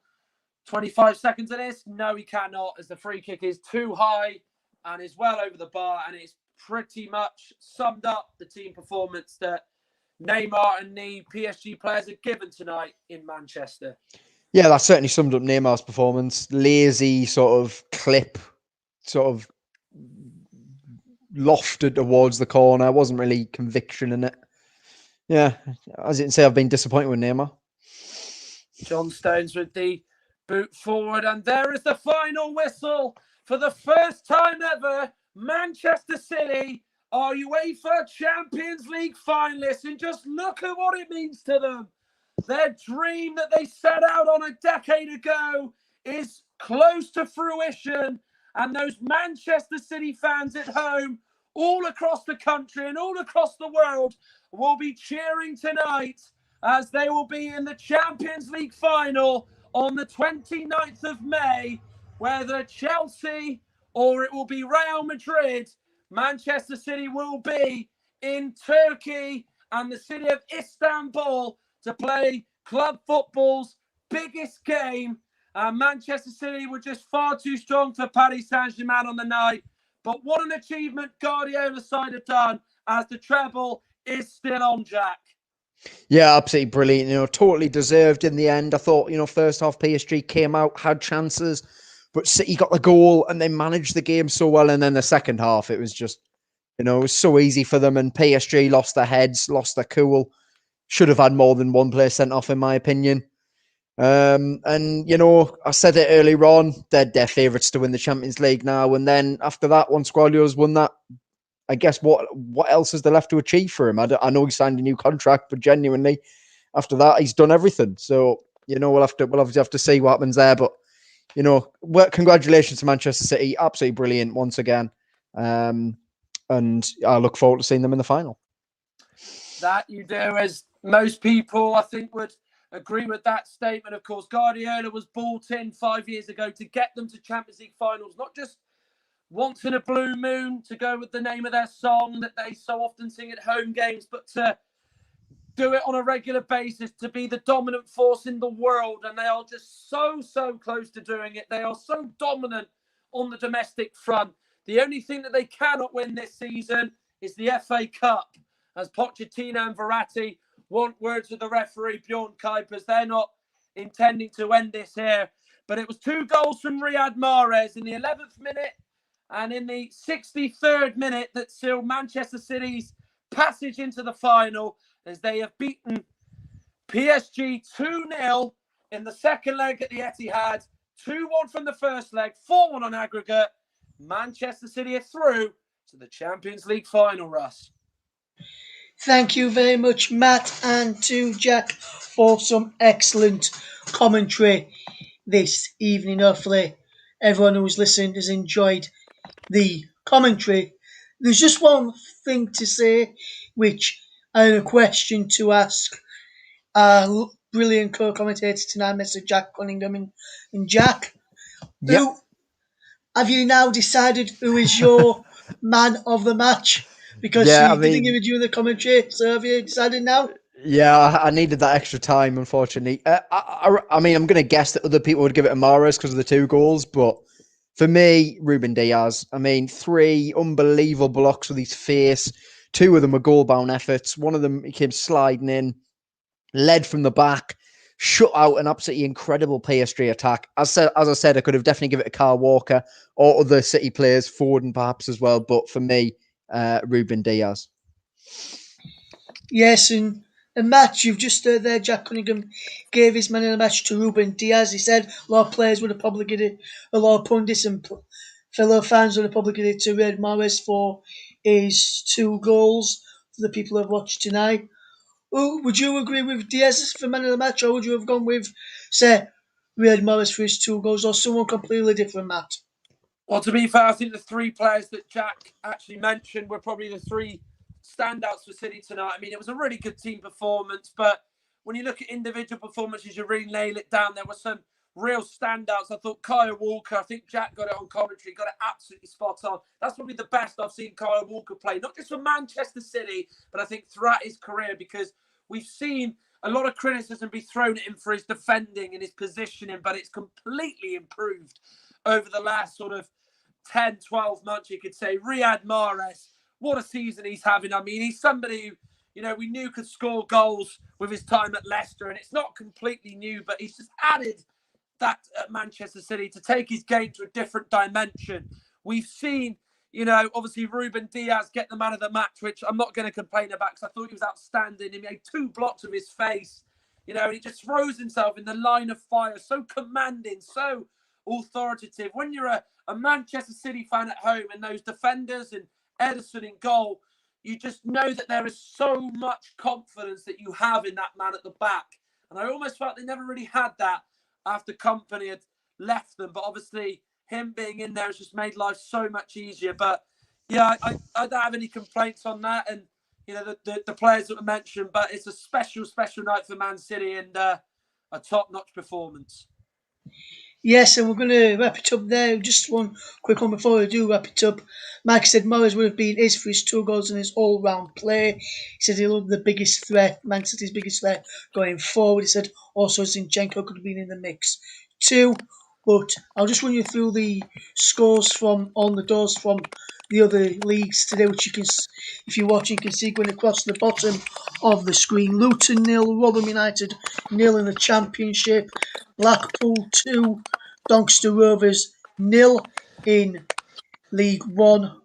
25 seconds of this? No, he cannot, as the free kick is too high and is well over the bar, and it's pretty much summed up the team performance that Neymar and the PSG players are given tonight in Manchester. Yeah, that certainly summed up Neymar's performance. Lazy sort of clip, sort of lofted towards the corner. Wasn't really conviction in it. Yeah, as you can say, I've been disappointed with Neymar. John Stones with the boot forward, and there is the final whistle. For the first time ever, Manchester City are UEFA Champions League finalists, and just look at what it means to them. Their dream that they set out on a decade ago is close to fruition, and those Manchester City fans at home, all across the country and all across the world, will be cheering tonight as they will be in the Champions League final on the 29th of May, whether Chelsea or it will be Real Madrid. Manchester City will be in Turkey and the city of Istanbul to play club football's biggest game. Manchester City were just far too strong for Paris Saint-Germain on the night. But what an achievement Guardiola's side have done, as the treble is still on, Jack. Yeah, absolutely brilliant. Totally deserved in the end. I thought, first half PSG came out, had chances, but City got the goal and they managed the game so well. And then the second half, it was just, it was so easy for them. And PSG lost their heads, lost their cool. Should have had more than one player sent off, in my opinion. I said it earlier on, they're favourites to win the Champions League now. And then after that, once Guardiola's won that, I guess what else is there left to achieve for him? I know he signed a new contract, but genuinely, after that, he's done everything. So, we'll obviously have to see what happens there. But, congratulations to Manchester City. Absolutely brilliant once again. And I look forward to seeing them in the final. That you do, as most people, I think, would agree with that statement. Of course, Guardiola was brought in 5 years ago to get them to Champions League finals, not just once in a blue moon, to go with the name of their song that they so often sing at home games, but to do it on a regular basis, to be the dominant force in the world. And they are just so close to doing it. They are so dominant on the domestic front. The only thing that they cannot win this season is the FA Cup, as Pochettino and Verratti want words with the referee, Bjorn Kuipers. They're not intending to end this here. But it was 2 goals from Riyad Mahrez in the 11th minute and in the 63rd minute that sealed Manchester City's passage into the final, as they have beaten PSG 2-0 in the second leg at the Etihad, 2-1 from the first leg, 4-1 on aggregate. Manchester City are through to the Champions League final, Russ. Thank you very much, Matt, and to Jack for some excellent commentary this evening. Hopefully, everyone who's listened has enjoyed the commentary. There's just one thing to say, which I have a question to ask our brilliant co-commentators tonight, Mr. Jack Cunningham and Jack. Yep. Who have you now decided who is your man of the match? Because Yeah, you I didn't mean, give it during the commentary, so have you decided now? yeah, I needed that extra time, unfortunately. I mean, I'm going to guess that other people would give it to Mahrez because of the 2 goals, but for me, Ruben Diaz. I mean, 3 unbelievable blocks with his face. 2 of them were goal-bound efforts. One of them, he came sliding in, led from the back, shut out an absolutely incredible PSG attack. As I said, I could have definitely given it to Kyle Walker or other City players, Foden perhaps as well, but for me, Ruben Diaz. Yes, and a match you've just heard there, Jack Cunningham gave his man in the match to Ruben Diaz. He said a lot of players would have probably given it, a lot of pundits and fellow fans would have probably given it to Riyad Mahrez for his 2 goals for the people who have watched tonight. Would you agree with Diaz for man of the match, or would you have gone with, say, Riyad Mahrez for his 2 goals, or someone completely different, Matt? Well, to be fair, I think the 3 players that Jack actually mentioned were probably the 3 standouts for City tonight. I mean, it was a really good team performance, but when you look at individual performances, you really nail it down. There were some real standouts. I thought Kyle Walker, I think Jack got it on commentary, got it absolutely spot on. That's probably the best I've seen Kyle Walker play, not just for Manchester City, but I think throughout his career, because we've seen a lot of criticism be thrown at him for his defending and his positioning, but it's completely improved over the last sort of 10, 12 months, you could say. Riyad Mahrez, what a season he's having. I mean, he's somebody who, we knew could score goals with his time at Leicester, and it's not completely new, but he's just added that at Manchester City to take his game to a different dimension. We've seen, obviously Ruben Diaz get the man of the match, which I'm not going to complain about because I thought he was outstanding. He made 2 blocks of his face, and he just throws himself in the line of fire, so commanding, so authoritative. When you're a Manchester City fan at home and those defenders and Ederson in goal, you just know that there is so much confidence that you have in that man at the back. And I almost felt they never really had that after Company had left them. But obviously, him being in there has just made life so much easier. But yeah, I don't have any complaints on that. And, the players that were mentioned, but it's a special, special night for Man City and a top-notch performance. Yes, and we're going to wrap it up there. Just one quick one before we do wrap it up. Mike said Morris would have been his for his 2 goals and his all-round play. He said he loved the biggest threat, Man City's biggest threat going forward. He said also Zinchenko could have been in the mix too. But I'll just run you through the scores from on the doors from the other leagues today, which you can, if you're watching, you can see going across the bottom of the screen. Luton 0, Rotherham United 0 in the Championship. Blackpool 2, Doncaster Rovers 0 in League One.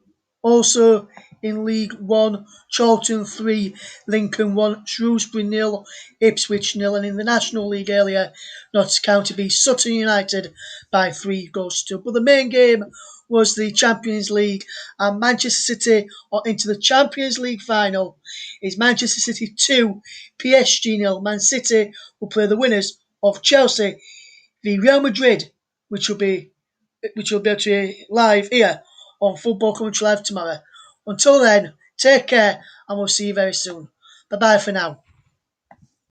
Also in League One, Charlton 3, Lincoln 1, Shrewsbury 0, Ipswich 0, and in the National League earlier, Notts County beat Sutton United by 3 goals to 2. But the main game was the Champions League, and Manchester City are into the Champions League final. It's Manchester City 2, PSG 0. Man City will play the winners of Chelsea v Real Madrid, which will be able to be live here on Football Commentary Live tomorrow. Until then, take care and we'll see you very soon. Bye bye for now.